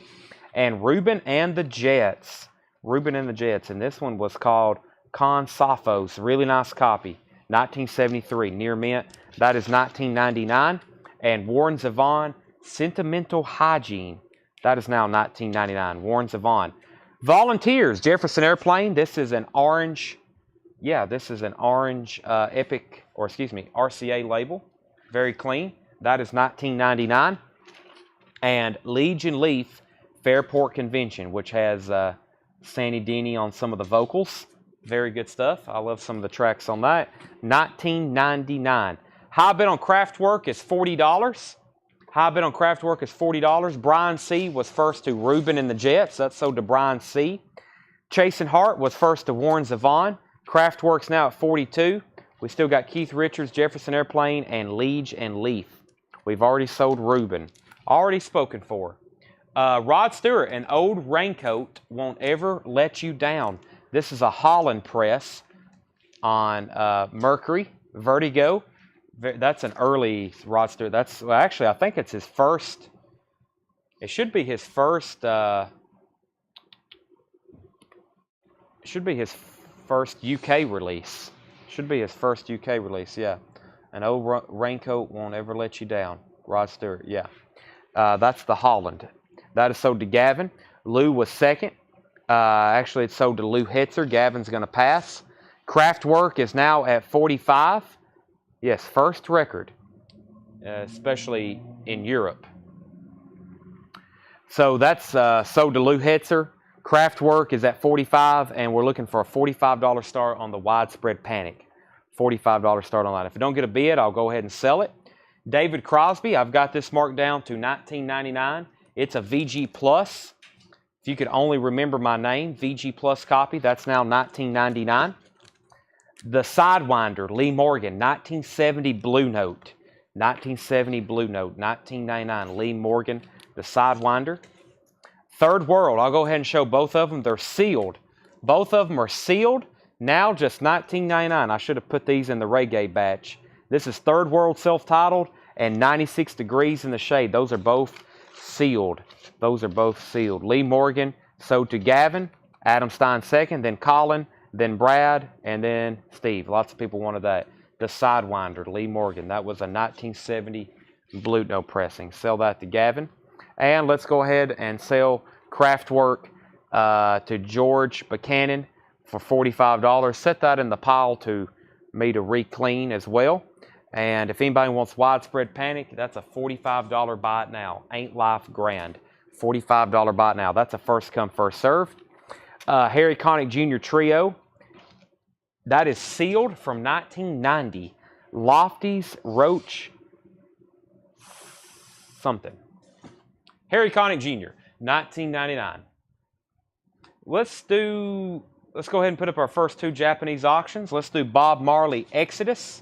And Ruben and the Jets. Ruben and the Jets. And this one was called Con Sophos. Really nice copy. 1973. Near mint. That is $19.99. And Warren Zevon, Sentimental Hygiene. That is now $19.99. Warren Zevon. Volunteers, Jefferson Airplane. This is an orange... Yeah, this is an orange RCA label. Very clean. That is $19.99. And Legion Leaf Fairport Convention, which has Sandy Denny on some of the vocals. Very good stuff. I love some of the tracks on that. $19.99. High bid on Kraftwerk is $40. High bid on Kraftwerk is $40. Brian C. was first to Ruben and the Jets. That's sold to Brian C. Chasen Hart was first to Warren Zevon. Kraftwerk's now at $42. We still got Keith Richards, Jefferson Airplane, and Liege and Leaf. We've already sold Ruben. Already spoken for. Rod Stewart, an old raincoat won't ever let you down. This is a Holland press on Mercury, Vertigo. That's an early Rod Stewart. That's well, actually, I think it's his first. It should be his first. Should be his first UK release. Should be his first UK release. Yeah, an old raincoat won't ever let you down. Rod Stewart. Yeah, that's the Holland. That is sold to Gavin. Lou was second. Actually, it's sold to Lou Hetzer. Gavin's going to pass. Kraftwerk is now at 45. Yes, first record, especially in Europe. So that's sold to Lou Hetzer. Kraftwerk is at 45, and we're looking for a $45 start on the Widespread Panic. $45 start on that. If I don't get a bid, I'll go ahead and sell it. David Crosby, I've got this marked down to $19.99. It's a VG Plus. If you could only remember my name, VG Plus copy, that's now $19.99. The Sidewinder, Lee Morgan, 1970 Blue Note. 1970 Blue Note, $19.99. Lee Morgan, the Sidewinder. Third World, I'll go ahead and show both of them. They're sealed. Both of them are sealed. Now just $19.99. I should have put these in the reggae batch. This is Third World self-titled and 96 degrees in the shade. Those are both sealed. Those are both sealed. Lee Morgan sold to Gavin, Adam Stein second, then Colin, then Brad, and then Steve. Lots of people wanted that. The Sidewinder, Lee Morgan. That was a 1970 Blue Note pressing. Sell that to Gavin. And let's go ahead and sell Kraftwerk to George Buchanan for $45. Set that in the pile to me to re-clean as well. And if anybody wants Widespread Panic, that's a $45 buy it now. Ain't Life Grand. $45 buy it now. That's a first come, first serve. Harry Connick Jr. Trio. That is sealed from 1990. Lofty's Roach something. Harry Connick Jr. 1999. Let's go ahead and put up our first two Japanese auctions. Let's do Bob Marley Exodus.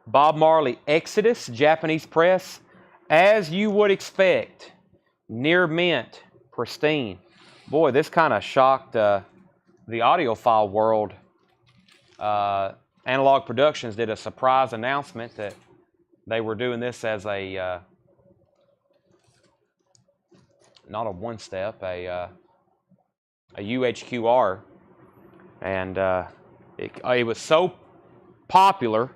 Bob Marley Exodus, Japanese press. As you would expect, near mint, pristine. Boy, this kind of shocked the audiophile world. Analog Productions did a surprise announcement that they were doing this as a, not a one-step, a UHQR. And it was so popular,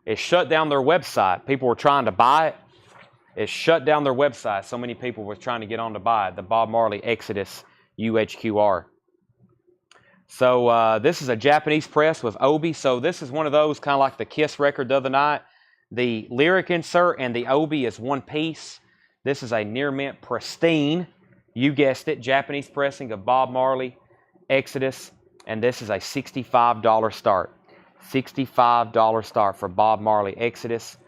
it shut down their website. People were trying to buy it. It shut down their website. So many people were trying to get on to buy it. The Bob Marley Exodus UHQR. So this is a Japanese press with Obi. So this is one of those kind of like the Kiss record the other night. The lyric insert and the Obi is one piece. This is a near mint pristine. You guessed it. Japanese pressing of Bob Marley Exodus. And this is a $65 start. $65 start for Bob Marley Exodus.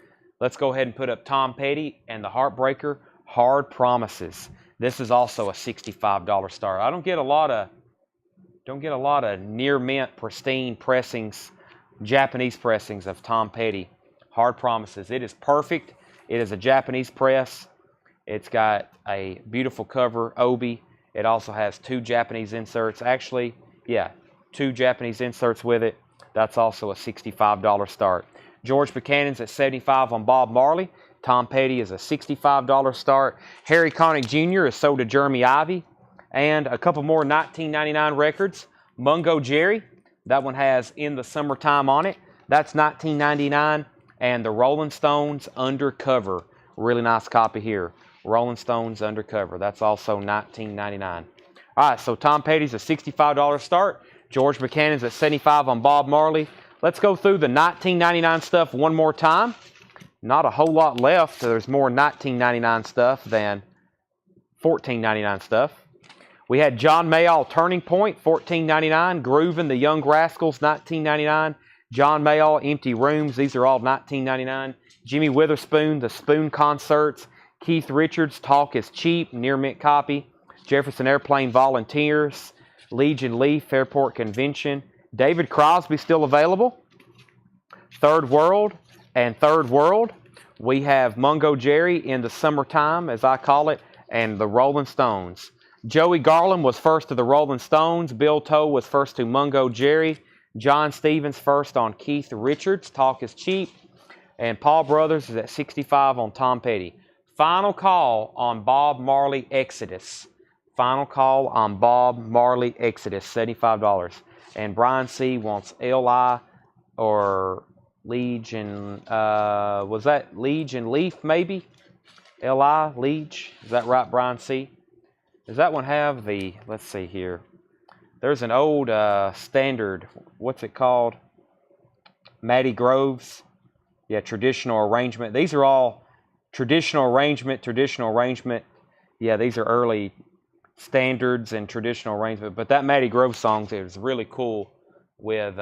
Let's go ahead and put up Tom Petty and the Heartbreaker, Hard Promises. This is also a $65 start. I don't get a lot of near mint pristine pressings, Japanese pressings of Tom Petty, Hard Promises. It is perfect. It is a Japanese press. It's got a beautiful cover, Obi. It also has two Japanese inserts. Actually, yeah, two Japanese inserts with it. That's also a $65 start. George Buchanan's at $75 on Bob Marley. Tom Petty is a $65 start. Harry Connick Jr. is sold to Jeremy Ivy. And a couple more 1999 records. Mungo Jerry, that one has In the Summertime on it. That's $19.99. And the Rolling Stones Undercover. Really nice copy here. Rolling Stones Undercover. That's also $19.99. All right, so Tom Petty's a $65 start. George Buchanan's at $75 on Bob Marley. Let's go through the $19.99 stuff one more time. Not a whole lot left. There's more $19.99 stuff than $14.99 stuff. We had John Mayall Turning Point, $14.99. Groovin' the Young Rascals, $19.99. John Mayall Empty Rooms, these are all $19.99. Jimmy Witherspoon, The Spoon Concerts. Keith Richards, Talk is Cheap, near mint copy. Jefferson Airplane Volunteers. Legion Leaf, Fairport Convention. David Crosby still available. Third World and Third World. We have Mungo Jerry in the Summertime, as I call it, and the Rolling Stones. Joey Garland was first to the Rolling Stones. Bill Toe was first to Mungo Jerry. John Stevens first on Keith Richards, Talk is Cheap. And Paul Brothers is at 65 on Tom Petty. Final call on Bob Marley, Exodus. Final call on Bob Marley, Exodus, $75. And Brian C. wants L.I. or Legion, was that Legion Leaf maybe? L.I. Liege, is that right, Brian C.? Does that one have the, let's see here. There's an old standard, what's it called? Matty Groves. Yeah, traditional arrangement. These are all traditional arrangement. Yeah, these are early standards and traditional arrangement. But that Matty Groves song is really cool with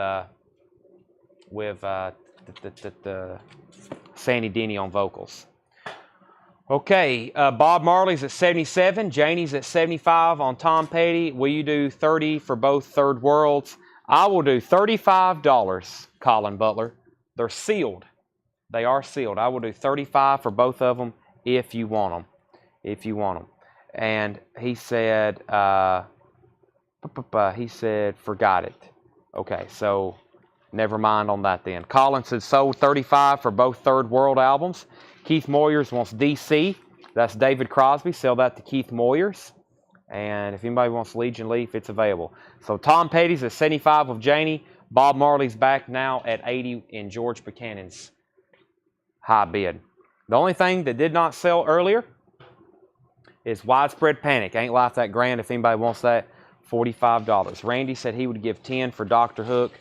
Sandy Denny on vocals. Okay, Bob Marley's at 77. Janie's at 75 on Tom Petty. Will you do 30 for both Third Worlds? I will do $35, Colin Butler. They're sealed. They are sealed. I will do 35 for both of them if you want them. If you want them. And he said, forgot it. Okay, so never mind on that then. Colin said sold 35 for both Third World albums. Keith Moyers wants DC. That's David Crosby. Sell that to Keith Moyers. And if anybody wants Legion Leaf, it's available. So Tom Petty's at 75 with Janie. Bob Marley's back now at 80 in George Buchanan's high bid. The only thing that did not sell earlier is Widespread Panic. Ain't Life That Grand. If anybody wants that, $45. Randy said he would give 10 for Dr. Hook.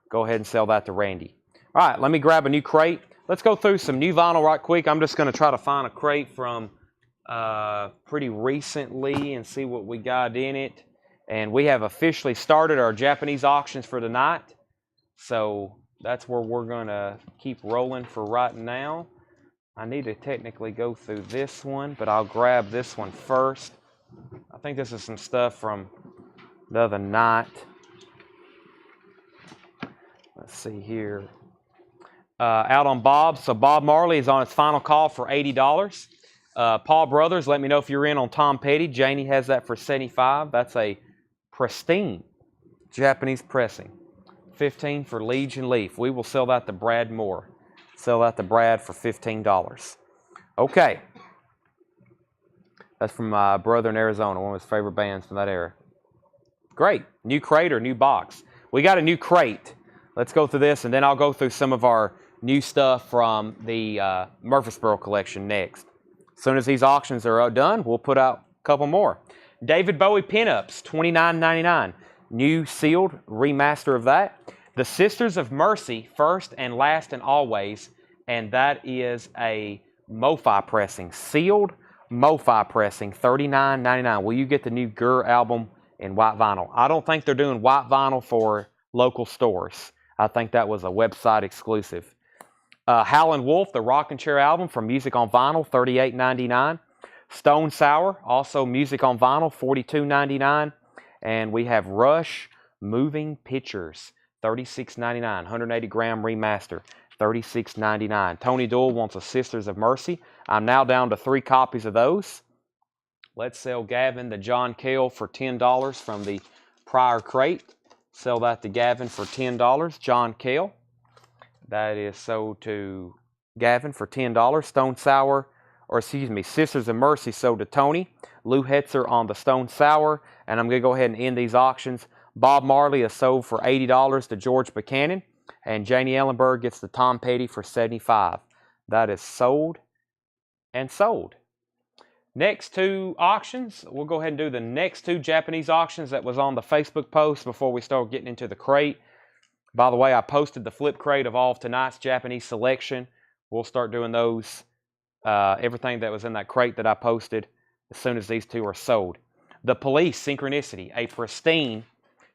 Go ahead and sell that to Randy. All right, let me grab a new crate. Let's go through some new vinyl right quick. I'm just going to try to find a crate from pretty recently and see what we got in it. And we have officially started our Japanese auctions for tonight. So that's where we're going to keep rolling for right now. I need to technically go through this one, but I'll grab this one first. I think this is some stuff from the other night. Let's see here. Out on Bob. So Bob Marley is on his final call for $80. Paul Brothers, let me know if you're in on Tom Petty. Janie has that for $75. That's a pristine Japanese pressing. $15 for Legion Leaf. We will sell that to Brad Moore. Sell that to Brad for $15. Okay. That's from my brother in Arizona, one of his favorite bands from that era. Great. New crate or new box? We got a new crate. Let's go through this, and then I'll go through some of our new stuff from the Murfreesboro collection next. As soon as these auctions are done, we'll put out a couple more. David Bowie Pinups, $29.99. New sealed remaster of that. The Sisters of Mercy, First and Last and Always, and that is a MoFi pressing, sealed MoFi pressing, $39.99. Will you get the new Gurr album in white vinyl? I don't think they're doing white vinyl for local stores. I think that was a website exclusive. Howlin' Wolf, the Rockin' Chair album from Music on Vinyl, $38.99. Stone Sour, also Music on Vinyl, $42.99. And we have Rush Moving Pictures, $36.99. 180-gram remaster, $36.99. Tony Doyle wants a Sisters of Mercy. I'm now down to 3 copies of those. Let's sell Gavin the John Cale for $10 from the prior crate. Sell that to Gavin for $10. John Cale. That is sold to Gavin for $10. Stone Sour, or excuse me, Sisters of Mercy sold to Tony. Lou Hetzer on the Stone Sour. And I'm going to go ahead and end these auctions. Bob Marley is sold for $80 to George Buchanan. And Janie Ellenberg gets the Tom Petty for $75. That is sold and sold. Next 2 auctions, we'll go ahead and do the next 2 Japanese auctions that was on the Facebook post before we start getting into the crate. By the way, I posted the flip crate of all of tonight's Japanese selection. We'll start doing those, everything that was in that crate that I posted as soon as these 2 are sold. The Police, Synchronicity, a pristine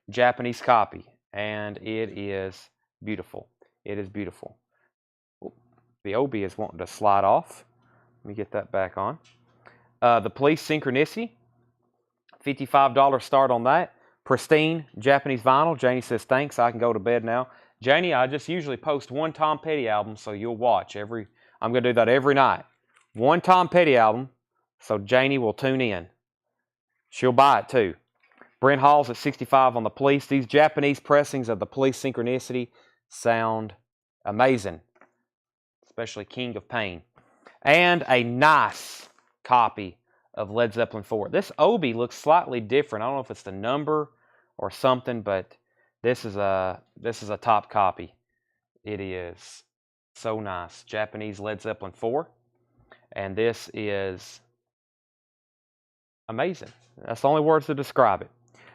Japanese copy. And it is beautiful. It is beautiful. Oh, the OB is wanting to slide off. Let me get that back on. The Police, Synchronicity, $55 start on that. Pristine Japanese vinyl. Janie says, thanks, I can go to bed now. Janie, I just usually post one Tom Petty album, so you'll watch every. I'm going to do that every night. One Tom Petty album, so Janie will tune in. She'll buy it too. Brent Hall's at 65 on the Police. These Japanese pressings of the Police Synchronicity sound amazing, especially King of Pain. And a nice copy of Led Zeppelin 4. This Obi looks slightly different. I don't know if it's the number or something, but this is a top copy. It is so nice. Japanese Led Zeppelin 4. And this is amazing. That's the only words to describe it.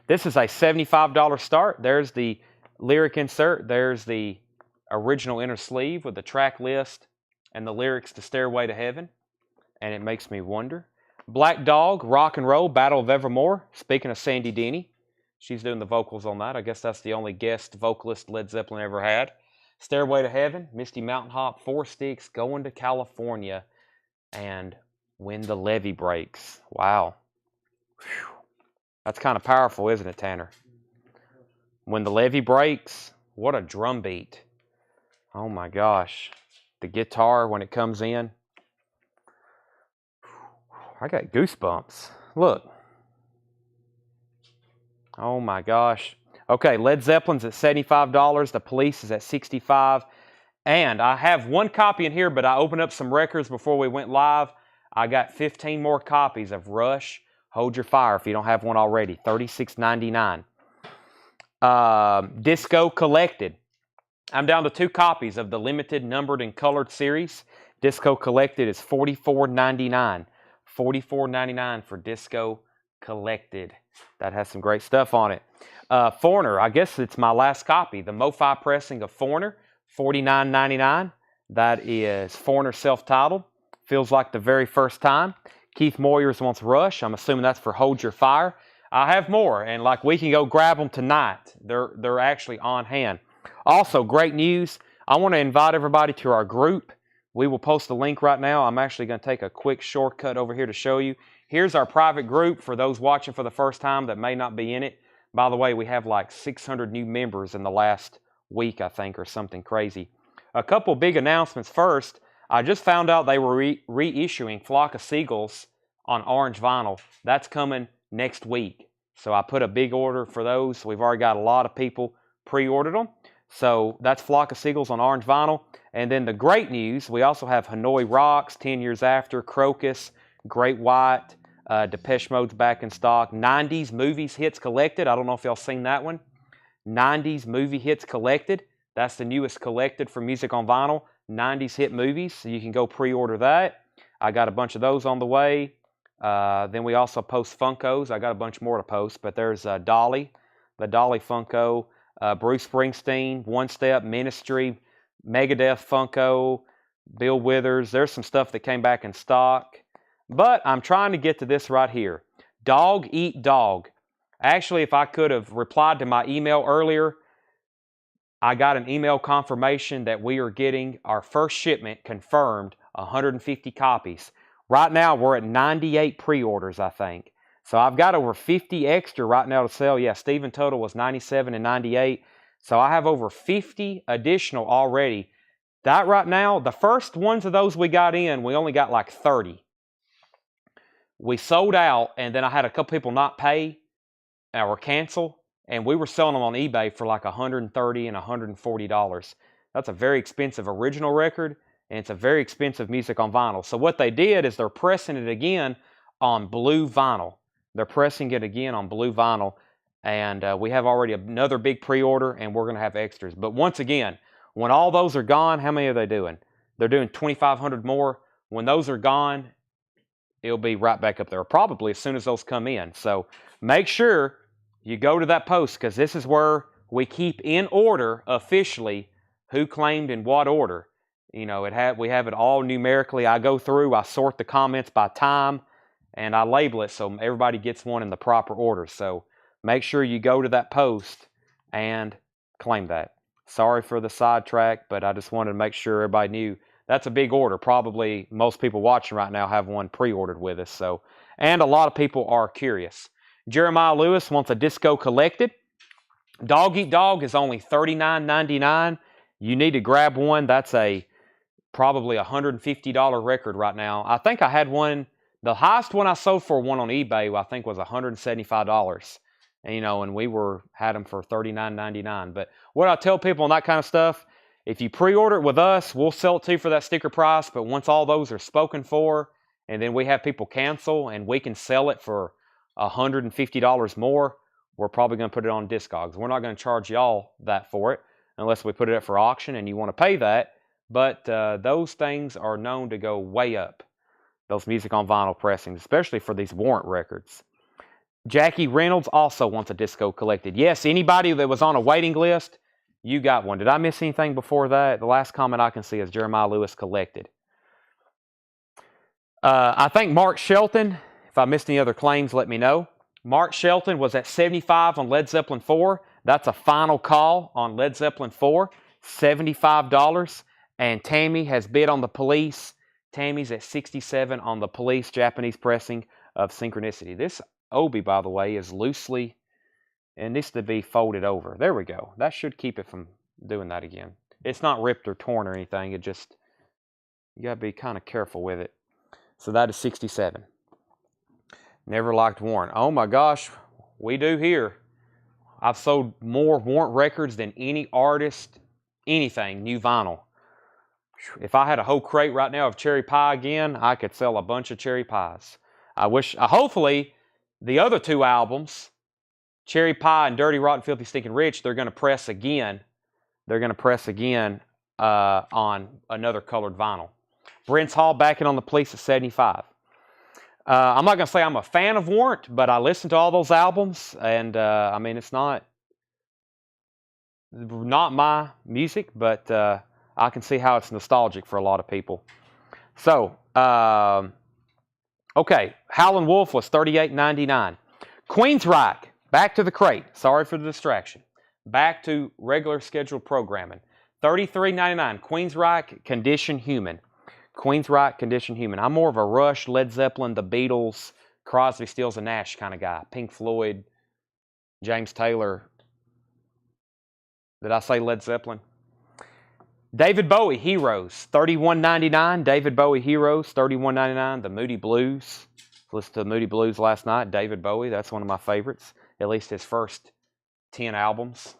This is a $75 start. There's the lyric insert. There's the original inner sleeve with the track list and the lyrics to Stairway to Heaven. And it makes me wonder. Black Dog, Rock and Roll, Battle of Evermore. Speaking of Sandy Denny, she's doing the vocals on that. I guess that's the only guest vocalist Led Zeppelin ever had. Stairway to Heaven, Misty Mountain Hop, Four Sticks, Going to California, and When the Levee Breaks. Wow. Whew. That's kind of powerful, isn't it, Tanner? When the Levee Breaks, what a drum beat. Oh my gosh. The guitar when it comes in. I got goosebumps. Look. Oh my gosh. Okay, Led Zeppelin's at $75. The Police is at $65. And I have one copy in here, but I opened up some records before we went live. I got 15 more copies of Rush, Hold Your Fire, if you don't have one already. $36.99. Disco Collected. I'm down to 2 copies of the limited numbered and colored series. Disco Collected is $44.99. $44.99 for Disco Collected. That has some great stuff on it. Foreigner, I guess it's my last copy. The MoFi pressing of Foreigner, $49.99. That is Foreigner self-titled. Feels like the very first time. Keith Moyers wants Rush. I'm assuming that's for Hold Your Fire. I have more, and like we can go grab them tonight. They're actually on hand. Also, great news. I want to invite everybody to our group. We will post a link right now. I'm actually going to take a quick shortcut over here to show you. Here's our private group for those watching for the first time that may not be in it. By the way, we have like 600 new members in the last week, I think, or something crazy. A couple big announcements. First, I just found out they were reissuing Flock of Seagulls on orange vinyl. That's coming next week. So I put a big order for those. We've already got a lot of people pre-ordered them. So that's Flock of Seagulls on orange vinyl. And then the great news, we also have Hanoi Rocks, 10 Years After, Crocus, Great White, Depeche Mode's back in stock. 90s Movies Hits Collected. I don't know if y'all seen that one. 90s Movie Hits Collected. That's the newest collected for music on vinyl. 90s hit movies. So you can go pre-order that. I got a bunch of those on the way. Then we also post Funkos. I got a bunch more to post. But there's Dolly, the Dolly Funko. Bruce Springsteen, One Step, Ministry, Megadeth Funko, Bill Withers. There's some stuff that came back in stock. But I'm trying to get to this right here. Dog Eat Dog. Actually, if I could have replied to my email earlier, I got an email confirmation that we are getting our first shipment confirmed, 150 copies. Right now, we're at 98 pre-orders, I think. So I've got over 50 extra right now to sell. Yeah, Steven total was 97 and 98. So I have over 50 additional already. That right now, the first ones of those we got in, we only got like 30. We sold out, and then I had a couple people not pay or cancel, and we were selling them on eBay for like $130 and $140. That's a very expensive original record, and it's a very expensive music on vinyl. So what they did is they're pressing it again on blue vinyl. They're pressing it again on blue vinyl, and we have already another big pre-order, and we're going to have extras. But once again, when all those are gone, how many are they doing? They're doing 2,500 more. When those are gone, it'll be right back up there, probably as soon as those come in. So make sure you go to that post, because this is where we keep in order officially who claimed in what order. You know, we have it all numerically. I go through, I sort the comments by time, and I label it so everybody gets one in the proper order. So make sure you go to that post and claim that. Sorry for the sidetrack, but I just wanted to make sure everybody knew that's a big order. Probably most people watching right now have one pre-ordered with us. So, and a lot of people are curious. Jeremiah Lewis wants a Disco Collected. Dog Eat Dog is only $39.99. You need to grab one. That's probably $150 record right now. I think I had one. The highest one I sold for one on eBay, I think, was $175. And we had them for $39.99. But what I tell people on that kind of stuff, if you pre-order it with us, we'll sell it to you for that sticker price. But once all those are spoken for, and then we have people cancel, and we can sell it for $150 more, we're probably going to put it on Discogs. We're not going to charge y'all that for it unless we put it up for auction and you want to pay that. But those things are known to go way up, those music on vinyl pressings, especially for these warrant records. Jackie Reynolds also wants a disco collected. Yes, anybody that was on a waiting list, you got one. Did I miss anything before that? The last comment I can see is Jeremiah Lewis collected. I think Mark Shelton, if I missed any other claims, let me know. Mark Shelton was at 75 on Led Zeppelin 4. That's a final call on Led Zeppelin 4, $75. And Tammy has bid on the Police. Tammy's at 67 on the Police Japanese pressing of Synchronicity. This obi, by the way, is loosely, and needs to be folded over. There we go. That should keep it from doing that again. It's not ripped or torn or anything. You got to be kind of careful with it. So that is 67. Never liked Warrant. Oh my gosh, we do here. I've sold more Warrant records than any artist, anything, new vinyl. If I had a whole crate right now of cherry pie again, I could sell a bunch of cherry pies. Hopefully, the other two albums, Cherry Pie and Dirty, Rotten, Filthy, Stinking Rich, they're going to press again. They're going to press again on another colored vinyl. Brent's Hall backing on the Police at 75. I'm not going to say I'm a fan of Warrant, but I listened to all those albums, and I mean, it's not my music, but I can see how it's nostalgic for a lot of people. So, okay, Howlin' Wolf was $38.99. Queensryche, back to the crate. Sorry for the distraction. Back to regular scheduled programming. $33.99. Queensryche, Condition Human. Queensryche, Condition Human. I'm more of a Rush, Led Zeppelin, The Beatles, Crosby, Stills, and Nash kind of guy. Pink Floyd, James Taylor. Did I say Led Zeppelin? David Bowie, Heroes, $31.99. David Bowie, Heroes, $31.99. The Moody Blues. Listened to the Moody Blues last night. David Bowie, that's one of my favorites. At least his first 10 albums.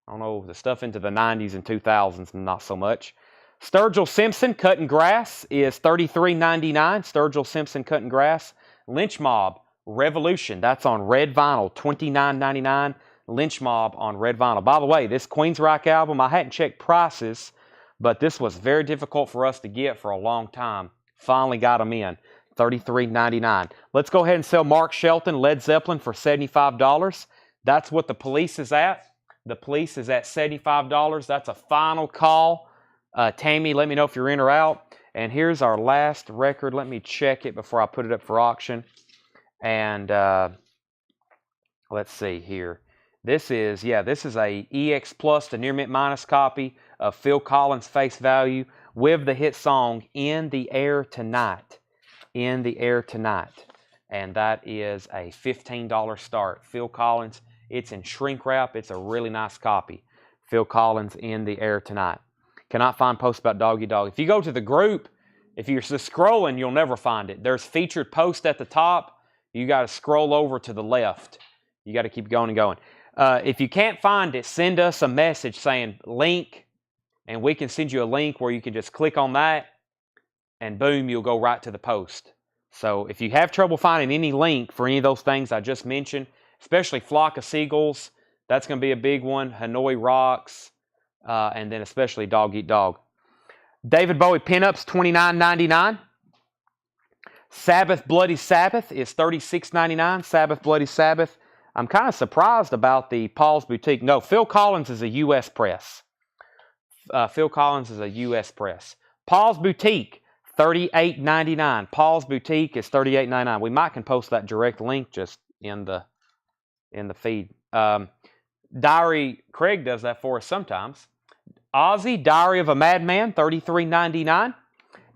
I don't know, the stuff into the 90s and 2000s, not so much. Sturgill Simpson, Cutting Grass, is $33.99. Sturgill Simpson, Cutting Grass. Lynch Mob, Revolution, that's on red vinyl, $29.99. Lynch Mob on red vinyl. By the way, this Queensryche album, I hadn't checked prices, but this was very difficult for us to get for a long time. Finally got them in, $33.99. Let's go ahead and sell Mark Shelton, Led Zeppelin, for $75. That's what the Police is at. The Police is at $75. That's a final call. Tammy, let me know if you're in or out. And here's our last record. Let me check it before I put it up for auction. And let's see here. This is a EX Plus, the Near Mint Minus copy of Phil Collins' Face Value with the hit song In the Air Tonight. In the Air Tonight. And that is a $15 start. Phil Collins, it's in shrink wrap. It's a really nice copy. Phil Collins, In the Air Tonight. Cannot find posts about Dog Eat Dog. If you go to the group, if you're just scrolling, you'll never find it. There's featured post at the top. You got to scroll over to the left. You got to keep going and going. If you can't find it, send us a message saying link, and we can send you a link where you can just click on that, and boom, you'll go right to the post. So if you have trouble finding any link for any of those things I just mentioned, especially Flock of Seagulls, that's going to be a big one. Hanoi Rocks, and then especially Dog Eat Dog. David Bowie Pinups, $29.99. Sabbath Bloody Sabbath is $36.99. Sabbath Bloody Sabbath. I'm kind of surprised about the Paul's Boutique. No, Phil Collins is a U.S. press. Phil Collins is a U.S. press. Paul's Boutique, $38.99. Paul's Boutique is $38.99. We might can post that direct link just in the feed. Diary, Craig does that for us sometimes. Ozzy, Diary of a Madman, $33.99.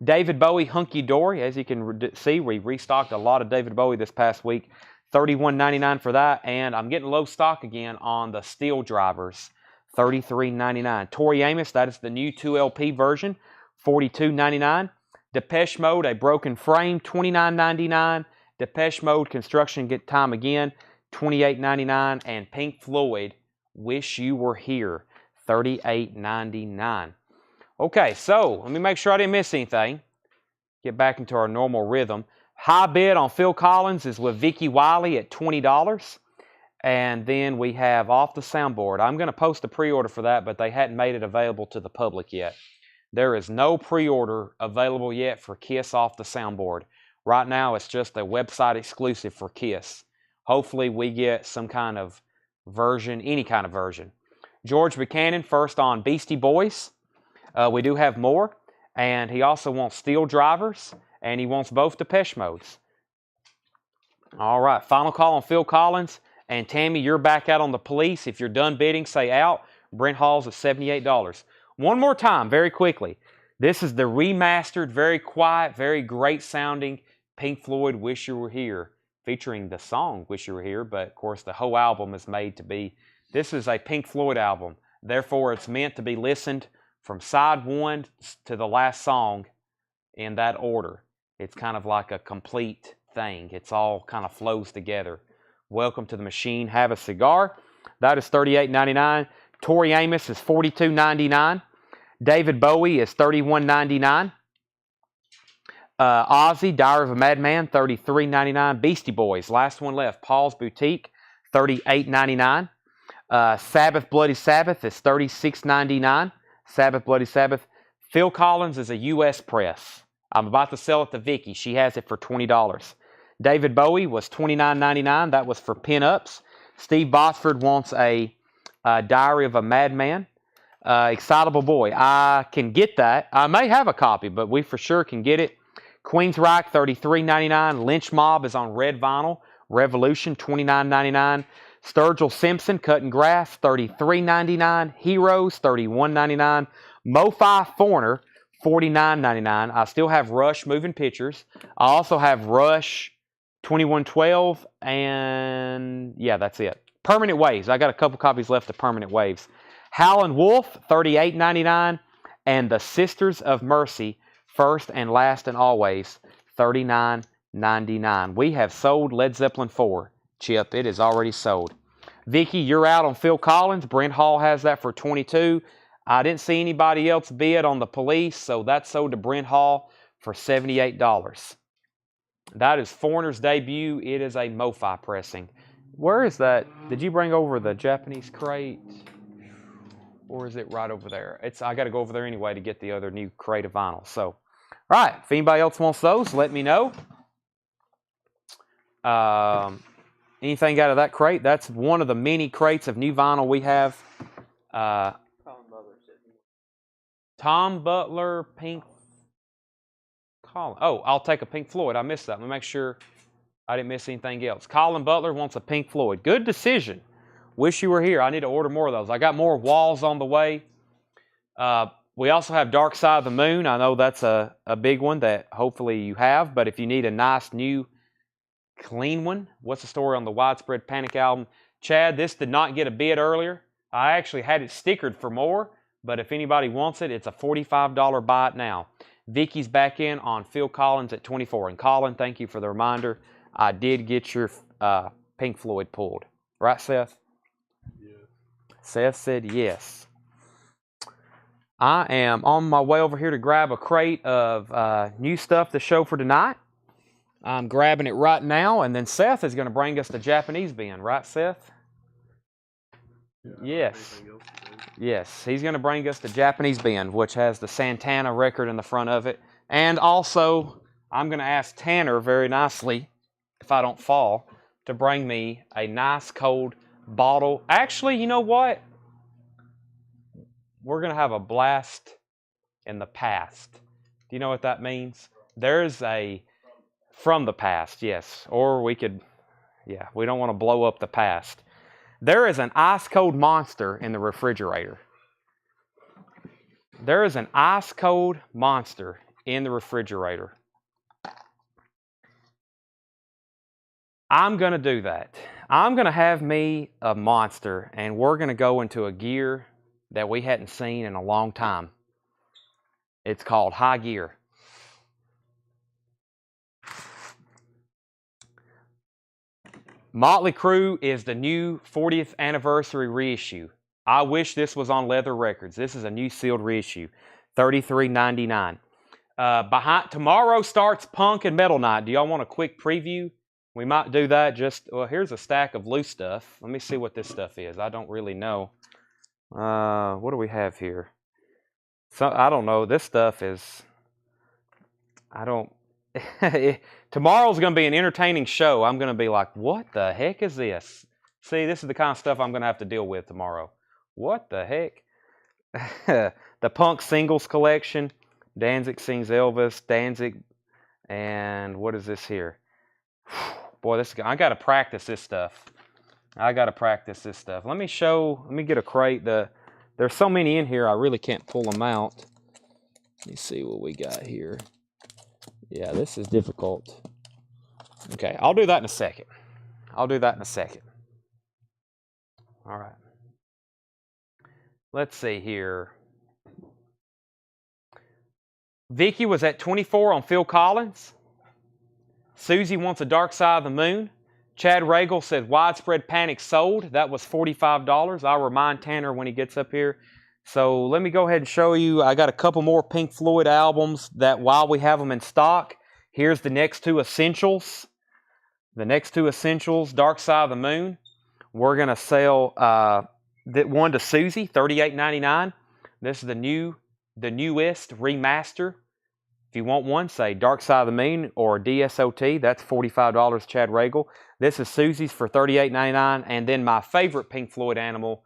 David Bowie, Hunky Dory. As you can see, we restocked a lot of David Bowie this past week. $31.99 for that. And I'm getting low stock again on the steel drivers, $33.99. Tori Amos, that is the new 2LP version, $42.99. Depeche Mode, A Broken Frame, $29.99. Depeche Mode, Construction Get Time Again, $28.99. And Pink Floyd, Wish You Were Here, $38.99. Okay, so let me make sure I didn't miss anything. Get back into our normal rhythm. High bid on Phil Collins is with Vicky Wiley at $20. And then we have Off the Soundboard. I'm going to post a pre-order for that, but they hadn't made it available to the public yet. There is no pre-order available yet for Kiss Off the Soundboard. Right now, it's just a website exclusive for Kiss. Hopefully, we get some kind of version, any kind of version. George Buchanan, first on Beastie Boys. We do have more. And he also wants Steel Drivers, and he wants both Depeche Modes. All right, final call on Phil Collins. And Tammy, you're back out on the police. If you're done bidding, say out. Brent Hall's at $78. One more time, very quickly. This is the remastered, very quiet, very great sounding Pink Floyd Wish You Were Here, featuring the song Wish You Were Here, but of course the whole album is made to be. This is a Pink Floyd album. Therefore, it's meant to be listened from side one to the last song in that order. It's kind of like a complete thing. It's all kind of flows together. Welcome to the machine. Have a cigar. That is $38.99. Tori Amos is $42.99. David Bowie is $31.99. Ozzy, Diary of a Madman, $33.99. Beastie Boys, last one left. Paul's Boutique, $38.99. Sabbath, Bloody Sabbath is $36.99. Sabbath, Bloody Sabbath. Phil Collins is a U.S. press. I'm about to sell it to Vicky. She has it for $20. David Bowie was $29.99. That was for pinups. Steve Botsford wants a Diary of a Madman. Excitable Boy. I can get that. I may have a copy, but we for sure can get it. Queensryche, $33.99. Lynch Mob is on red vinyl. Revolution, $29.99. Sturgill Simpson, Cutting Grass, $33.99. Heroes, $31.99. Mo-Fi Foreigner, $49.99. I still have Rush Moving Pictures. I also have Rush 2112, and yeah, that's it. Permanent Waves. I got a couple copies left of Permanent Waves. Howlin' Wolf, $38.99. And The Sisters of Mercy, First and Last and Always, $39.99. We have sold Led Zeppelin 4. Chip, it is already sold. Vicky, you're out on Phil Collins. Brent Hall has that for $22. I didn't see anybody else bid on the Police, so that's sold to Brent Hall for $78. That is Foreigner's debut. It is a Mo-Fi pressing. Where is that? Did you bring over the Japanese crate? Or is it right over there? I got to go over there anyway to get the other new crate of vinyl. So, all right. If anybody else wants those, let me know. Anything out of that crate? That's one of the many crates of new vinyl we have. Tom Butler, Pink. Oh, I'll take a Pink Floyd. I missed that. Let me make sure I didn't miss anything else. Colin Butler wants a Pink Floyd. Good decision. Wish You Were Here. I need to order more of those. I got more Walls on the way. We also have Dark Side of the Moon. I know that's a big one that hopefully you have. But if you need a nice, new, clean one, what's the story on the Widespread Panic album? Chad, this did not get a bid earlier. I actually had it stickered for more. But if anybody wants it, it's a $45 buy it now. Vicky's back in on Phil Collins at $24. And Colin, thank you for the reminder. I did get your Pink Floyd pulled. Right, Seth? Yes. Seth said yes. I am on my way over here to grab a crate of new stuff to show for tonight. I'm grabbing it right now, and then Seth is going to bring us the Japanese bin. Right, Seth? Yeah, Yes. Yes, he's going to bring us the Japanese bin, which has the Santana record in the front of it. And also, I'm going to ask Tanner very nicely, if I don't fall, to bring me a nice cold bottle. Actually, you know what? We're going to have a blast in the past. Do you know what that means? There's a from the past, yes. Or we could, yeah, we don't want to blow up the past. There is an ice-cold monster in the refrigerator. There is an ice-cold monster in the refrigerator. I'm going to do that. I'm going to have me a monster, and we're going to go into a gear that we hadn't seen in a long time. It's called high gear. Motley Crue is the new 40th anniversary reissue. I wish this was on Leather Records. This is a new sealed reissue, $33.99. Behind tomorrow starts Punk and Metal Night. Do y'all want a quick preview? We might do that. Well, here's a stack of loose stuff. Let me see what this stuff is. I don't really know. What do we have here? I don't know. This stuff is. I don't. Tomorrow's going to be an entertaining show. I'm going to be like, what the heck is this? See, this is the kind of stuff I'm going to have to deal with tomorrow. What the heck? The Punk Singles Collection. Danzig Sings Elvis. Danzig. And what is this here? Boy, I got to practice this stuff. Let me get a crate. There's so many in here, I really can't pull them out. Let me see what we got here. Yeah, this is difficult. Okay, I'll do that in a second. All right. Let's see here. Vicky was at 24 on Phil Collins. Susie wants a Dark Side of the Moon. Chad Regal said Widespread Panic sold. That was $45. I'll remind Tanner when he gets up here. So let me go ahead and show you. I got a couple more Pink Floyd albums that while we have them in stock, here's the next two essentials. Dark Side of the Moon. We're going to sell one to Susie, $38.99. This is the newest remaster. If you want one, say Dark Side of the Moon or DSOT. That's $45, Chad Regal. This is Susie's for $38.99. And then my favorite Pink Floyd album,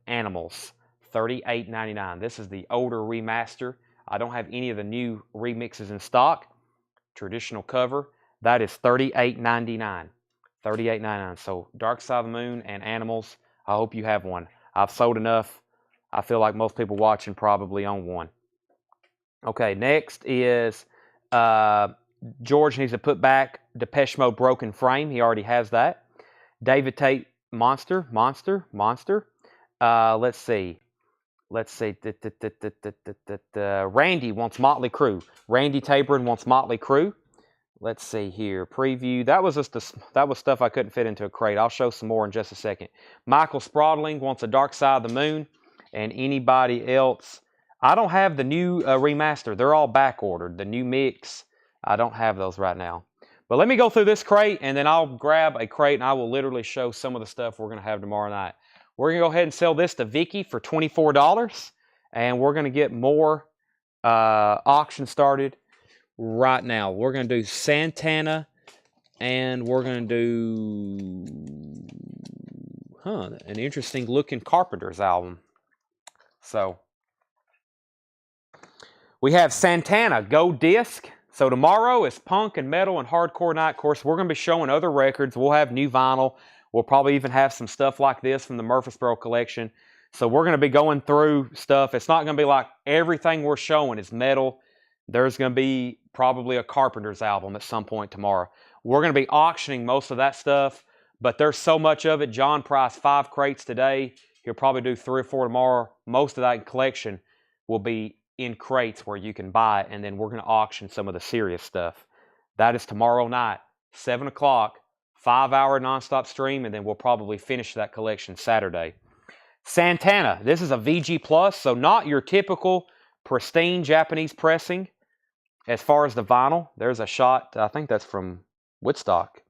Animals, $38.99. This is the older remaster. I don't have any of the new remixes in stock. Traditional cover. That is $38.99. $38.99. So Dark Side of the Moon and Animals. I hope you have one. I've sold enough. I feel like most people watching probably own one. Okay, next is George needs to put back Depeche Mode Broken Frame. He already has that. David Tate Monster. Let's see. Randy wants Motley Crue. Randy Tabron wants Motley Crue. Let's see here. Preview. That was stuff I couldn't fit into a crate. I'll show some more in just a second. Michael Sprodling wants a Dark Side of the Moon. And anybody else? I don't have the new remaster. They're all back ordered. The new mix. I don't have those right now. But let me go through this crate, and then I'll grab a crate, and I will literally show some of the stuff we're going to have tomorrow night. We're going to go ahead and sell this to Vicky for $24, and we're going to get more auction started right now. We're going to do Santana, and we're going to do an interesting looking Carpenters album. So we have Santana, Gold Disc. So tomorrow is Punk and Metal and Hardcore Night. Of course, we're going to be showing other records. We'll have new vinyl. We'll probably even have some stuff like this from the Murfreesboro collection. So we're going to be going through stuff. It's not going to be like everything we're showing is metal. There's going to be probably a Carpenters album at some point tomorrow. We're going to be auctioning most of that stuff, but there's so much of it. John priced 5 crates today. He'll probably do 3 or 4 tomorrow. Most of that collection will be in crates where you can buy it, and then we're going to auction some of the serious stuff. That is tomorrow night, 7 o'clock, 5-hour nonstop stream, and then we'll probably finish that collection Saturday. Santana, this is a VG Plus, so not your typical pristine Japanese pressing. As far as the vinyl, there's a shot, I think that's from Woodstock.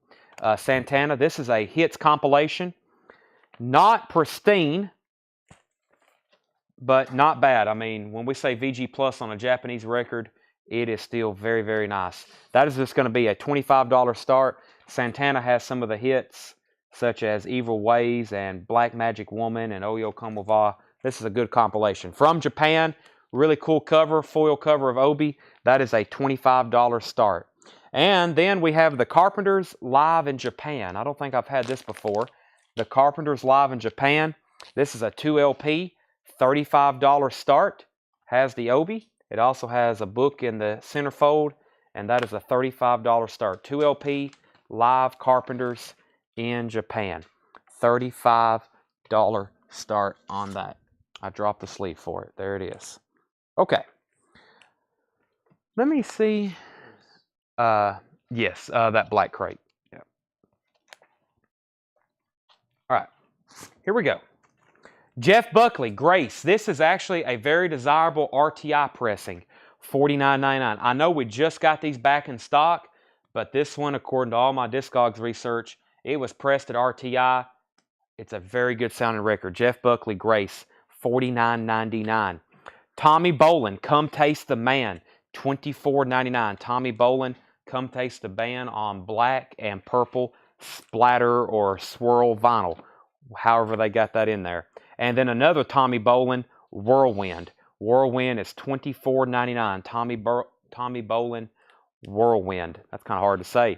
Santana, this is a hits compilation. Not pristine, but not bad. I mean, when we say VG Plus on a Japanese record, it is still very, very nice. That is just going to be a $25 start. Santana has some of the hits, such as Evil Ways and Black Magic Woman and Oyo Como Va. This is a good compilation. From Japan, really cool cover, foil cover of Obi. That is a $25 start. And then we have the Carpenters Live in Japan. I don't think I've had this before. The Carpenters Live in Japan. This is a 2 LP. $35 start, has the Obi. It also has a book in the centerfold, and that is a $35 start. 2 LP live Carpenters in Japan. $35 start on that. I dropped the sleeve for it. There it is. Okay. Let me see. Yes, that black crate. Yeah. All right. Here we go. Jeff Buckley, Grace. This is actually a very desirable RTI pressing. $49.99. I know we just got these back in stock, but this one, according to all my Discogs research, it was pressed at RTI. It's a very good sounding record. Jeff Buckley, Grace, $49.99. Tommy Bolin, Come Taste the Man, $24.99. Tommy Bolin, Come Taste the Man on black and purple splatter or swirl vinyl, however they got that in there. And then another Tommy Bolin, Whirlwind. Whirlwind is $24.99. Tommy Bolin, Whirlwind. That's kind of hard to say.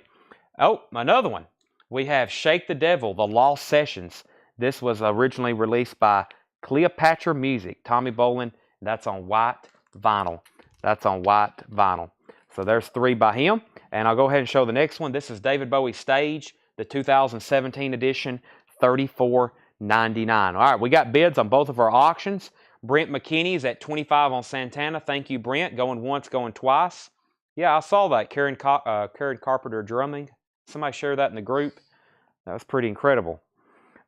Oh, another one. We have Shake the Devil, The Lost Sessions. This was originally released by Cleopatra Music. Tommy Bolin, that's on white vinyl. That's on white vinyl. So there's 3 by him. And I'll go ahead and show the next one. This is David Bowie Stage, the 2017 edition, $34.99. All right, we got bids on both of our auctions. Brent McKinney's at $25 on Santana. Thank you, Brent. Going once, going twice. Yeah, I saw that. Karen Carpenter drumming. Somebody share that in the group. That was pretty incredible.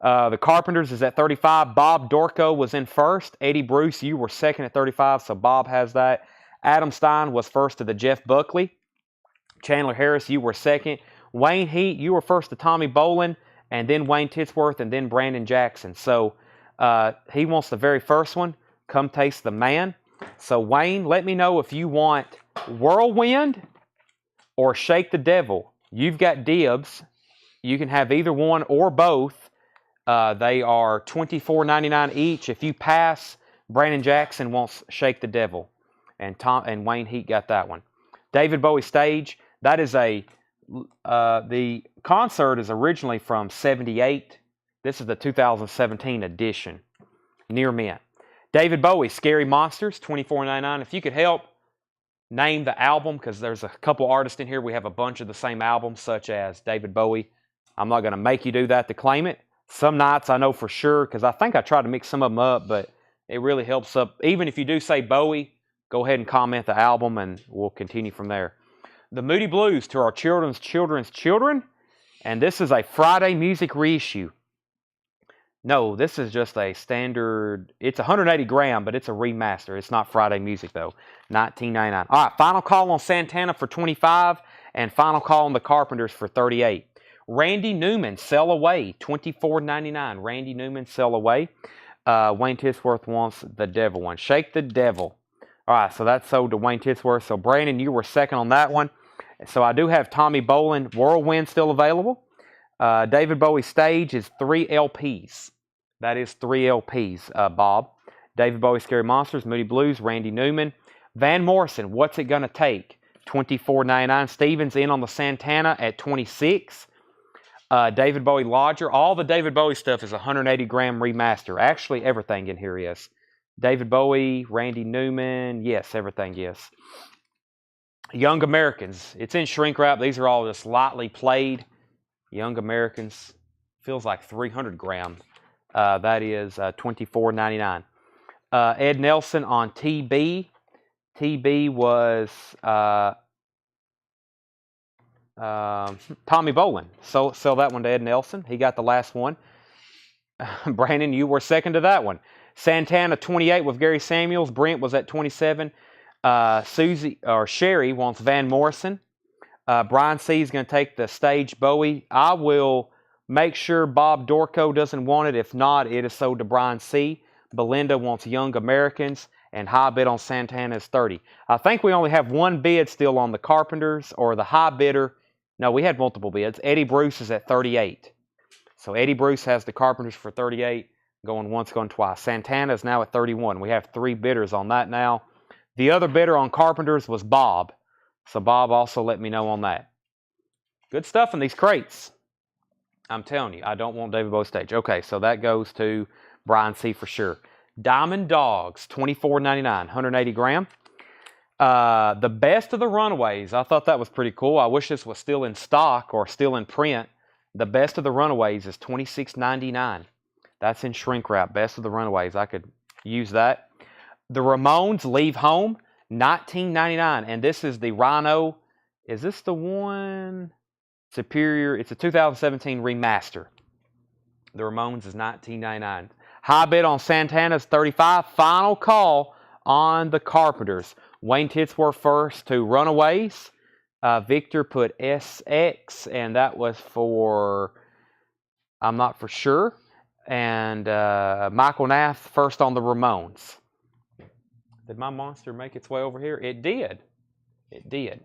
The Carpenters is at $35. Bob Dorco was in first. Eddie Bruce, you were second at $35, so Bob has that. Adam Stein was first to the Jeff Buckley. Chandler Harris, you were second. Wayne Heat, you were first to Tommy Bolin, and then Wayne Titsworth, and then Brandon Jackson. So he wants the very first one, Come Taste the Man. So Wayne, let me know if you want Whirlwind or Shake the Devil. You've got dibs. You can have either one or both. They are $24.99 each. If you pass, Brandon Jackson wants Shake the Devil, and Wayne Heat got that one. David Bowie Stage. That is the concert is originally from '78. This is the 2017 edition. Near mint. David Bowie Scary Monsters, $24.99. If you could help name the album, because there's a couple artists in here. We have a bunch of the same albums, such as David Bowie. I'm not going to make you do that to claim it. Some nights I know for sure, because I think I tried to mix some of them up, but it really helps up. Even if you do say Bowie, go ahead and comment the album, and we'll continue from there. The Moody Blues, To Our Children's Children. And this is a Friday music reissue. No, this is just a standard. It's 180 gram, but it's a remaster. It's not Friday music, though. $19.99. All right, final call on Santana for $25, and final call on the Carpenters for $38. Randy Newman, Sell Away, $24.99. Randy Newman, Sell Away. Wayne Titsworth wants the Devil one. Shake the Devil. All right, so that's sold to Wayne Titsworth. So, Brandon, you were second on that one. So, I do have Tommy Bolin, Whirlwind still available. David Bowie Stage is 3 LPs. That is 3 LPs, Bob. David Bowie Scary Monsters, Moody Blues, Randy Newman. Van Morrison, What's It Gonna Take? $24.99. Stevens in on the Santana at $26. David Bowie Lodger. All the David Bowie stuff is 180 gram remaster. Actually, everything in here is. David Bowie, Randy Newman. Yes, everything, yes. Young Americans. It's in shrink wrap. These are all just lightly played. Young Americans. Feels like 300 gram. That is $24.99. Ed Nelson on TB. TB was Tommy Bolin. So sell that one to Ed Nelson. He got the last one. Brandon, you were second to that one. Santana 28 with Gary Samuels. Brent was at 27. Sherry wants Van Morrison. Brian C is going to take the Stage Bowie. I will make sure Bob Dorco doesn't want it. If not, it is sold to Brian C. Belinda wants Young Americans, and high bid on Santana is 30. I think we only have one bid still on the Carpenters, or the high bidder. No, we had multiple bids. Eddie Bruce is at 38. So Eddie Bruce has the Carpenters for 38, going once, going twice. Santana is now at 31. We have 3 bidders on that now. The other bidder on Carpenters was Bob. So Bob also let me know on that. Good stuff in these crates. I'm telling you, I don't want David Bowie Stage. Okay, so that goes to Brian C for sure. Diamond Dogs, $24.99, 180 gram. The Best of the Runaways. I thought that was pretty cool. I wish this was still in stock or still in print. The Best of the Runaways is $26.99. That's in shrink wrap. Best of the Runaways. I could use that. The Ramones Leave Home, $19.99. And this is the Rhino. Is this the one? Superior. It's a 2017 remaster. The Ramones is $19.99. High bid on Santana's $35. Final call on the Carpenters. Wayne Titsworth first to Runaways. Victor put SX, and that was for, I'm not for sure. And Michael Nath first on the Ramones. Did my monster make its way over here? It did. It did.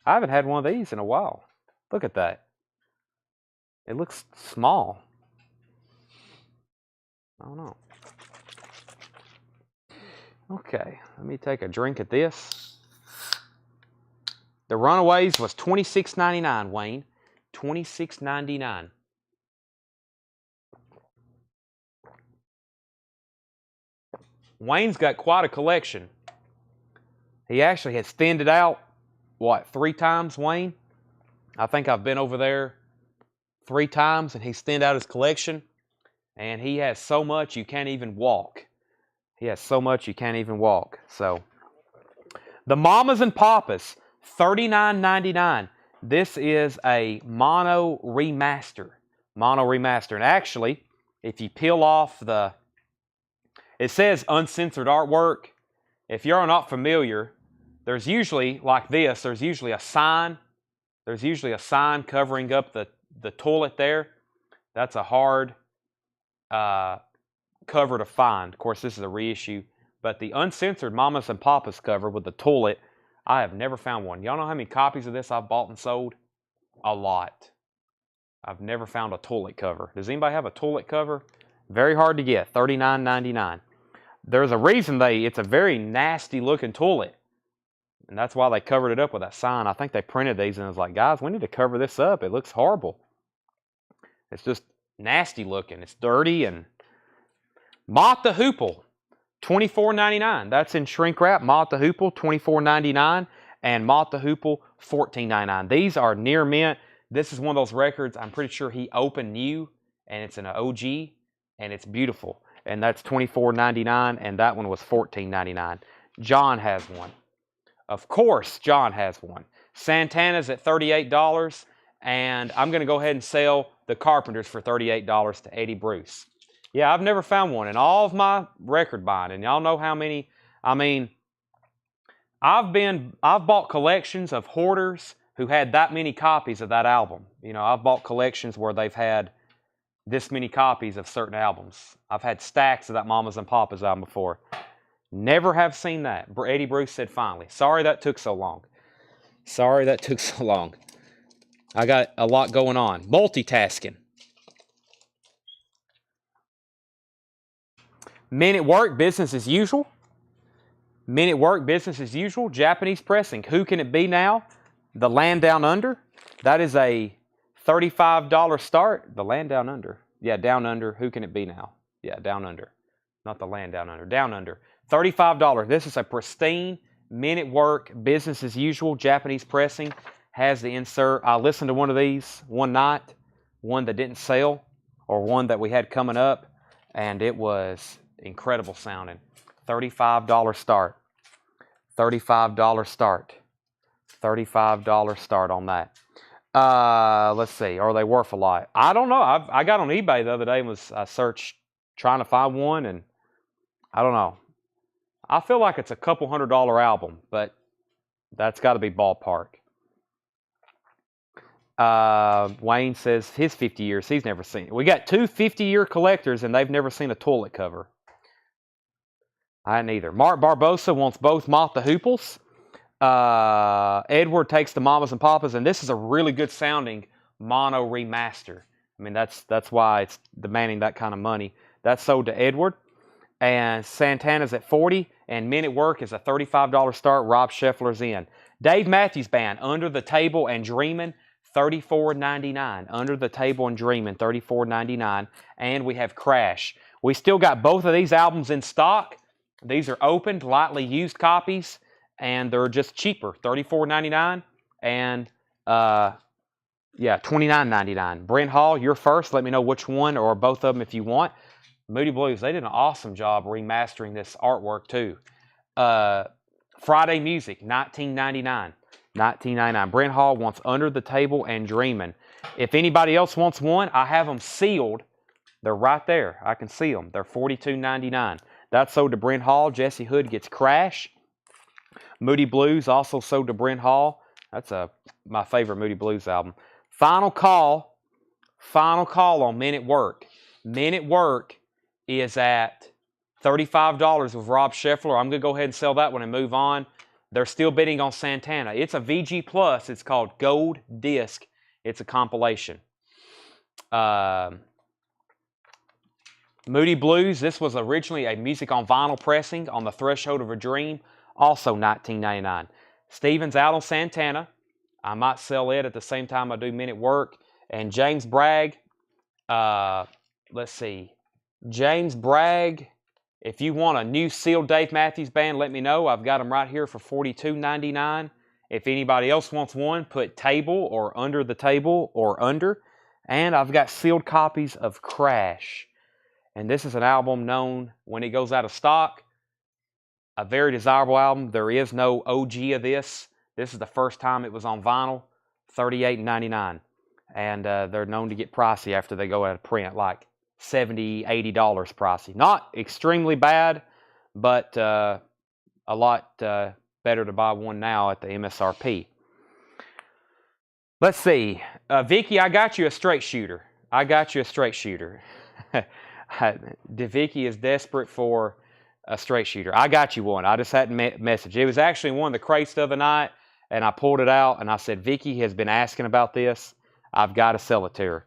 I haven't had one of these in a while. Look at that. It looks small. I don't know. Okay, let me take a drink at this. The Runaways was $26.99, Wayne. $26.99. Wayne's got quite a collection. He actually has thinned it out, what, 3 times, Wayne? I think I've been over there 3 times, and he's thinned out his collection. And he has so much you can't even walk. He has so much you can't even walk. So, the Mamas and Papas, $39.99. This is a mono remaster. Mono remaster. And actually, if you peel off the... It says uncensored artwork. If you're not familiar, there's usually, like this, there's usually a sign. There's usually a sign covering up the toilet there. That's a hard cover to find. Of course, this is a reissue. But the uncensored Mamas and Papas cover with the toilet, I have never found one. Y'all know how many copies of this I've bought and sold? A lot. I've never found a toilet cover. Does anybody have a toilet cover? Very hard to get. $39.99. There's a reason it's a very nasty looking toilet. And that's why they covered it up with that sign. I think they printed these and it was like, guys, we need to cover this up. It looks horrible. It's just nasty looking. It's dirty. And Mott the Hoople, $24.99. That's in shrink wrap. Mott the Hoople, $24.99. And Mott the Hoople, $14.99. These are near mint. This is one of those records I'm pretty sure he opened new. And it's an OG. And it's beautiful. And that's $24.99. And that one was $14.99. John has one. Of course, John has one. Santana's at $38. And I'm going to go ahead and sell the Carpenters for $38 to Eddie Bruce. Yeah, I've never found one in all of my record buying. And y'all know how many. I mean, I've bought collections of hoarders who had that many copies of that album. You know, I've bought collections where they've had this many copies of certain albums. I've had stacks of that Mamas and Papas album before. Never have seen that. Eddie Bruce said finally. Sorry that took so long. Sorry that took so long. I got a lot going on. Multitasking. Men at Work, business as usual. Men at Work, business as usual. Japanese pressing. Who can it be now? The Land Down Under. That is a $35 start. The Land Down Under. Yeah, Down Under. Who can it be now? Yeah, Down Under. Not the Land Down Under. Down Under. $35. This is a pristine Men at Work, business as usual. Japanese pressing. Has the insert. I listened to one of these one night. One that didn't sell. Or one that we had coming up. And it was incredible sounding. $35 start. $35 start. $35 start on that. Let's see. Are they worth a lot? I don't know. I got on eBay the other day and I searched trying to find one, and I don't know. I feel like it's a couple $100 album, but that's got to be ballpark. Wayne says his 50 years, he's never seen it. We got 2 50-year collectors, and they've never seen a toilet cover. I hadn't either. Mark Barbosa wants both Mott the Hooples. Edward takes the Mamas and Papas, and this is a really good sounding mono remaster. I mean, that's why it's demanding that kind of money. That's sold to Edward. And Santana's at $40, and Men at Work is a $35 start. Rob Scheffler's in. Dave Matthews Band, Under the Table and Dreamin', $34.99. Under the Table and Dreamin', $34.99. And we have Crash. We still got both of these albums in stock. These are opened, lightly used copies. and they're just cheaper, $34.99 and yeah, $29.99. Brent Hall, you're first. Let me know which one or both of them if you want. Moody Blues, they did an awesome job remastering this artwork too. Friday Music, $19.99. $19.99. Brent Hall wants Under the Table and Dreamin'. If anybody else wants one, I have them sealed. They're right there. I can see them. They're $42.99. That's sold to Brent Hall. Jesse Hood gets Crash. Moody Blues also sold to Brent Hall. That's my favorite Moody Blues album. Final call on Men at Work. Men at Work is at $35 with Rob Scheffler. I'm going to go ahead and sell that one and move on. They're still bidding on Santana. It's a VG Plus. It's called Gold Disc. It's a compilation. Moody Blues, this was originally a music on vinyl pressing on the Threshold of a Dream, also $19.99. Stevens out on Santana. I might sell it at the same time I do Men at Work. And James Bragg, let's see. James Bragg, if you want a new sealed Dave Matthews Band, let me know. I've got them right here for $42.99. If anybody else wants one, put table or under the table or under. And I've got sealed copies of Crash. And this is an album known when it goes out of stock. A very desirable album. There is no OG of this. This is the first time it was on vinyl. $38.99. And they're known to get pricey after they go out of print, like $70, $80 pricey. Not extremely bad, but a lot better to buy one now at the MSRP. Let's see. Vicky, I got you a straight shooter. Vicky is desperate for a straight shooter. I got you one. I just hadn't messaged. It was actually one of the crates the other night, and I pulled it out, and I said, Vicky has been asking about this. I've got to sell it to her.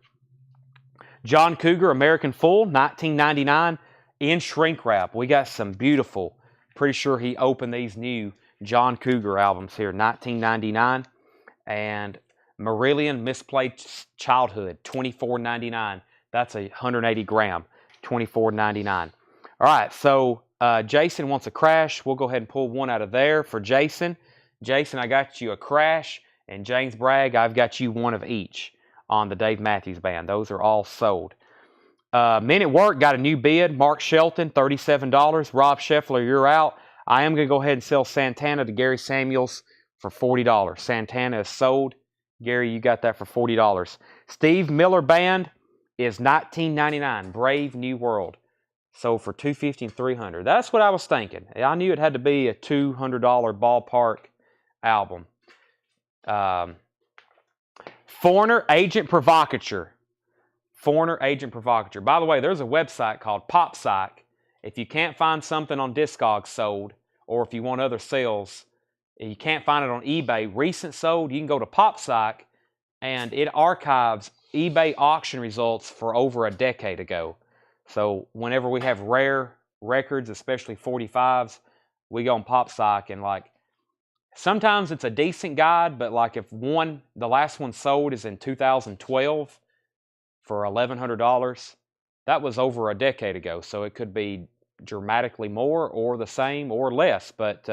John Cougar, American Fool, $19.99 in shrink wrap. We got some beautiful, pretty sure he opened these new John Cougar albums here, $19.99. And Marillion, Misplaced Childhood, $24.99. That's 180 gram, $24.99. All right, so Jason wants a Crash. We'll go ahead and pull one out of there for Jason. Jason, I got you a Crash. And James Bragg, I've got you one of each on the Dave Matthews Band. Those are all sold. Men at Work got a new bid. Mark Shelton, $37. Rob Scheffler, you're out. I am going to go ahead and sell Santana to Gary Samuels for $40. Santana is sold. Gary, you got that for $40. Steve Miller Band is $19.99. Brave New World. Sold for $250 and $300. That's what I was thinking. I knew it had to be a $200 ballpark album. Foreigner Agent Provocateur. Foreigner Agent Provocateur. By the way, there's a website called PopPsych. If you can't find something on Discogs sold, or if you want other sales, and you can't find it on eBay, recent sold, you can go to PopPsych, and it archives eBay auction results for over a decade ago. So whenever we have rare records, especially 45s, we go on PopPsych and like, sometimes it's a decent guide, but like if the last one sold is in 2012 for $1,100, that was over a decade ago. So it could be dramatically more or the same or less. But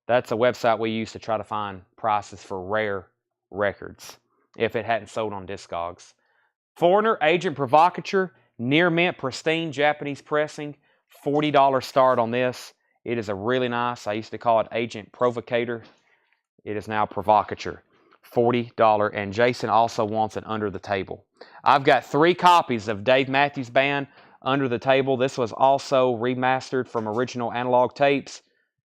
that's a website we use to try to find prices for rare records if it hadn't sold on Discogs. Foreigner Agent Provocateur, near mint, pristine Japanese pressing, $40 start on this. It is a really nice, I used to call it Agent Provocator. It is now Provocateur. $40. And Jason also wants it Under the Table. I've got 3 copies of Dave Matthews Band Under the Table. This was also remastered from original analog tapes.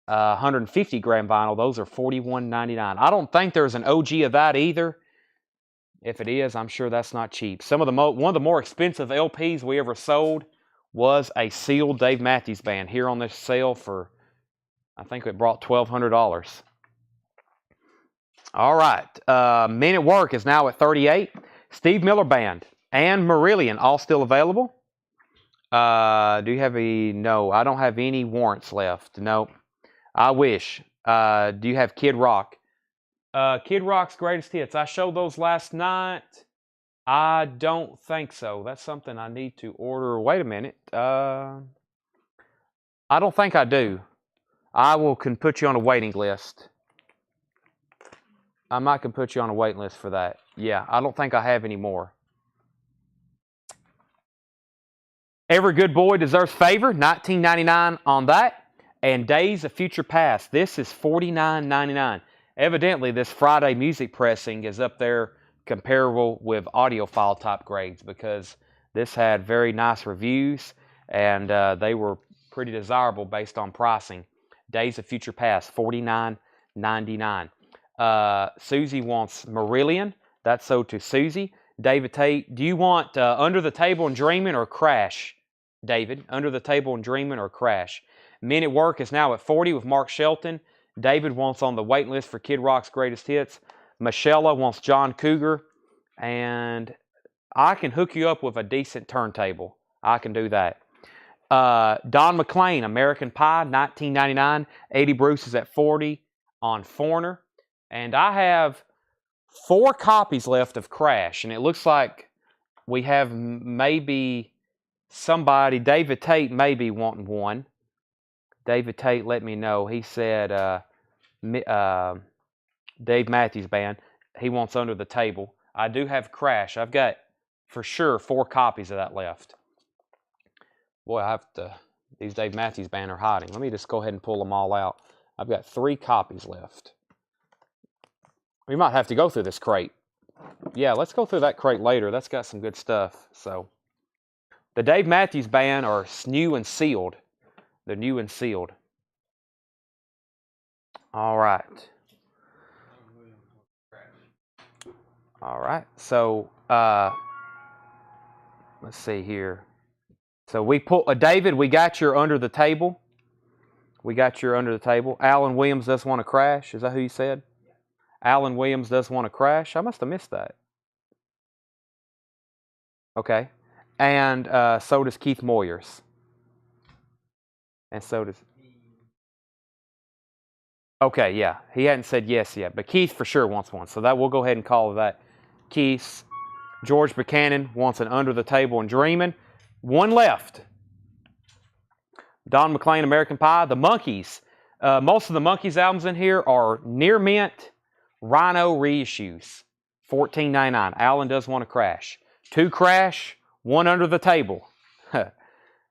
150 gram vinyl. Those are $41.99. I don't think there's an OG of that either. If it is, I'm sure that's not cheap. One of the more expensive LPs we ever sold was a sealed Dave Matthews Band here on this sale for, I think it brought $1,200. All right. Men at Work is now at $38. Steve Miller Band and Marillion all still available. Do you have any? No, I don't have any warrants left. No, I wish. Do you have Kid Rock? Kid Rock's Greatest Hits. I showed those last night. I don't think so. That's something I need to order. Wait a minute. I don't think I do. can put you on a waiting list. I might can put you on a waiting list for that. Yeah, I don't think I have any more. Every Good Boy Deserves Favor, $19.99 on that. And Days of Future Past, this is $49.99. Evidently, this Friday music pressing is up there comparable with audiophile type grades because this had very nice reviews and they were pretty desirable based on pricing. Days of Future Past, $49.99. Susie wants Marillion. That's sold to Susie. David Tate, do you want Under the Table and Dreaming or Crash? David, Under the Table and Dreaming or Crash? Men at Work is now at 40 with Mark Shelton. David wants on the waiting list for Kid Rock's Greatest Hits. Michelle wants John Cougar. And I can hook you up with a decent turntable. I can do that. Don McLean, American Pie, $19.99. Eddie Bruce is at 40 on Foreigner. And I have 4 copies left of Crash. And it looks like we have maybe somebody, David Tate may be wanting one. David Tate let me know. He said Dave Matthews Band. He wants Under the Table. I do have Crash. I've got for sure 4 copies of that left. Boy, I have to. These Dave Matthews Band are hiding. Let me just go ahead and pull them all out. I've got 3 copies left. We might have to go through this crate. Yeah, let's go through that crate later. That's got some good stuff. So, the Dave Matthews Band are new and sealed. They're new and sealed. All right. All right. So, let's see here. So we David, we got your Under the Table. We got your Under the Table. Alan Williams does want to Crash. Is that who you said? Alan Williams does want to Crash. I must have missed that. Okay. And so does Keith Moyers. And so does... Okay, yeah. He hadn't said yes yet, but Keith for sure wants one. So that we'll go ahead and call that Keith's. George Buchanan wants an Under the Table and Dreaming. 1 left. Don McLean, American Pie. The Monkees. Most of the Monkees albums in here are near mint Rhino reissues. $14.99. Alan does want to Crash. 2 Crash, 1 Under the Table.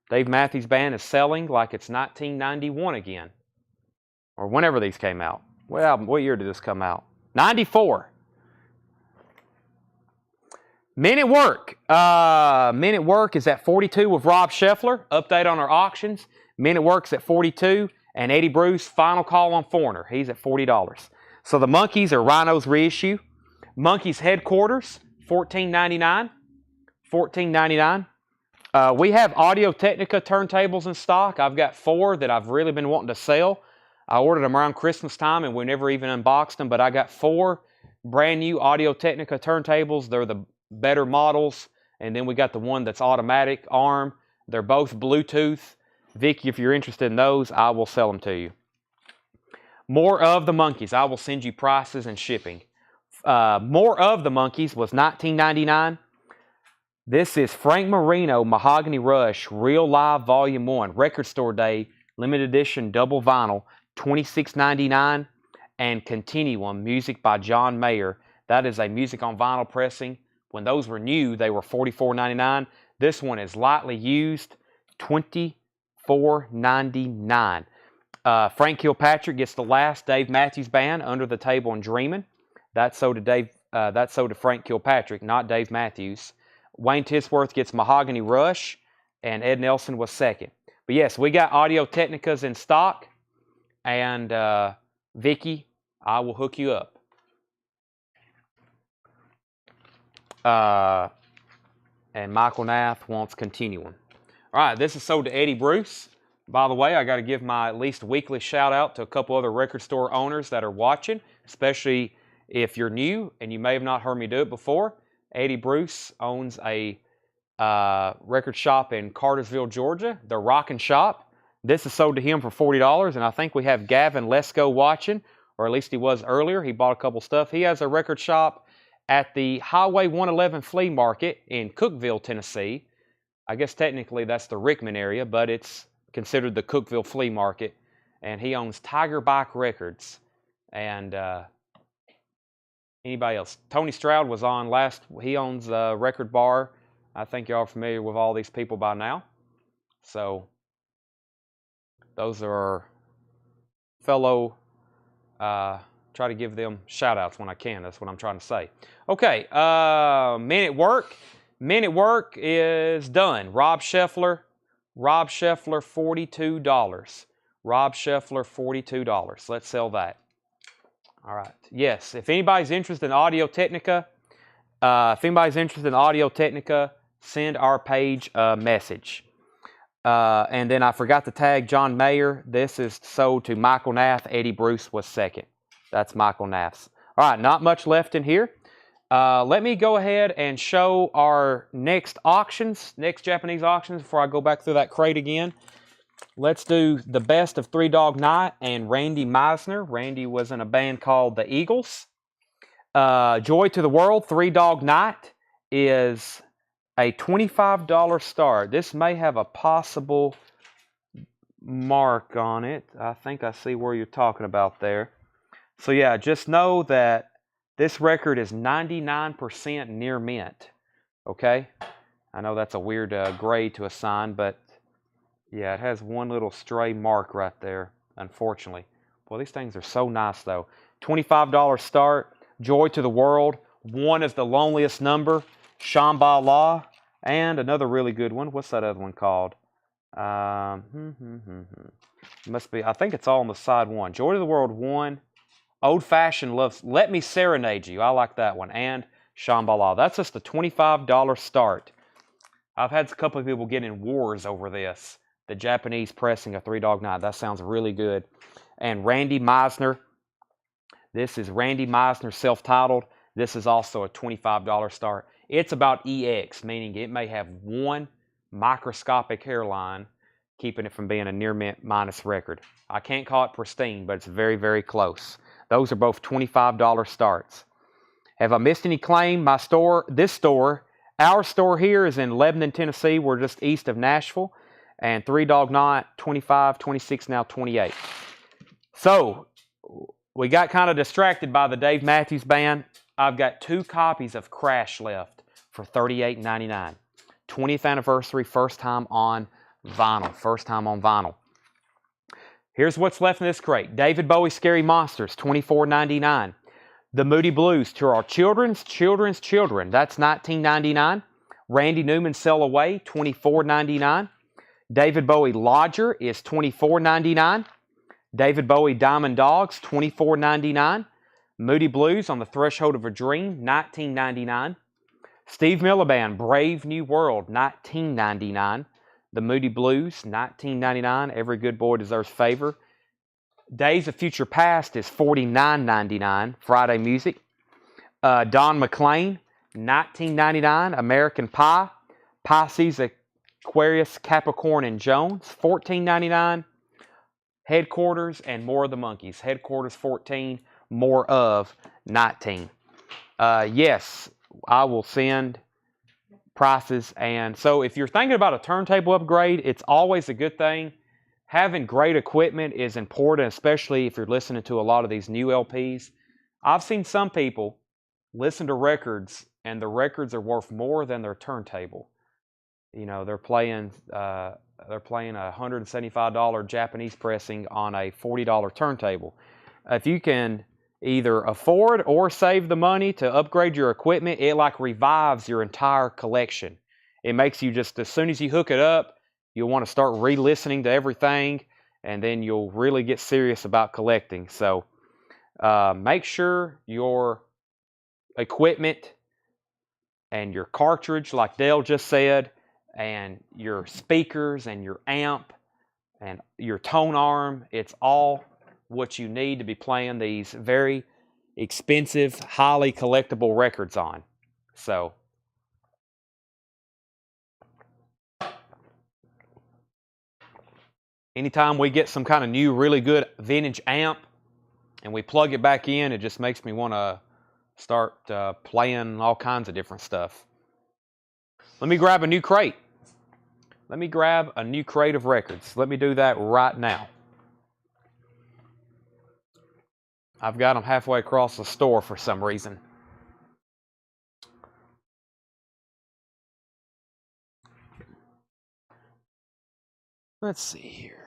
Dave Matthews Band is selling like it's 1991 again. Or whenever these came out. What year did this come out? 94. Men at Work. Men at Work is at 42 with Rob Scheffler. Update on our auctions. Men at Work's at 42. And Eddie Bruce, final call on Foreigner. He's at $40. So the Monkees are Rhino's reissue. Monkees Headquarters, $14.99. $14.99. We have Audio-Technica turntables in stock. I've got 4 that I've really been wanting to sell. I ordered them around Christmas time and we never even unboxed them. But I got 4 brand new Audio-Technica turntables. They're the better models. And then we got the one that's automatic arm. They're both Bluetooth. Vicky, if you're interested in those, I will sell them to you. More of the Monkees. I will send you prices and shipping. More of the Monkees was $19.99. This is Frank Marino Mahogany Rush Real Live Volume 1. Record Store Day, limited edition double vinyl, $26.99. And Continuum, music by John Mayer. That is a music on vinyl pressing. When those were new, they were $44.99. This one is lightly used, $24.99. Frank Kilpatrick gets the last Dave Matthews Band, Under the Table and Dreaming. That's sold to Frank Kilpatrick, not Dave Matthews. Wayne Tisworth gets Mahogany Rush, and Ed Nelson was second. But yes, we got Audio-Technicas in stock, and Vicky, I will hook you up. And Michael Nath wants Continuum. All right, this is sold to Eddie Bruce. By the way, I got to give my at least weekly shout out to a couple other record store owners that are watching, especially if you're new and you may have not heard me do it before. Eddie Bruce owns a record shop in Cartersville, Georgia, the Rockin' Shop. This is sold to him for $40, and I think we have Gavin Lesko watching, or at least he was earlier. He bought a couple stuff. He has a record shop at the Highway 111 Flea Market in Cookeville, Tennessee. I guess technically that's the Rickman area, but it's considered the Cookeville Flea Market. and he owns Tiger Bike Records. And anybody else? Tony Stroud was on last. He owns Record Bar. I think y'all are familiar with all these people by now. So those are fellow. Try to give them shout outs when I can. That's what I'm trying to say. Okay, Men at Work. Men at Work is done. Rob Scheffler, $42. Rob Scheffler, $42. Let's sell that. All right. Yes, if anybody's interested in Audio Technica, send our page a message. And then I forgot to tag John Mayer. This is sold to Michael Nath. Eddie Bruce was second. That's Michael Nath's. All right, not much left in here. Let me go ahead and show our next Japanese auctions before I go back through that crate again. Let's do the best of Three Dog Night and Randy Meisner. Randy was in a band called the Eagles. Joy to the World, Three Dog Night is a $25 start. This may have a possible mark on it. I think I see where you're talking about there. So yeah, just know that this record is 99% near mint. Okay? I know that's a weird grade to assign, but yeah, it has one little stray mark right there, unfortunately. Well, these things are so nice, though. $25 start, Joy to the World. One is The Loneliest Number, Shambhala, and another really good one. What's that other one called? Must be, I think it's all on the side one. Joy to the World 1. Old Fashioned loves Let Me Serenade You. I like that one. And Shambhala. That's just a $25 start. I've had a couple of people get in wars over this. The Japanese pressing a Three Dog Night. That sounds really good. And Randy Meisner. This is Randy Meisner self-titled. This is also a $25 start. It's about EX, meaning it may have one microscopic hairline keeping it from being a near mint minus record. I can't call it pristine, but it's very, very close. Those are both $25 starts. Have I missed any claim? Our store here is in Lebanon, Tennessee. We're just east of Nashville. And Three Dog Night, 25, 26, now 28. So, we got kind of distracted by the Dave Matthews Band. I've got 2 copies of Crash left for $38.99. 20th anniversary, first time on vinyl. Here's what's left in this crate. David Bowie Scary Monsters, $24.99. The Moody Blues, To Our Children's Children, that's $19.99. Randy Newman Sell Away, $24.99. David Bowie Lodger is $24.99. David Bowie Diamond Dogs, $24.99. Moody Blues On the Threshold of a Dream, $19.99. Steve Miller Band Brave New World, $19.99. The Moody Blues, $19.99. Every good boy deserves favor. Days of Future Past is $49.99. Friday Music. Don McLean, $19.99. American Pie. Pisces, Aquarius, Capricorn, and Jones, $14.99. Headquarters and More of the Monkeys. Headquarters, $14. More of, $19. Yes, I will send prices. And so if you're thinking about a turntable upgrade, it's always a good thing. Having great equipment is important, especially if you're listening to a lot of these new LPs. I've seen some people listen to records, and the records are worth more than their turntable. You know, they're playing a $175 Japanese pressing on a $40 turntable. If you can either afford or save the money to upgrade your equipment, it like revives your entire collection. It makes you just, as soon as you hook it up, you'll want to start re-listening to everything, and then you'll really get serious about collecting. So make sure your equipment and your cartridge, like Dale just said, and your speakers and your amp and your tone arm, it's all what you need to be playing these very expensive, highly collectible records on. So anytime we get some kind of new, really good vintage amp and we plug it back in, it just makes me want to start playing all kinds of different stuff. Let me grab a new crate. Let me grab a new crate of records. Let me do that right now. I've got them halfway across the store for some reason. Let's see here.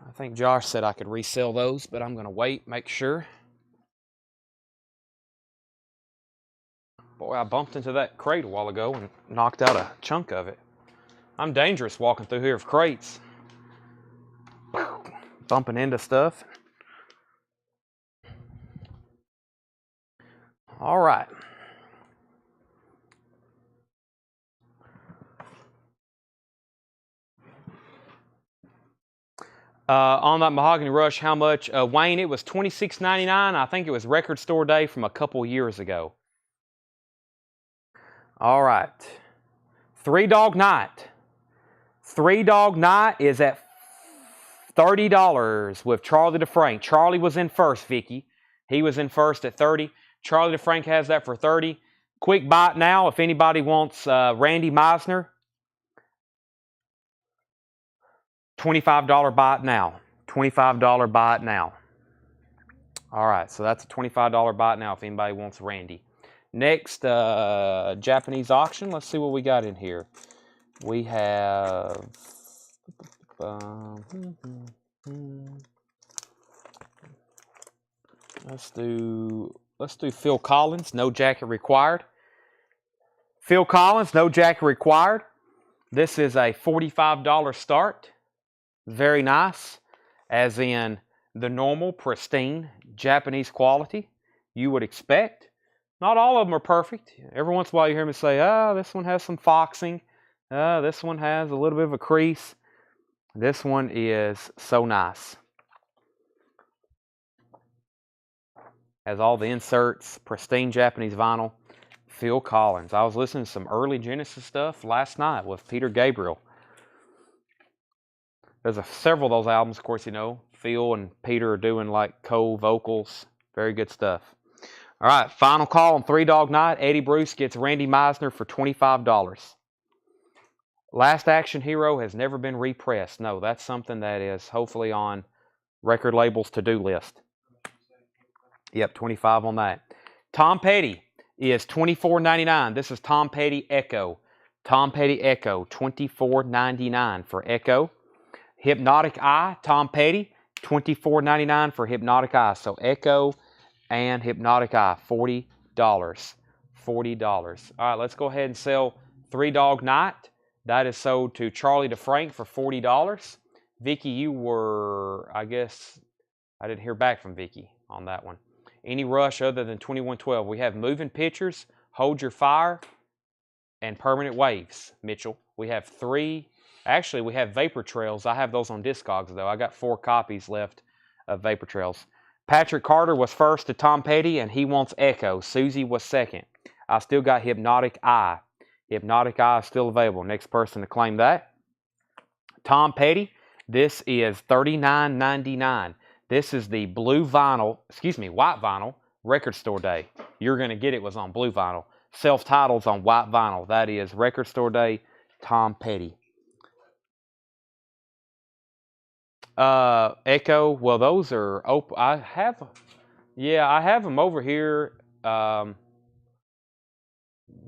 I think Josh said I could resell those, but I'm going to wait, make sure. Boy, I bumped into that crate a while ago and knocked out a chunk of it. I'm dangerous walking through here with crates. Bumping into stuff. All right. On that Mahogany Rush, how much? Wayne, it was $26.99. I think it was record store day from a couple years ago. All right. Three Dog Night. Three Dog Night is at $30 with Charlie DeFrank. Charlie was in first, Vicky. He was in first at $30. Charlie DeFrank has that for $30. Quick bite now if anybody wants Randy Meisner. $25 bite now. $25 bite now. All right, so that's a $25 bite now if anybody wants Randy. Next, Japanese auction. Let's see what we got in here. We have... let's do Phil Collins, no jacket required. Phil Collins, no jacket required. This is a $45 start. Very nice, as in the normal, pristine, Japanese quality you would expect. Not all of them are perfect. Every once in a while you hear me say, oh, this one has some foxing. This one has a little bit of a crease. This one is so nice. Has all the inserts, pristine Japanese vinyl. Phil Collins. I was listening to some early Genesis stuff last night with Peter Gabriel. There's several of those albums, of course, you know. Phil and Peter are doing like co-vocals. Very good stuff. All right, final call on Three Dog Night. Eddie Bruce gets Randy Meisner for $25. Last Action Hero has never been repressed. No, that's something that is hopefully on record labels' to-do list. Yep, 25 on that. Tom Petty is $24.99. This is Tom Petty Echo. Tom Petty Echo, $24.99 for Echo. Hypnotic Eye, Tom Petty, $24.99 for Hypnotic Eye. So Echo and Hypnotic Eye, $40. $40. All right, let's go ahead and sell Three Dog Night. That is sold to Charlie DeFrank for $40. Vicky, you were, I guess, I didn't hear back from Vicky on that one. Any rush other than 2112? We have Moving Pictures, Hold Your Fire, and Permanent Waves, Mitchell. We have three. Actually, we have Vapor Trails. I have those on Discogs, though. I got 4 copies left of Vapor Trails. Patrick Carter was first to Tom Petty, and he wants Echo. Susie was second. I still got Hypnotic Eye. Hypnotic Eye is still available. Next person to claim that. Tom Petty, this is $39.99. This is the blue vinyl, white vinyl, record store day. You're going to get it was on blue vinyl. Self-titled's on white vinyl. That is record store day, Tom Petty. Echo, well, those are open. I have them over here.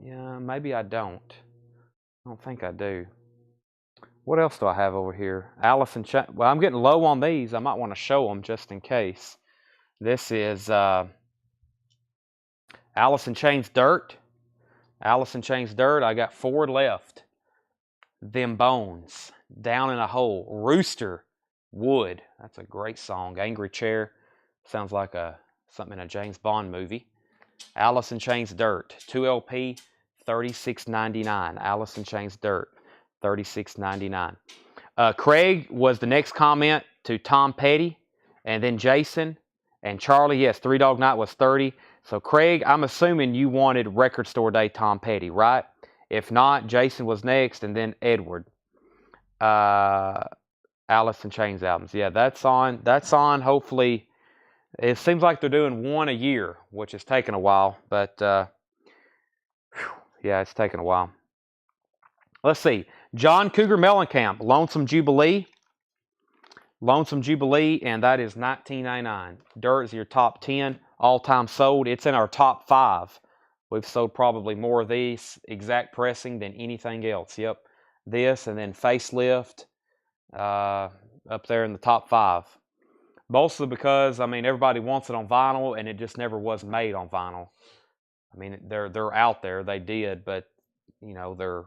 Yeah, maybe I don't. I don't think I do. What else do I have over here? Alice in Chains. Well, I'm getting low on these. I might want to show them just in case. This is Alice in Chains Dirt. Alice in Chains Dirt. I got 4 left. Them Bones. Down in a Hole. Rooster Wood. That's a great song. Angry Chair. Sounds like something in a James Bond movie. Alice in Chains Dirt. 2 LP, $36.99. Alice in Chains Dirt, $36.99. Craig was the next comment to Tom Petty, and then Jason and Charlie. Yes, Three Dog Night was $30. So Craig, I'm assuming you wanted record store day Tom Petty, right? If not, Jason was next, and then Edward. Alice in Chains albums. Yeah, that's on. Hopefully, it seems like they're doing one a year, which is taking a while. But yeah, it's taking a while. Let's see. John Cougar Mellencamp, Lonesome Jubilee. Lonesome Jubilee, and that is $19.99. Dirt is your top 10 all-time sold. It's in our top 5. We've sold probably more of these exact pressing than anything else. Yep, this and then Facelift up there in the top 5. Mostly because, I mean, everybody wants it on vinyl, and it just never was made on vinyl. I mean, they're out there. They did, but you know,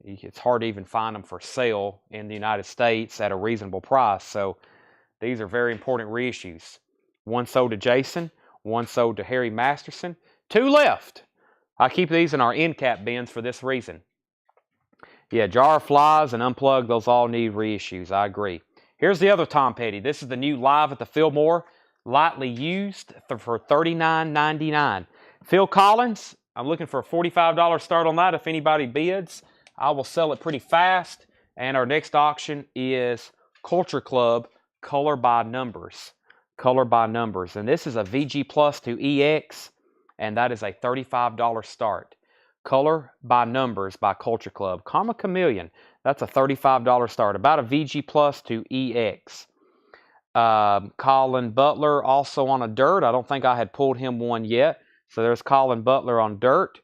it's hard to even find them for sale in the United States at a reasonable price. So these are very important reissues. One sold to Jason, one sold to Harry Masterson, 2 left. I keep these in our end cap bins for this reason. Yeah, Jar of Flies and Unplugged, those all need reissues. I agree. Here's the other Tom Petty. This is the new Live at the Fillmore, lightly used for $39.99. Phil Collins, I'm looking for a $45 start on that. If anybody bids, I will sell it pretty fast. And our next auction is Culture Club Color by Numbers. Color by Numbers. And this is a VG Plus to EX, and that is a $35 start. Color by Numbers by Culture Club. Karma Chameleon, that's a $35 start. About a VG Plus to EX. Colin Butler also on a Dirt. I don't think I had pulled him one yet. So there's Colin Butler on Dirt.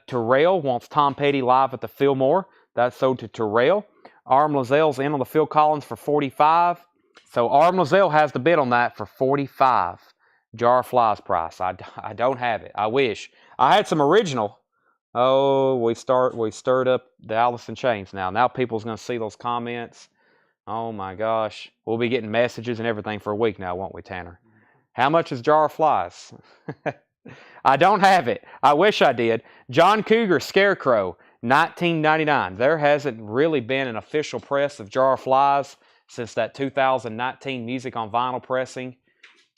Terrell wants Tom Petty Live at the Fillmore. That's sold to Terrell. Arm Lazelle's in on the Phil Collins for $45. So Arm Lazelle has the bid on that for $45. Jar of Flies price. I don't have it. I wish. I had some original. Oh, we stirred up the Alice in Chains now. Now people's going to see those comments. Oh my gosh. We'll be getting messages and everything for a week now, won't we, Tanner? How much is Jar of Flies? I don't have it. I wish I did. John Cougar Scarecrow, $19.99. There hasn't really been an official press of Jar of Flies since that 2019 Music on Vinyl pressing,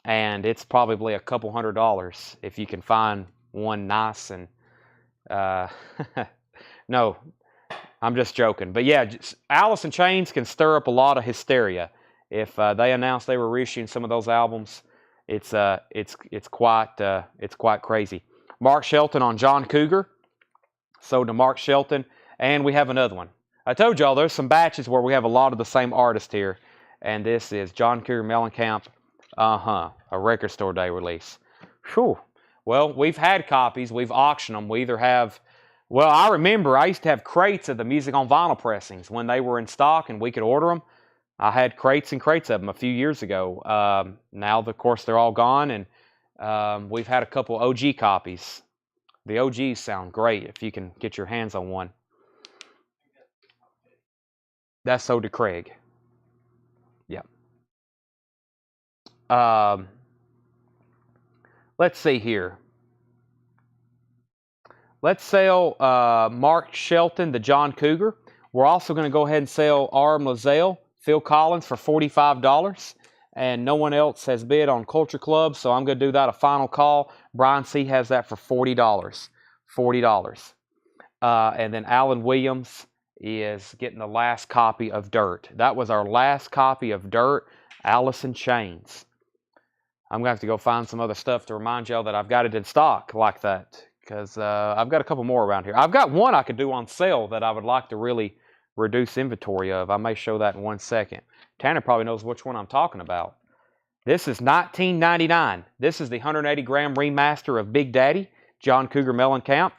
and it's probably a couple $100 if you can find one nice. And no, I'm just joking. But yeah, Alice in Chains can stir up a lot of hysteria. If they announced they were reissuing some of those albums, it's quite crazy. Mark Shelton on John Cougar, sold to Mark Shelton, and we have another one. I told y'all there's some batches where we have a lot of the same artist here, and this is John Cougar Mellencamp, a Record Store Day release. Whew. Well, we've had copies, we've auctioned them. We either have, well, I remember I used to have crates of the Music on Vinyl pressings when they were in stock and we could order them. I had crates and crates of them a few years ago. Now, of course, they're all gone, and we've had a couple OG copies. The OGs sound great if you can get your hands on one. That's sold to Craig. Yeah. Let's see here. Let's sell Mark Shelton, the John Cougar. We're also going to go ahead and sell Arm Lazelle, Phil Collins for $45. And no one else has bid on Culture Club, so I'm going to do that a final call. Brian C. has that for $40. $40. And then Alan Williams is getting the last copy of Dirt. That was our last copy of Dirt, Alice in Chains. I'm going to have to go find some other stuff to remind y'all that I've got it in stock like that, because I've got a couple more around here. I've got one I could do on sale that I would like to really reduce inventory of. I may show that in 1 second. Tanner probably knows which one I'm talking about. This is $19.99. This is the 180-gram remaster of Big Daddy, John Cougar Mellencamp,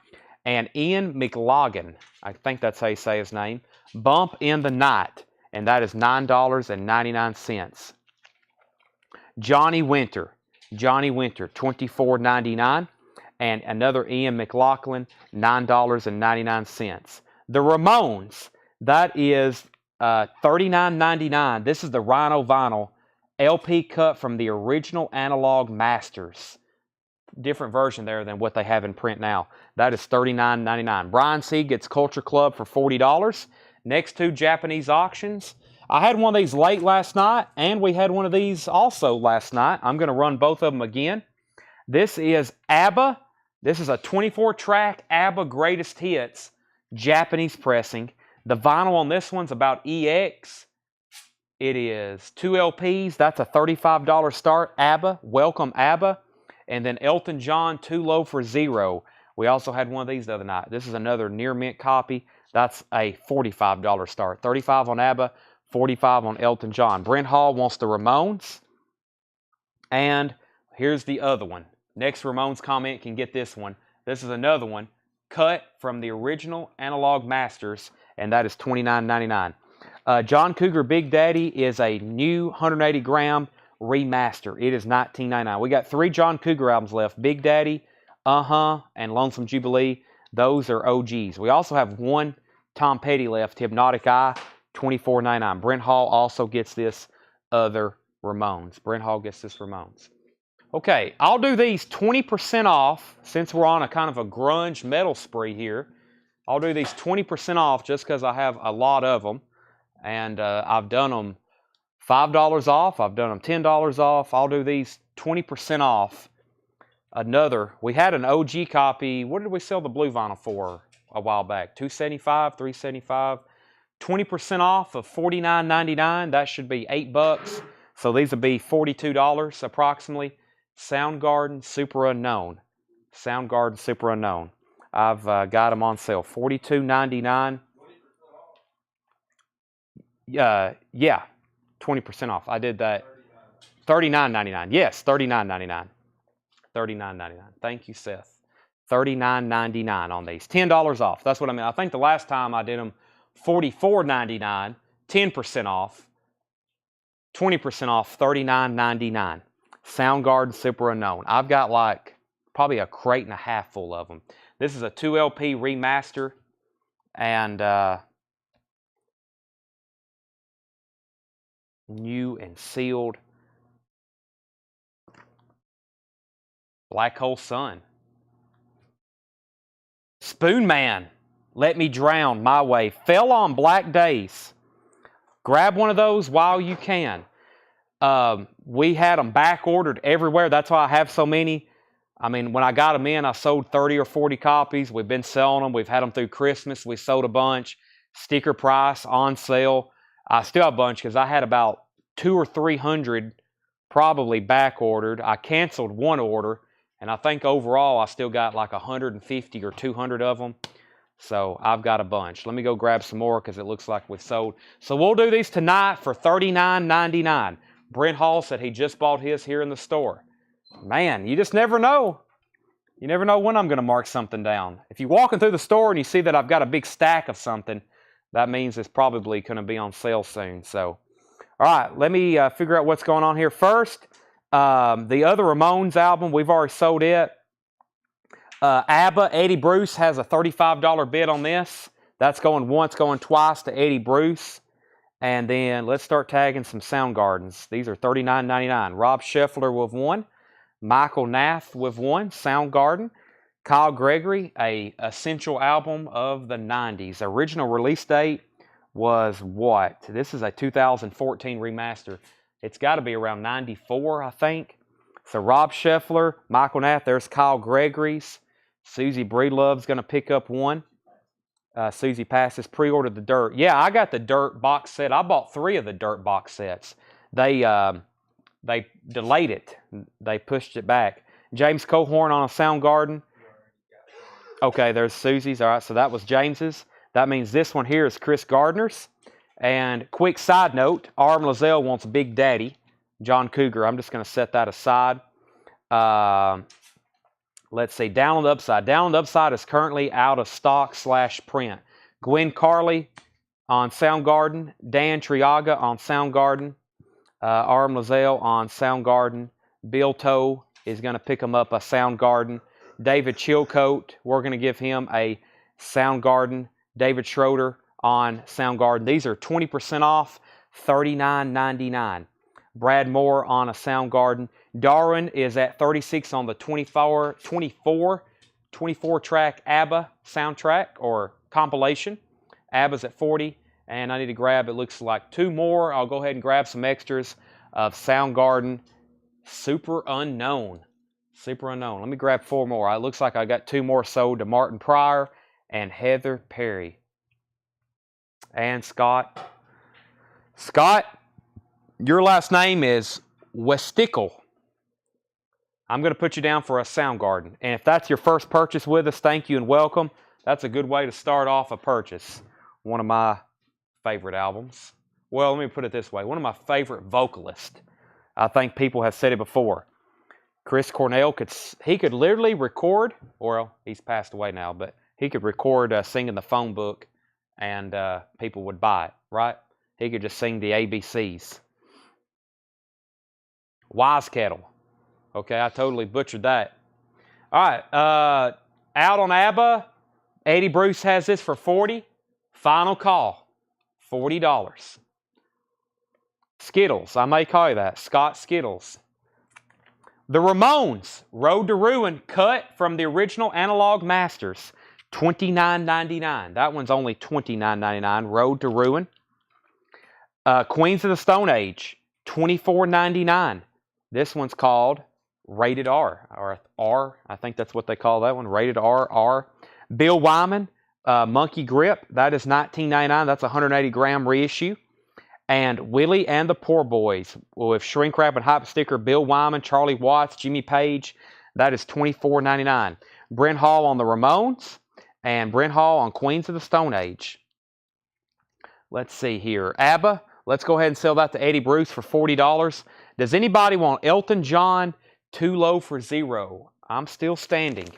and Ian McLaughlin. I think that's how you say his name. Bump in the Night, and that is $9.99. Johnny Winter, $24.99, and another Ian McLaughlin, $9.99. The Ramones, that is $39.99. This is the Rhino Vinyl LP cut from the original Analog Masters. Different version there than what they have in print now. That is $39.99. Brian C. gets Culture Club for $40. Next two Japanese auctions. I had one of these late last night, and we had one of these also last night. I'm going to run both of them again. This is ABBA. This is a 24-track ABBA Greatest Hits Japanese pressing. The vinyl on this one's about EX. It is 2 LPs. That's a $35 start. ABBA, Welcome ABBA. And then Elton John, Too Low for Zero. We also had one of these the other night. This is another near mint copy. That's a $45 start. $35 on ABBA, $45 on Elton John. Brent Hall wants the Ramones. And here's the other one. Next Ramones comment can get this one. This is another one cut from the original Analog Masters, and that is $29.99. John Cougar Big Daddy is a new 180-gram remaster. It is $19.99. We got 3 John Cougar albums left. Big Daddy, and Lonesome Jubilee. Those are OGs. We also have 1 Tom Petty left, Hypnotic Eye, $24.99. Brent Hall also gets this other Ramones. Brent Hall gets this Ramones. Okay, I'll do these 20% off since we're on a kind of a grunge metal spree here. I'll do these 20% off just because I have a lot of them. And I've done them $5 off. I've done them $10 off. I'll do these 20% off. We had an OG copy. What did we sell the blue vinyl for a while back? $275, $375. 20% off of $49.99. That should be $8. So these will be $42 approximately. Soundgarden Super Unknown. Soundgarden Super Unknown. I've got them on sale. $42.99. Yeah, 20% off. I did that. $39.99. Yes, $39.99. $39.99. Thank you, Seth. $39.99 on these. $10 off. That's what I mean. I think the last time I did them $44.99, 10% off, 20% off, $39.99. Soundgarden Super Unknown. I've got like probably a crate and a half full of them. This is a 2 LP remaster, and new and sealed. Black Hole Sun. Spoon Man, Let Me Drown My Way. Fell on Black Days. Grab one of those while you can. We had them back ordered everywhere. That's why I have so many. I mean, when I got them in, I sold 30 or 40 copies. We've been selling them. We've had them through Christmas. We sold a bunch. Sticker price, on sale. I still have a bunch because I had about 200 or 300 probably back ordered. I canceled one order, and I think overall I still got like 150 or 200 of them. So I've got a bunch. Let me go grab some more because it looks like we've sold. So we'll do these tonight for $39.99. Brent Hall said he just bought his here in the store. Man, you just never know. You never know when I'm going to mark something down. If you're walking through the store and you see that I've got a big stack of something, that means it's probably going to be on sale soon. So, all right, let me figure out what's going on here. First, the other Ramones album, we've already sold it. ABBA, Eddie Bruce has a $35 bid on this. That's going once, going twice to Eddie Bruce. And then let's start tagging some Soundgardens. These are $39.99. Rob Scheffler with one. Michael Nath with one. Soundgarden. Kyle Gregory, a essential album of the 90s. Original release date was what? This is a 2014 remaster. It's got to be around 94, I think. So Rob Scheffler, Michael Nath, there's Kyle Gregory's. Susie Breedlove's going to pick up one. Susie Passes pre-ordered the Dirt. Yeah, I got the Dirt box set. I bought 3 of the Dirt box sets. They delayed it. They pushed it back. James Cohorn on a Soundgarden. Okay, there's Susie's. All right, so that was James's. That means this one here is Chris Gardner's. And quick side note, Arm Lazelle wants Big Daddy, John Cougar. I'm just going to set that aside. Let's see, Down on the Upside. Down on the Upside is currently out of stock / print. Gwen Carley on Soundgarden. Dan Triaga on Soundgarden. Arm Lazelle on Soundgarden. Bill Toe is going to pick him up a Soundgarden. David Chilcote, we're going to give him a Soundgarden. David Schroeder on Soundgarden. These are 20% off, $39.99. Brad Moore on a Soundgarden. Darwin is at 36 on the 24 track ABBA soundtrack or compilation. ABBA's at 40, and I need to grab, it looks like 2 more. I'll go ahead and grab some extras of Soundgarden Super Unknown. Super Unknown. Let me grab 4 more. It looks like I got 2 more sold to Martin Pryor and Heather Perry. And Scott. Scott, your last name is Westickle. I'm going to put you down for a Soundgarden. And if that's your first purchase with us, thank you and welcome. That's a good way to start off a purchase. One of my favorite albums. well, let me put it this way. One of my favorite vocalists. I think people have said it before. Chris Cornell could literally record, well, he's passed away now, but he could record singing the phone book and people would buy it, right? He could just sing the ABCs. Wise Kettle. Okay, I totally butchered that. All right, out on ABBA, Eddie Bruce has this for $40. Final call, $40. Skittles, I may call you that, Scott Skittles. The Ramones, Road to Ruin, cut from the original Analog Masters, $29.99. That one's only $29.99, Road to Ruin. Queens of the Stone Age, $24.99. This one's called Rated R, or R, I think that's what they call that one, Rated R. Bill Wyman, Monkey Grip, that is $19.99. That's a 180-gram reissue. And Willie and the Poor Boys with Shrink Wrap and Hype Sticker, Bill Wyman, Charlie Watts, Jimmy Page, that is $24.99. Brent Hall on the Ramones and Brent Hall on Queens of the Stone Age. Let's see here. ABBA, let's go ahead and sell that to Eddie Bruce for $40. Does anybody want Elton John, Too Low for Zero? I'm still standing.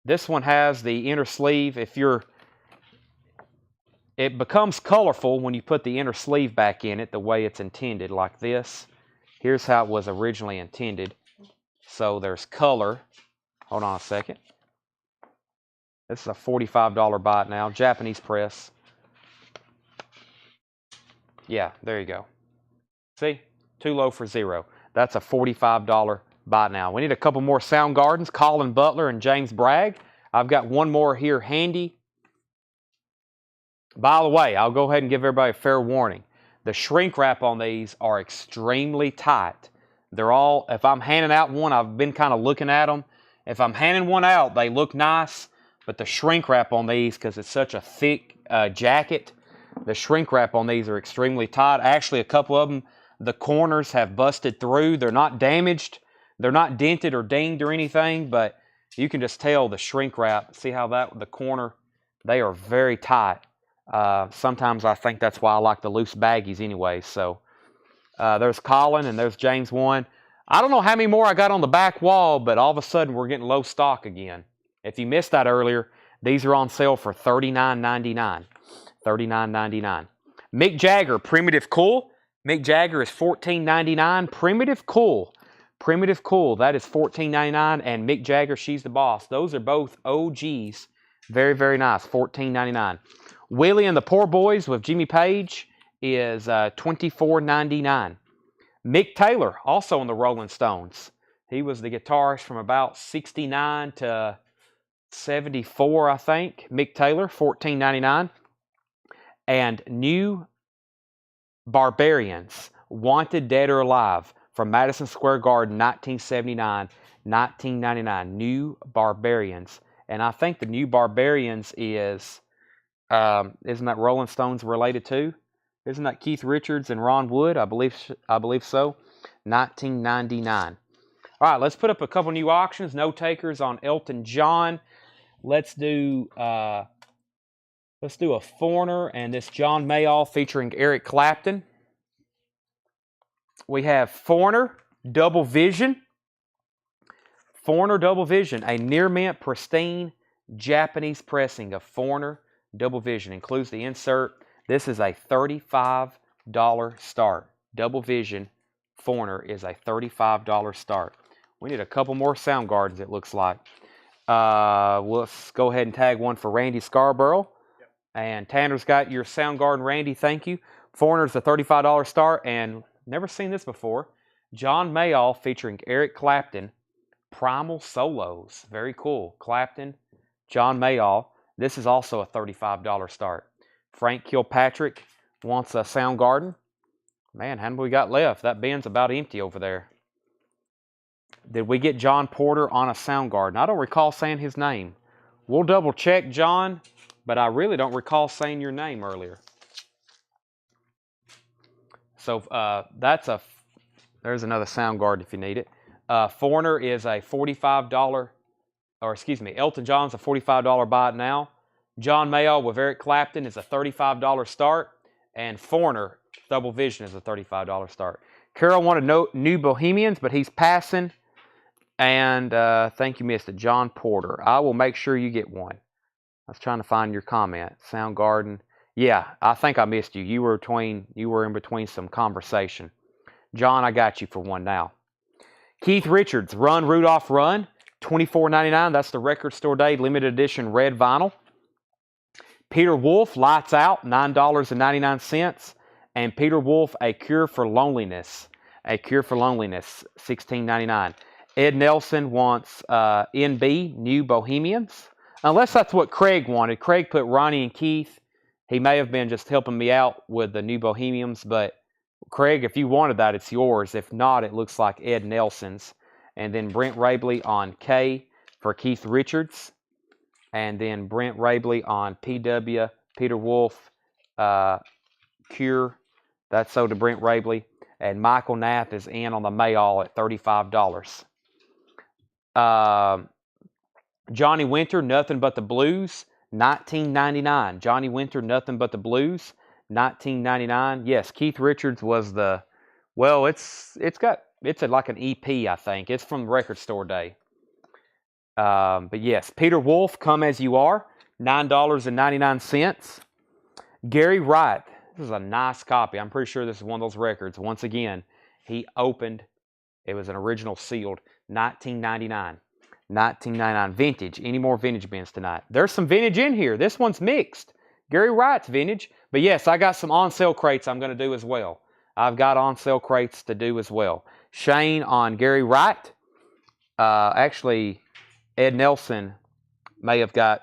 This one has the inner sleeve. It becomes colorful when you put the inner sleeve back in it the way it's intended, like this. Here's how it was originally intended. So there's color. Hold on a second. This is a $45 buy it now. Japanese press. Yeah, there you go. See? Too Low for Zero. That's a $45 buy it now. We need a couple more Soundgardens. Colin Butler and James Bragg. I've got one more here handy. By the way, I'll go ahead and give everybody a fair warning. The shrink wrap on these are extremely tight. They're all, if I'm handing out one, I've been kind of looking at them. If I'm handing one out, they look nice, but the shrink wrap on these, because it's such a thick jacket, the shrink wrap on these are extremely tight. Actually, a couple of them, the corners have busted through. They're not damaged. They're not dented or dinged or anything, but you can just tell the shrink wrap. See how the corner, they are very tight. Sometimes I think that's why I like the loose baggies anyway. So there's Colin and there's James 1. I don't know how many more I got on the back wall, but all of a sudden we're getting low stock again. If you missed that earlier, these are on sale for $39.99. $39.99. Mick Jagger, Primitive Cool. Mick Jagger is $14.99. Primitive Cool. Primitive Cool, that is $14.99. And Mick Jagger, She's the Boss. Those are both OGs. Very, very nice. $14.99. Willie and the Poor Boys with Jimmy Page is $24.99. Mick Taylor, also in the Rolling Stones. He was the guitarist from about 69 to 74, I think. Mick Taylor, $14.99. And New Barbarians, Wanted Dead or Alive, from Madison Square Garden, 1979, $19.99. New Barbarians. And I think the New Barbarians is... isn't that Rolling Stones related to? Isn't that Keith Richards and Ron Wood? I believe so. $19.99. All right, let's put up a couple new auctions. No takers on Elton John. Let's do a Foreigner and this John Mayall featuring Eric Clapton. We have Foreigner Double Vision. Foreigner Double Vision, a near mint pristine Japanese pressing of Foreigner Double Vision. Includes the insert. This is a $35 start. Double Vision Foreigner is a $35 start. We need a couple more Soundgardens, it looks like. Let's go ahead and tag one for Randy Scarborough. Yep. And Tanner's got your Soundgarden, Randy. Thank you. Foreigner's a $35 start. And never seen this before. John Mayall featuring Eric Clapton. Primal Solos. Very cool. Clapton, John Mayall. This is also a $35 start. Frank Kilpatrick wants a Soundgarden. Man, how many we got left? That bin's about empty over there. Did we get John Porter on a Soundgarden? I don't recall saying his name. We'll double check, John, but I really don't recall saying your name earlier. So there's another Soundgarden if you need it. Foreigner is a $45, or excuse me, Elton John's a $45 buy it now. John Mayall with Eric Clapton is a $35 start. And Foreigner, Double Vision is a $35 start. Carol wanted New Bohemians, but he's passing. And thank you, missed it. John Porter. I will make sure you get one. I was trying to find your comment. Soundgarden. Yeah, I think I missed you. You were in between some conversation. John, I got you for one now. Keith Richards, Run Rudolph Run, $24.99. That's the Record Store Day limited edition red vinyl. Peter Wolf, Lights Out, $9.99. And Peter Wolf, A Cure for Loneliness. A Cure for Loneliness, $16.99. Ed Nelson wants NB, New Bohemians. Unless that's what Craig wanted. Craig put Ronnie and Keith. He may have been just helping me out with the New Bohemians, but Craig, if you wanted that, it's yours. If not, it looks like Ed Nelson's. And then Brent Rabley on K for Keith Richards. And then Brent Rabley on PW, Peter Wolf, Cure. That's sold to Brent Rabley. And Michael Knapp is in on the Mayall at $35. Johnny Winter, Nothing But the Blues, $19.99. Johnny Winter, Nothing But the Blues, $19.99. Yes, Keith Richards was the, well, it's like an EP, I think. It's from Record Store Day. But yes, Peter Wolf, Come As You Are, $9.99. Gary Wright, this is a nice copy. I'm pretty sure this is one of those records. Once again, he opened, it was an original sealed, $19.99. $19.99. Vintage. Any more vintage bins tonight? There's some vintage in here. This one's mixed. Gary Wright's vintage. But yes, I got some on-sale crates I'm going to do as well. I've got on-sale crates to do as well. Shane on Gary Wright. Actually, Ed Nelson may have got...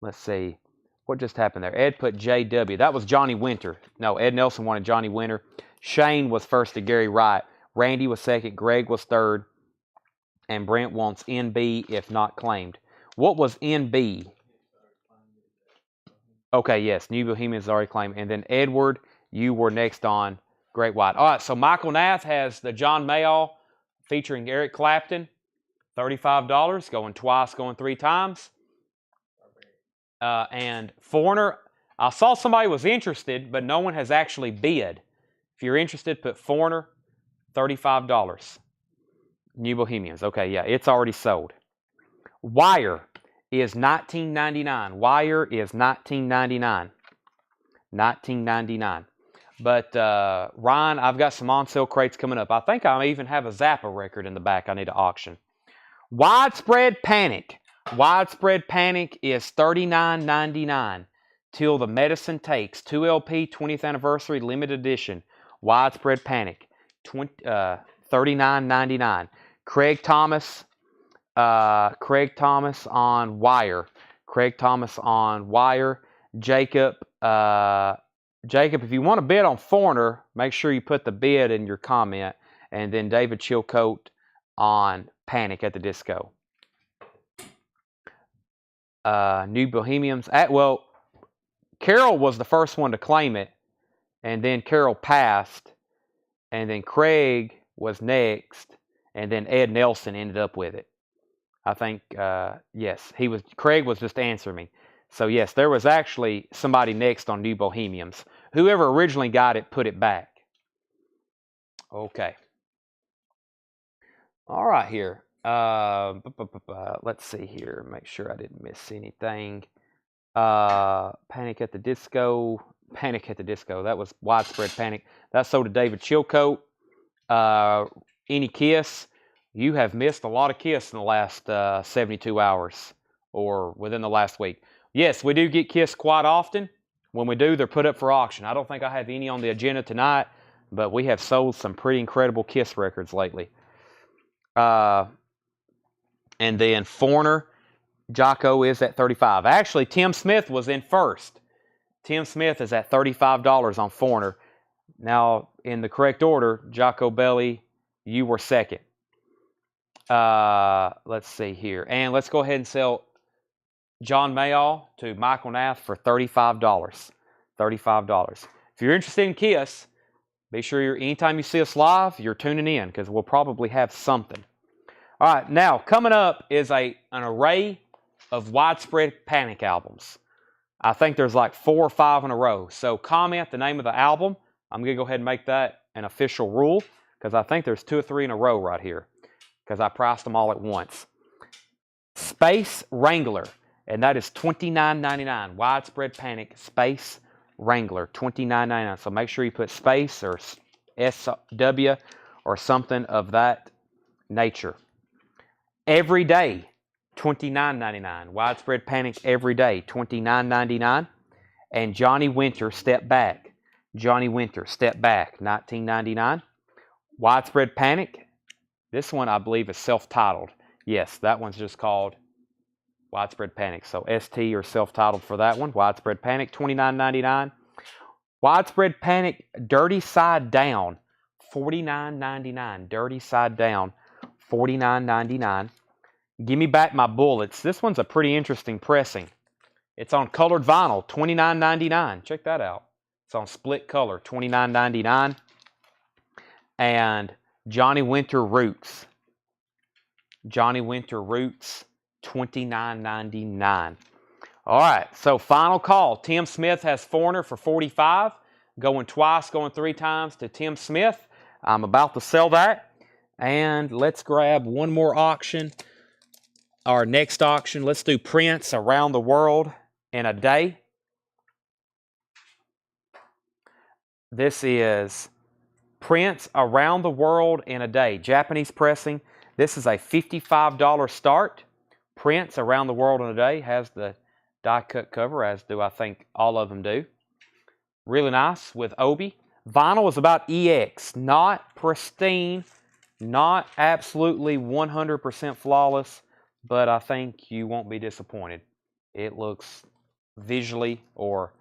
let's see. What just happened there? Ed put JW. That was Johnny Winter. No, Ed Nelson wanted Johnny Winter. Shane was first to Gary Wright. Randy was second. Greg was third. And Brent wants NB if not claimed. What was NB? Okay, yes. New Bohemians already claimed. And then Edward, you were next on Great White. All right, so Michael Nath has the John Mayall featuring Eric Clapton. $35. Going twice, going three times. And Foreigner, I saw somebody was interested, but no one has actually bid. If you're interested, put Foreigner, $35. New Bohemians. Okay, yeah, it's already sold. Wire is $19.99. Wire is $19.99. $19.99. But Ryan, I've got some on-sale crates coming up. I think I even have a Zappa record in the back I need to auction. Widespread Panic. Widespread Panic is $39.99. Till the Medicine Takes. 2LP 20th Anniversary Limited Edition. Widespread Panic. $39.99. Craig Thomas on Wire. Craig Thomas on Wire. Jacob, if you want to bid on Foreigner, make sure you put the bid in your comment. And then David Chilcote on Panic at the Disco. New Bohemians. Well, Carol was the first one to claim it. And then Carol passed. And then Craig was next. And then Ed Nelson ended up with it. I think, yes, Craig was just answering me. So yes, there was actually somebody next on New Bohemians. Whoever originally got it, put it back. Okay. All right here. Let's see here. Make sure I didn't miss anything. Panic at the Disco. Panic at the Disco. That was Widespread Panic. That sold to David Chilcote. Any Kiss. You have missed a lot of Kiss in the last 72 hours or within the last week. Yes, we do get Kiss quite often. When we do, they're put up for auction. I don't think I have any on the agenda tonight, but we have sold some pretty incredible Kiss records lately. And then Foreigner, Jocko is at $35. Actually, Tim Smith was in first. Tim Smith is at $35 on Foreigner. Now, in the correct order, Jocko Belli, you were second. Let's see here. And let's go ahead and sell John Mayall to Michael Nath for $35. $35. If you're interested in Kiss, be sure anytime you see us live, you're tuning in because we'll probably have something. All right, now coming up is an array of Widespread Panic albums. I think there's like 4 or 5 in a row. So comment the name of the album. I'm going to go ahead and make that an official rule because I think there's 2 or 3 in a row right here because I priced them all at once. Space Wrangler, and that is $29.99. Widespread Panic Space Wrangler, $29.99. So make sure you put space or SW or something of that nature. Every Day, $29.99. Widespread Panic Every Day, $29.99. And Johnny Winter, Step Back. Johnny Winter, Step Back, $19.99. Widespread Panic. This one, I believe, is self-titled. Yes, that one's just called Widespread Panic. So ST or self-titled for that one. Widespread Panic, $29.99. Widespread Panic Dirty Side Down, $49.99. Dirty Side Down, $49.99. Give Me Back My Bullets. This one's a pretty interesting pressing. It's on colored vinyl, $29.99. Check that out. It's on split color, $29.99. And Johnny Winter Roots. Johnny Winter Roots, $29.99. All right, so final call. Tim Smith has Foreigner for $45. Going twice, going 3 times to Tim Smith. I'm about to sell that. And let's grab one more auction. Our next auction, let's do Prince Around the World in a Day. This is Prince Around the World in a Day, Japanese pressing. This is a $55 start. Prince Around the World in a Day has the die cut cover, as do I think all of them do. Really nice with Obi. Vinyl is about EX, not pristine, not absolutely 100% flawless, but I think you won't be disappointed. It looks visually or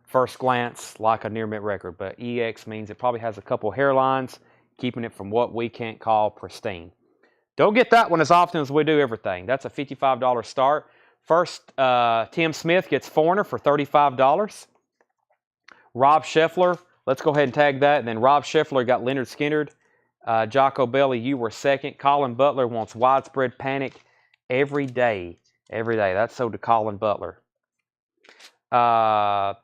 first glance like a near mint record, but EX means it probably has a couple hairlines, keeping it from what we can't call pristine. Don't get that one as often as we do everything. That's a $55 start. First, Tim Smith gets Foreigner for $35. Rob Scheffler, let's go ahead and tag that. And then Rob Scheffler got Leonard Skinnard. Jocko Belli, you were second. Colin Butler wants Widespread Panic Every Day. Every Day. That's sold to Colin Butler. Let's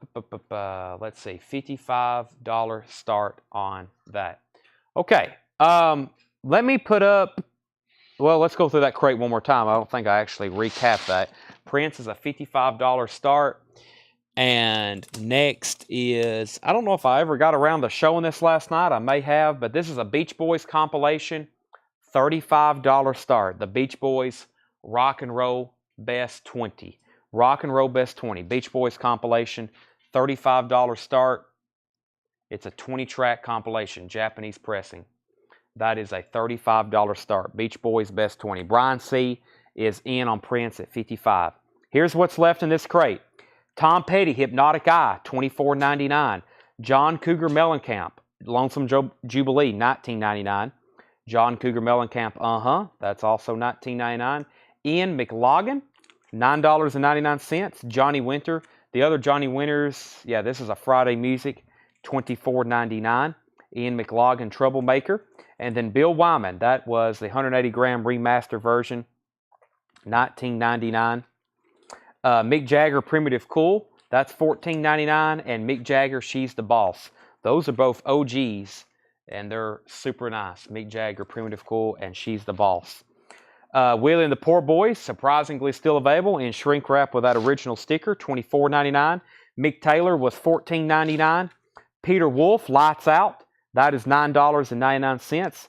see, $55 start on that. Okay, let me put up, well, let's go through that crate one more time. I don't think I actually recapped that. Prince is a $55 start. And next is, I don't know if I ever got around to showing this last night. I may have, but this is a Beach Boys compilation, $35 start. The Beach Boys Rock and Roll Best 20. Rock and Roll Best 20. Beach Boys compilation, $35 start. It's a 20-track compilation, Japanese pressing. That is a $35 start. Beach Boys Best 20. Brian C. is in on Prince at $55. Here's what's left in this crate. Tom Petty, Hypnotic Eye, $24.99. John Cougar Mellencamp, Lonesome Jubilee, $19.99. John Cougar Mellencamp, that's also $19.99. Ian McLaughlin, $9.99. Johnny Winter, the other Johnny Winters, yeah, this is a Friday Music, $24.99. Ian McLaughlin, Troublemaker. And then Bill Wyman, that was the 180-gram remaster version, $19.99. Mick Jagger, Primitive Cool, that's $14.99, and Mick Jagger, She's the Boss. Those are both OGs, and they're super nice. Mick Jagger, Primitive Cool, and She's the Boss. Willie and the Poor Boys, surprisingly still available in shrink wrap with that original sticker, $24.99. Mick Taylor was $14.99. Peter Wolf, Lights Out, that is $9.99.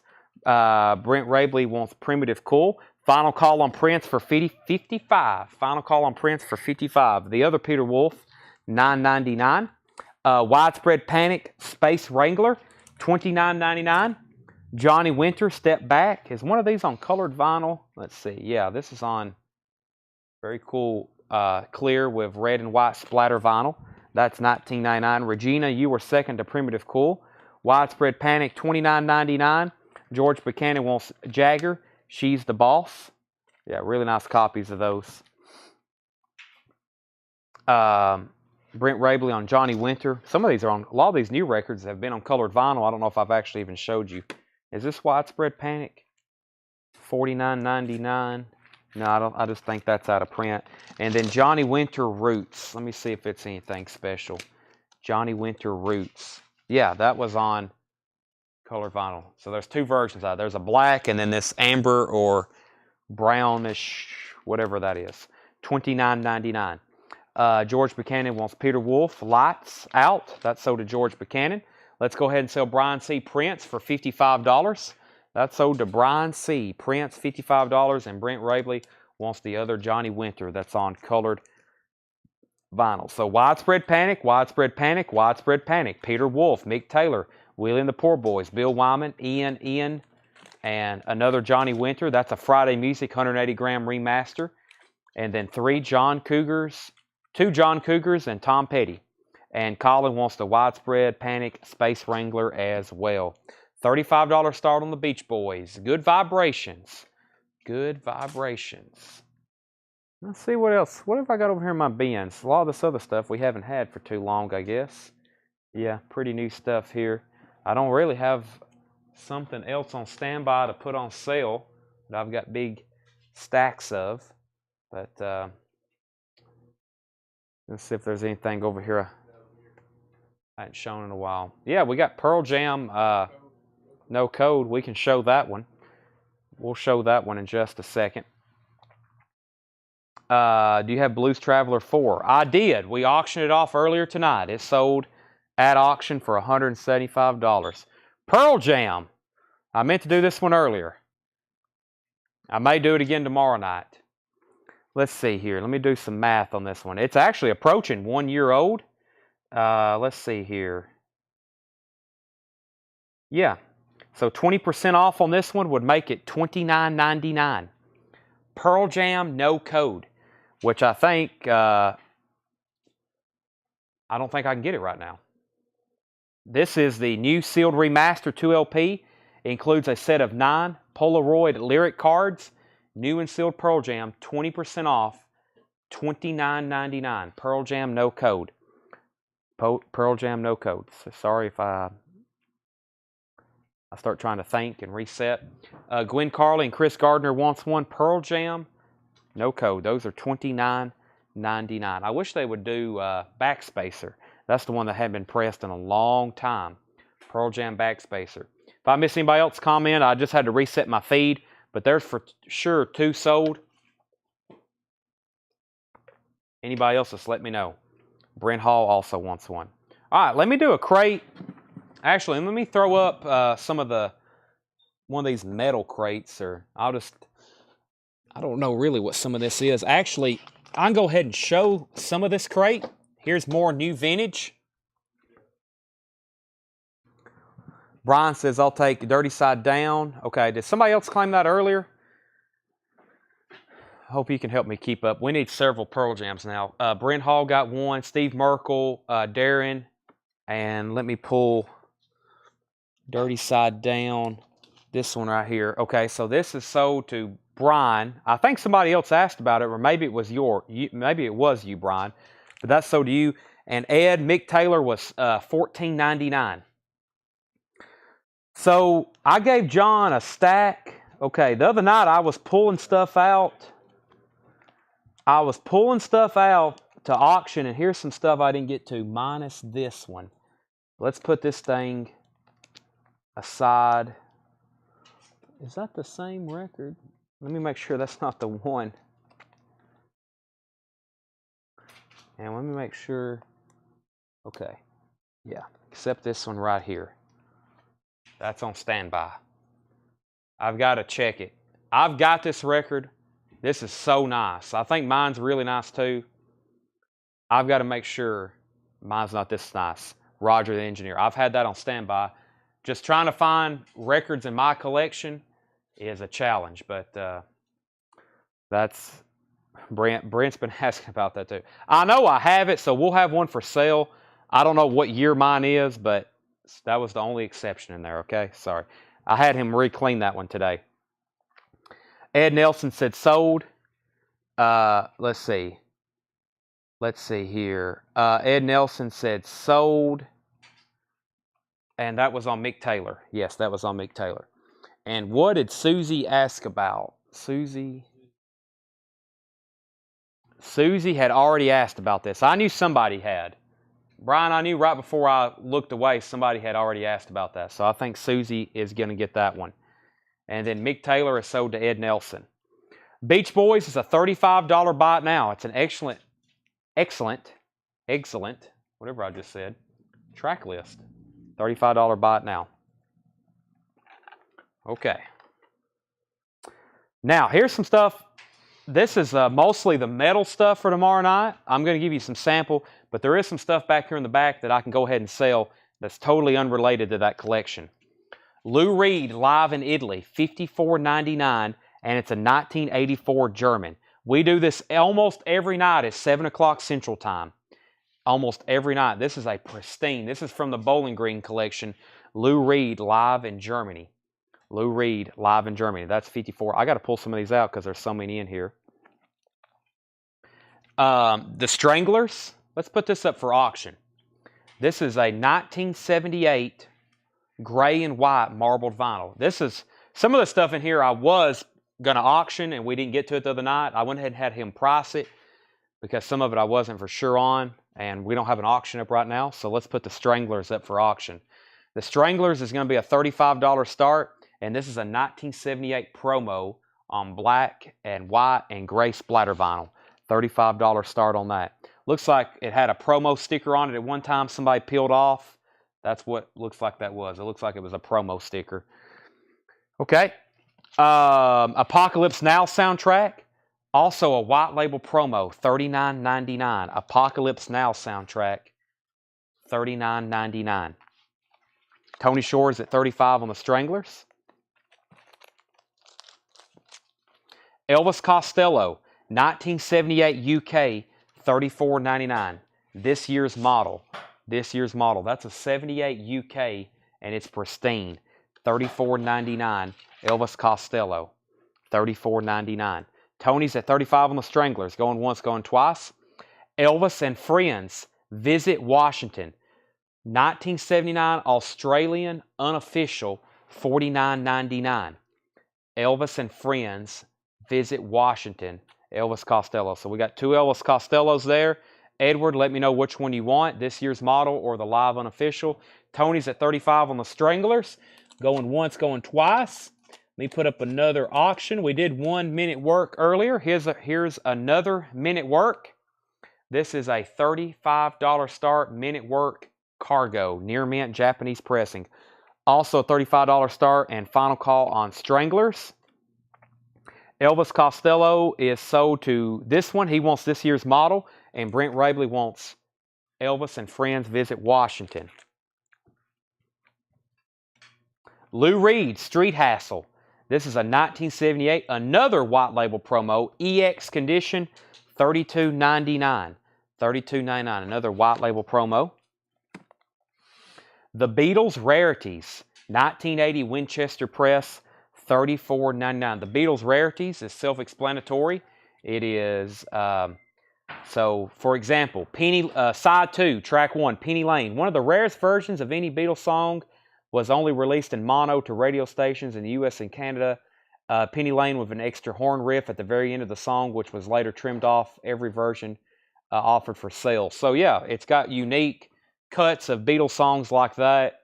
Brent Rabley wants Primitive Cool. Final call on Prince for $55. Final call on Prince for $55. The other Peter Wolf, $9.99. Widespread Panic Space Wrangler, $29.99. Johnny Winter, Step Back. Is one of these on colored vinyl? Let's see. Yeah, this is on very cool clear with red and white splatter vinyl. That's $19.99. Regina, you were second to Primitive Cool. Widespread Panic, $29.99. George Buchanan wants Jagger, She's the Boss. Yeah, really nice copies of those. Brent Rabley on Johnny Winter. Some of these are on, a lot of these new records have been on colored vinyl. I don't know if I've actually even showed you. Is this Widespread Panic? $49.99. No, I don't. I just think that's out of print. And then Johnny Winter Roots. Let me see if it's anything special. Johnny Winter Roots. Yeah, that was on color vinyl. So there's two versions of it. There's a black and then this amber or brownish, whatever that is. $29.99. George Buchanan wants Peter Wolf, Lights Out. That's sold to George Buchanan. Let's go ahead and sell Brian C. Prince for $55. That's sold to Brian C. Prince, $55. And Brent Rabley wants the other Johnny Winter that's on colored vinyl. So Widespread Panic, Widespread Panic, Widespread Panic. Peter Wolf, Mick Taylor, Willie and the Poor Boys, Bill Wyman, Ian, and another Johnny Winter. That's a Friday Music 180-gram remaster. And then two John Cougars, and Tom Petty. And Colin wants the Widespread Panic Space Wrangler as well. $35 start on the Beach Boys. Good vibrations. Good vibrations. Let's see what else. What have I got over here in my bins? A lot of this other stuff we haven't had for too long, I guess. Yeah, pretty new stuff here. I don't really have something else on standby to put on sale that I've got big stacks of. But let's see if there's anything over here I hadn't shown in a while. Yeah, we got Pearl Jam, No Code. We can show that one. We'll show that one in just a second. Do you have Blues Traveler 4? I did. We auctioned it off earlier tonight. It sold at auction for $175. Pearl Jam. I meant to do this one earlier. I may do it again tomorrow night. Let's see here. Let me do some math on this one. It's actually approaching 1 year old. Let's see here. Yeah. So 20% off on this one would make it $29.99. Pearl Jam, No Code, which I think, I don't think I can get it right now. This is the new sealed remaster 2LP. It includes a set of 9 Polaroid lyric cards. New and sealed Pearl Jam, 20% off, $29.99. Pearl Jam, No Code. Pearl Jam, No Code. So sorry if I start trying to think and reset. Gwen Carley and Chris Gardner wants one. Pearl Jam, No Code. Those are $29.99. I wish they would do Backspacer. That's the one that hadn't been pressed in a long time. Pearl Jam Backspacer. If I miss anybody else's comment, I just had to reset my feed. But there's for sure 2 sold. Anybody else, just let me know. Brent Hall also wants one. All right, let me do a crate. Actually, let me throw up one of these metal crates, or I don't know really what some of this is. Actually, I can go ahead and show some of this crate. Here's more new vintage. Brian says, I'll take Dirty Side Down. Okay, did somebody else claim that earlier? I hope you can help me keep up. We need several Pearl Jams now. Brent Hall got one. Steve Merkel, Darren. And let me pull Dirty Side Down. This one right here. Okay, so this is sold to Brian. I think somebody else asked about it, or maybe it was you, Brian. But that's sold to you. And Ed, Mick Taylor was $14.99. So I gave John a stack. Okay, the other night I was pulling stuff out. To auction, and here's some stuff I didn't get to, minus this one. Let's put this thing aside. Is that the same record? Let me make sure that's not the one. And let me make sure. Okay. Yeah, except this one right here. That's on standby. I've got to check it. I've got this record. This is so nice. I think mine's really nice too. I've got to make sure mine's not this nice. Roger the engineer. I've had that on standby. Just trying to find records in my collection is a challenge, but that's Brent's been asking about that too. I know I have it, so we'll have one for sale. I don't know what year mine is, but that was the only exception in there, okay? Sorry. I had him re-clean that one today. Ed Nelson said sold. Let's see. Let's see here. Ed Nelson said sold. And that was on Mick Taylor. Yes, that was on Mick Taylor. And what did Susie ask about? Susie? Susie had already asked about this. I knew somebody had. Brian, I knew right before I looked away, somebody had already asked about that. So I think Susie is going to get that one. And then Mick Taylor is sold to Ed Nelson. Beach Boys is a $35 buy now. It's an excellent, whatever I just said, track list. $35 buy now. Okay. Now, here's some stuff. This is mostly the metal stuff for tomorrow night. I'm going to give you some sample, but there is some stuff back here in the back that I can go ahead and sell that's totally unrelated to that collection. Lou Reed, live in Italy, $54.99, and it's a 1984 German. We do this almost every night at 7 o'clock Central Time. Almost every night. This is a pristine. This is from the Bowling Green collection. Lou Reed, live in Germany. Lou Reed, live in Germany. That's 54. I got to pull some of these out because there's so many in here. The Stranglers. Let's put this up for auction. This is a 1978 gray and white marbled vinyl. This is some of the stuff in here I was going to auction and we didn't get to it the other night. I went ahead and had him price it because some of it I wasn't for sure on, and we don't have an auction up right now. So let's put the Stranglers up for auction. The Stranglers is going to be a $35 start. And this is a 1978 promo on black and white and gray splatter vinyl. $35 start on that. Looks like it had a promo sticker on it at one time somebody peeled off. That's what looks like that was. It looks like it was a promo sticker. Okay. Apocalypse Now soundtrack. Also a white label promo. $39.99. Apocalypse Now soundtrack. $39.99. Tony Shore's at $35 on the Stranglers. Elvis Costello, 1978 UK, $34.99. This year's model. This year's model. That's a 78 UK, and it's pristine. $34.99. Elvis Costello, $34.99. Tony's at $35 on the Stranglers. Going once, going twice. Elvis and Friends, Visit Washington. 1979 Australian, unofficial, $49.99. Elvis and Friends, Visit Washington, Elvis Costello. So we got two Elvis Costellos there. Edward, let me know which one you want, this year's model or the live unofficial. Tony's at $35 on the Stranglers. Going once, going twice. Let me put up another auction. We did 1 minute work earlier. Here's another minute work. This is a $35 start minute work cargo, near mint Japanese pressing. Also a $35 start and final call on Stranglers. Elvis Costello is sold to this one. He wants this year's model. And Brent Rabley wants Elvis and Friends Visit Washington. Lou Reed, Street Hassle. This is a 1978, another white label promo. EX condition, $32.99. $32.99, another white label promo. The Beatles Rarities, 1980 Winchester Press, $34.99. The Beatles Rarities is self-explanatory. It is, so for example, Side 2, Track 1, Penny Lane. One of the rarest versions of any Beatles song, was only released in mono to radio stations in the U.S. and Canada. Penny Lane with an extra horn riff at the very end of the song, which was later trimmed off every version offered for sale. So yeah, it's got unique cuts of Beatles songs like that.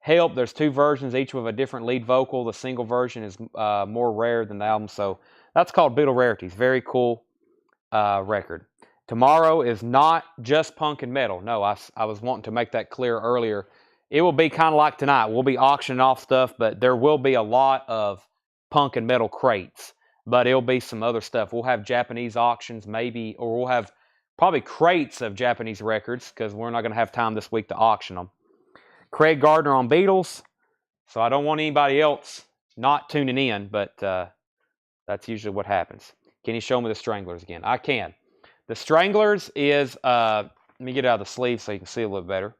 Help, there's two versions, each with a different lead vocal. The single version is more rare than the album, so that's called Beatle Rarities. Very cool record. Tomorrow is not just punk and metal. No, I was wanting to make that clear earlier. It will be kind of like tonight. We'll be auctioning off stuff, but there will be a lot of punk and metal crates. But it'll be some other stuff. We'll have Japanese auctions maybe, or we'll have probably crates of Japanese records because we're not going to have time this week to auction them. Craig Gardner on Beatles. So I don't want anybody else not tuning in, but that's usually what happens. Can you show me the Stranglers again? I can. The Stranglers is, let me get it out of the sleeve so you can see a little better.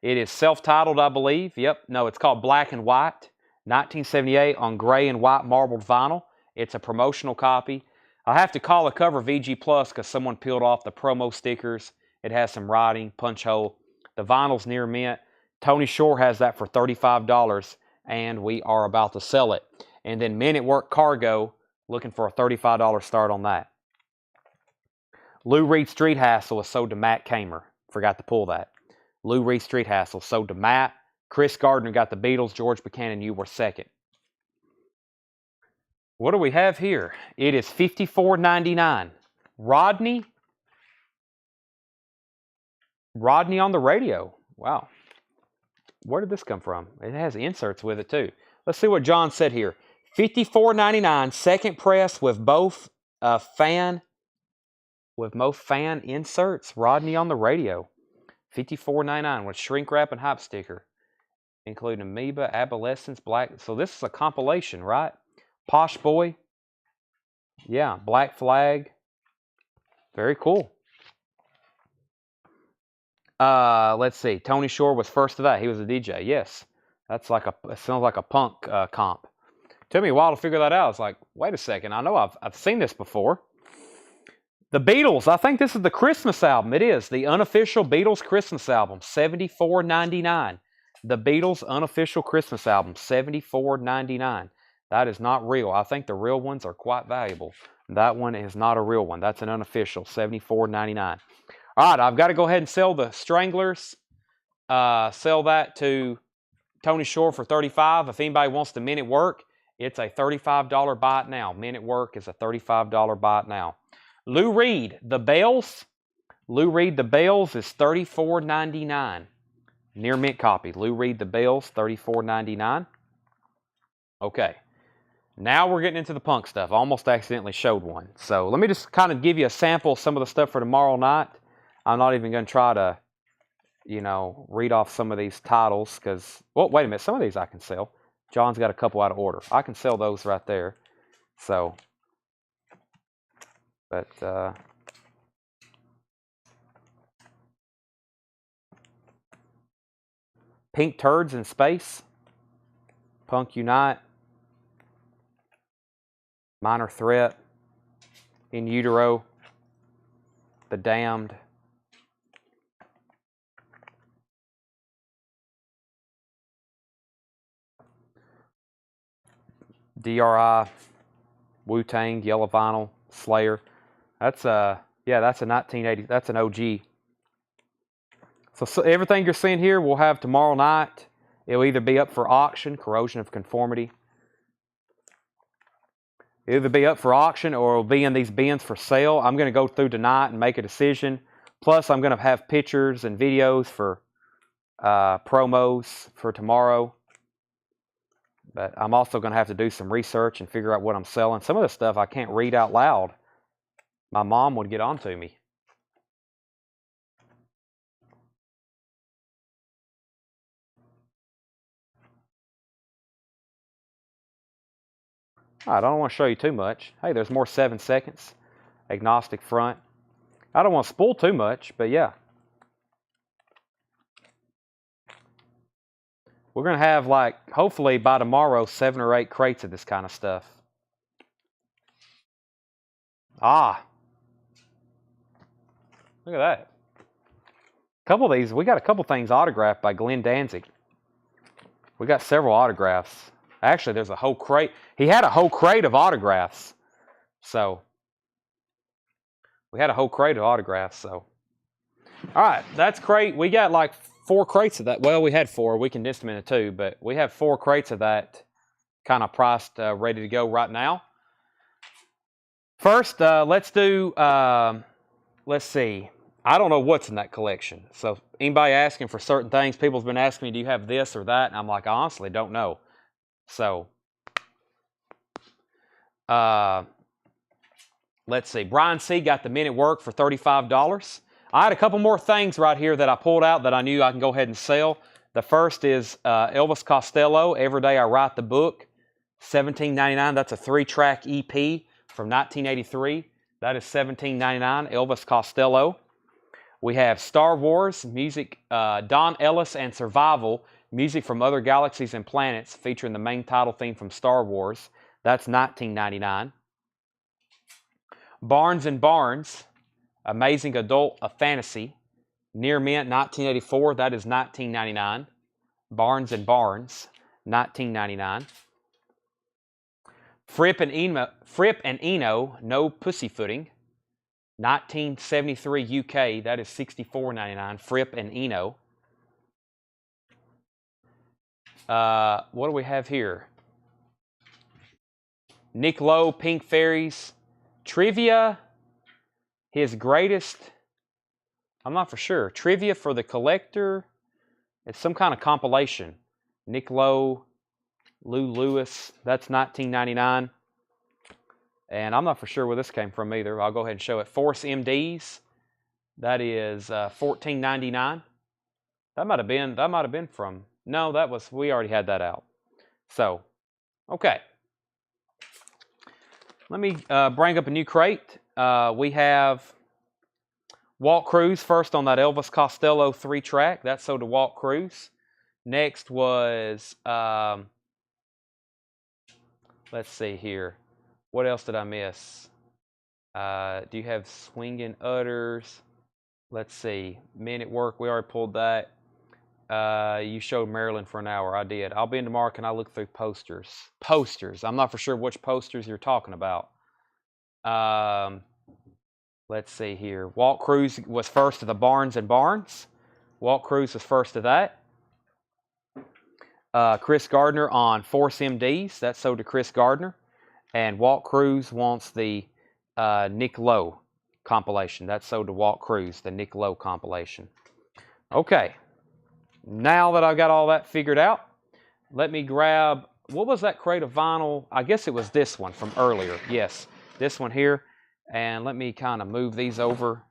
It is self-titled, I believe. Yep. No, it's called Black and White. 1978 on gray and white marbled vinyl. It's a promotional copy. I have to call the cover VG Plus because someone peeled off the promo stickers. It has some writing, punch hole. The vinyl's near mint. Tony Shore has that for $35, and we are about to sell it. And then Men at Work Cargo, looking for a $35 start on that. Lou Reed Street Hassle is sold to Matt Kamer. Forgot to pull that. Lou Reed Street Hassle sold to Matt. Chris Gardner got the Beatles. George Buchanan, you were second. What do we have here? It is $54.99. Rodney on the radio. Wow. Where did this come from? It has inserts with it too. Let's see what John said here. $54.99, second press with both fan inserts. Rodney on the radio. $54.99 with shrink wrap and hype sticker, including Amoeba, Adolescence, Black. So this is a compilation, right? Posh Boy. Yeah, Black Flag. Very cool. Let's see. Tony Shore was first to that. He was a DJ. Yes. That's like it sounds like a punk comp. Took me a while to figure that out. It's like, wait a second. I know I've seen this before. The Beatles. I think this is the Christmas album. It is. The unofficial Beatles Christmas album. $74.99. The Beatles unofficial Christmas album. $74.99. That is not real. I think the real ones are quite valuable. That one is not a real one. That's an unofficial. $74.99. All right, I've got to go ahead and sell the Stranglers. Sell that to Tony Shore for $35. If anybody wants the Men at Work, it's a $35 buy it now. Men at Work is a $35 buy it now. Lou Reed, the Bells. Lou Reed, the Bells is $34.99. Near mint copy. Lou Reed, the Bells, $34.99. Okay. Now we're getting into the punk stuff. I almost accidentally showed one. So let me just kind of give you a sample of some of the stuff for tomorrow night. I'm not even going to try to, read off some of these titles because, well, wait a minute. Some of these I can sell. John's got a couple out of order. I can sell those right there. So, but, Pink Turds in Space. Punk Unite. Minor Threat, In Utero, The Damned, DRI, Wu-Tang, Yellow Vinyl, Slayer. That's a 1980. That's an OG. So everything you're seeing here we'll have tomorrow night. It'll either be up for auction, Corrosion of Conformity. It'll either be up for auction or it'll be in these bins for sale. I'm going to go through tonight and make a decision. Plus, I'm going to have pictures and videos for promos for tomorrow. But I'm also going to have to do some research and figure out what I'm selling. Some of the stuff I can't read out loud. My mom would get on to me. All right, I don't want to show you too much. Hey, there's more 7 seconds. Agnostic front. I don't want to spoil too much, but yeah. We're going to have, hopefully by tomorrow, 7 or 8 crates of this kind of stuff. Ah. Look at that. A couple of these, we got a couple things autographed by Glenn Danzig. We got several autographs. Actually, there's a whole crate. He had a whole crate of autographs. So, we had a whole crate of autographs. So, all right, that's crate. We got 4 crates of that. Well, we had 4. We condensed them into 2, but we have 4 crates of that kind of priced, ready to go right now. First, let's do, let's see. I don't know what's in that collection. So, anybody asking for certain things, people's been asking me, do you have this or that? And I'm like, I honestly don't know. So, let's see. Brian C. got the Men at Work for $35. I had a couple more things right here that I pulled out that I knew I can go ahead and sell. The first is Elvis Costello, Every Day I Write the Book, $17.99. That's a 3-track EP from 1983. That is $17.99, Elvis Costello. We have Star Wars, music, Don Ellis and Survival, music from other galaxies and planets featuring the main title theme from Star Wars. That's $19.99. Barnes & Barnes, Amazing Adult Fantasy, Near Mint 1984. That is $19.99. Barnes & Barnes, $19.99. Fripp and Eno, No Pussyfooting, 1973 UK, that is $64.99. Fripp and Eno. What do we have here? Nick Lowe, Pink Fairies, Trivia, his greatest, I'm not for sure. Trivia for the Collector, it's some kind of compilation. Nick Lowe, Lou Lewis, that's $19.99. And I'm not for sure where this came from either. I'll go ahead and show it. Force MDs, that is $14.99. That might have been from, no, that was, we already had that out. So, okay. Let me bring up a new crate. We have Walt Cruz first on that Elvis Costello 3-track. That sold to Walt Cruz. Next was, let's see here. What else did I miss? Do you have Swingin' Utters? Let's see. Men at Work, we already pulled that. You showed Maryland for an hour. I did. I'll be in tomorrow. Can I look through posters? Posters. I'm not for sure which posters you're talking about. Let's see here. Walt Cruz was first to the Barnes and Barnes. Walt Cruz was first to that. Chris Gardner on Force MDs. That's sold to Chris Gardner. And Walt Cruz wants the Nick Lowe compilation. That's sold to Walt Cruz, the Nick Lowe compilation. Okay. Now that I've got all that figured out, let me grab, what was that crate of vinyl? I guess it was this one from earlier. Yes, this one here. And let me kind of move these over,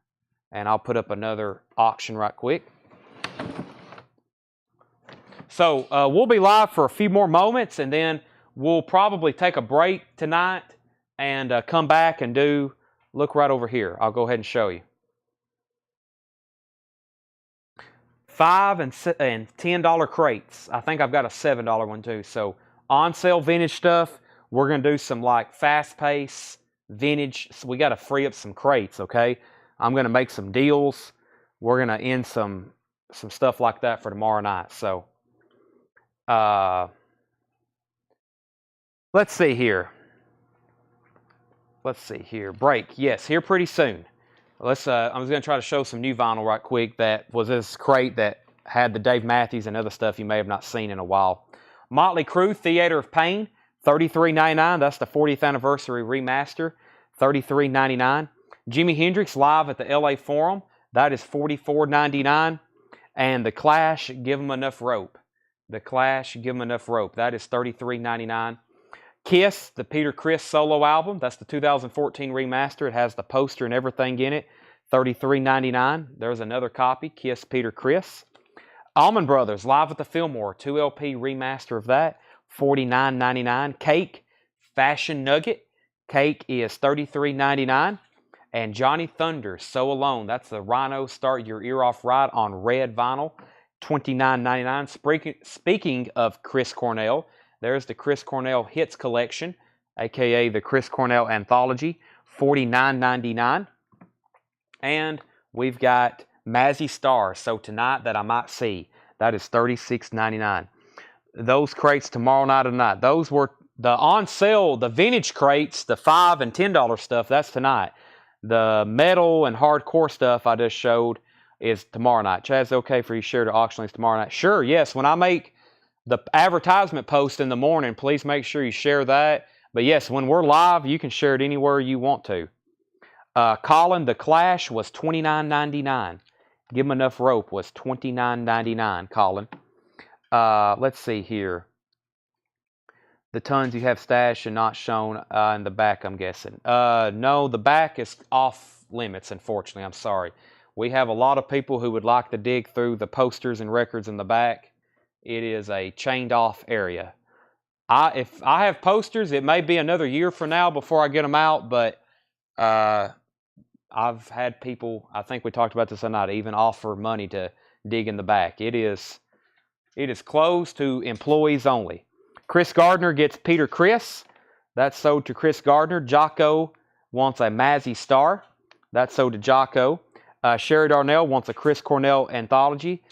and I'll put up another auction right quick. So we'll be live for a few more moments, and then we'll probably take a break tonight and come back and look right over here. I'll go ahead and show you. $5 and $10 crates. I think I've got a $7 one too. So on sale vintage stuff. We're going to do some like fast pace vintage. So we got to free up some crates, okay? I'm going to make some deals. We're going to end some stuff like that for tomorrow night. So let's see here. Break. Yes, here pretty soon. I'm just going to try to show some new vinyl right quick that was this crate that had the Dave Matthews and other stuff you may have not seen in a while. Motley Crue, Theater of Pain, $33.99. That's the 40th anniversary remaster, $33.99. Jimi Hendrix live at the LA Forum, that is $44.99. And The Clash, Give 'Em Enough Rope. The Clash, Give 'Em Enough Rope, that is $33.99. Kiss, the Peter Criss solo album, that's the 2014 remaster. It has the poster and everything in it, $33.99. There's another copy, Kiss, Peter Criss. Allman Brothers, Live at the Fillmore, 2LP remaster of that, $49.99. Cake, Fashion Nugget, Cake is $33.99. And Johnny Thunder, So Alone, that's the Rhino Start Your Ear Off Right on red vinyl, $29.99. Speaking of Chris Cornell, there's the Chris Cornell Hits Collection, aka the Chris Cornell Anthology, $49.99. And we've got Mazzy Star, So Tonight That I Might See, that is $36.99. Those crates tomorrow night or tonight. Those were the on sale, the vintage crates, the $5 and $10 stuff, that's tonight. The metal and hardcore stuff I just showed is tomorrow night. Chaz, okay for you to share the auction links tomorrow night? Sure, yes. When I make the advertisement post in the morning, please make sure you share that. But yes, when we're live, you can share it anywhere you want to. Colin, The Clash was $29.99. Give 'Em Enough Rope was $29.99, Colin. Let's see here. The tons you have stashed and not shown in the back, I'm guessing. No, the back is off limits, unfortunately. I'm sorry. We have a lot of people who would like to dig through the posters and records in the back. It is a chained off area. If I have posters, it may be another year from now before I get them out, but I've had people, I think we talked about this tonight, even offer money to dig in the back. It is closed to employees only. Chris Gardner gets Peter Criss. That's sold to Chris Gardner. Jocko wants a Mazzy Star. That's sold to Jocko. Sherry Darnell wants a Chris Cornell Anthology.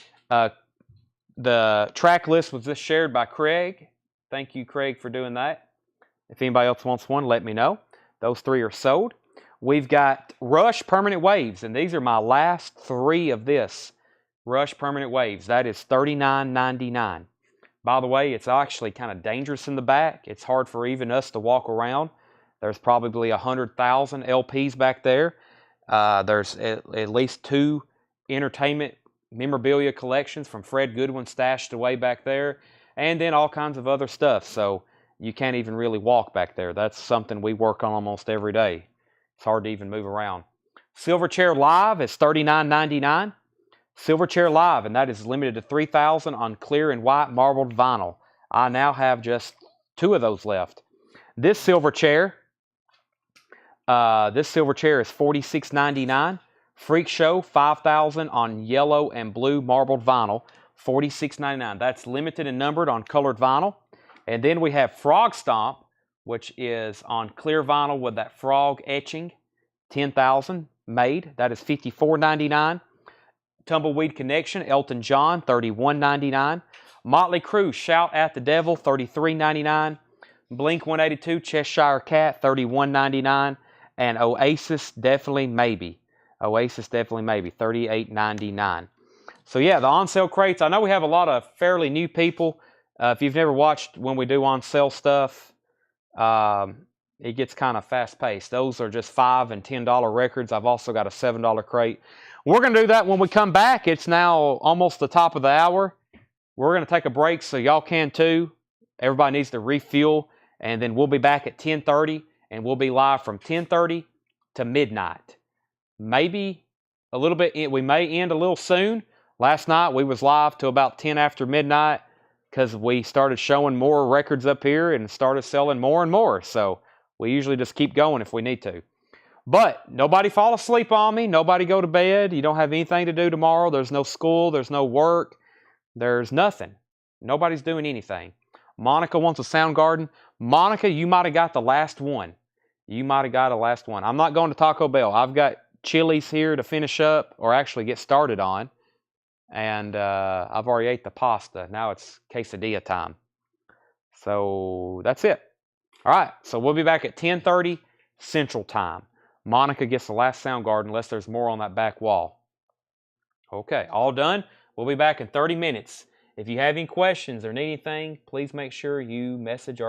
The track list was just shared by Craig. Thank you, Craig, for doing that. If anybody else wants one, let me know. Those three are sold. We've got Rush Permanent Waves, and these are my last 3 of this Rush Permanent Waves. That is $39.99. By the way, it's actually kind of dangerous in the back. It's hard for even us to walk around. There's probably 100,000 LPs back there. There's at least 2 entertainment memorabilia collections from Fred Goodwin stashed away back there, and then all kinds of other stuff. So you can't even really walk back there. That's something we work on almost every day. It's hard to even move around. Silverchair Live is $39.99. Silverchair Live, and that is limited to 3,000 on clear and white marbled vinyl. I now have just 2 of those left. This Silverchair is $46.99. Freak Show 5,000 on yellow and blue marbled vinyl, $46.99. That's limited and numbered on colored vinyl. And then we have Frog Stomp, which is on clear vinyl with that frog etching, 10,000 made. That is $54.99. Tumbleweed Connection, Elton John, $31.99. Motley Crue, Shout at the Devil, $33.99. Blink 182, Cheshire Cat, $31.99. And Oasis, Definitely Maybe. Oasis, Definitely Maybe, $38.99. So yeah, the on-sale crates. I know we have a lot of fairly new people. If you've never watched when we do on-sale stuff, it gets kind of fast-paced. Those are just $5 and $10 records. I've also got a $7 crate. We're going to do that when we come back. It's now almost the top of the hour. We're going to take a break so y'all can too. Everybody needs to refuel. And then we'll be back at 10:30, and we'll be live from 10:30 to midnight. Maybe a little bit, we may end a little soon. Last night we was live till about 10 after midnight because we started showing more records up here and started selling more and more. So we usually just keep going if we need to. But nobody fall asleep on me. Nobody go to bed. You don't have anything to do tomorrow. There's no school. There's no work. There's nothing. Nobody's doing anything. Monica wants a Soundgarden. Monica, you might have got the last one. You might have got the last one. I'm not going to Taco Bell. I've got Chili's here to finish up or actually get started on. And I've already ate the pasta. Now it's quesadilla time. So that's it. All right. So we'll be back at 10:30 Central Time. Monica gets the last Soundgarden unless there's more on that back wall. Okay. All done. We'll be back in 30 minutes. If you have any questions or need anything, please make sure you message our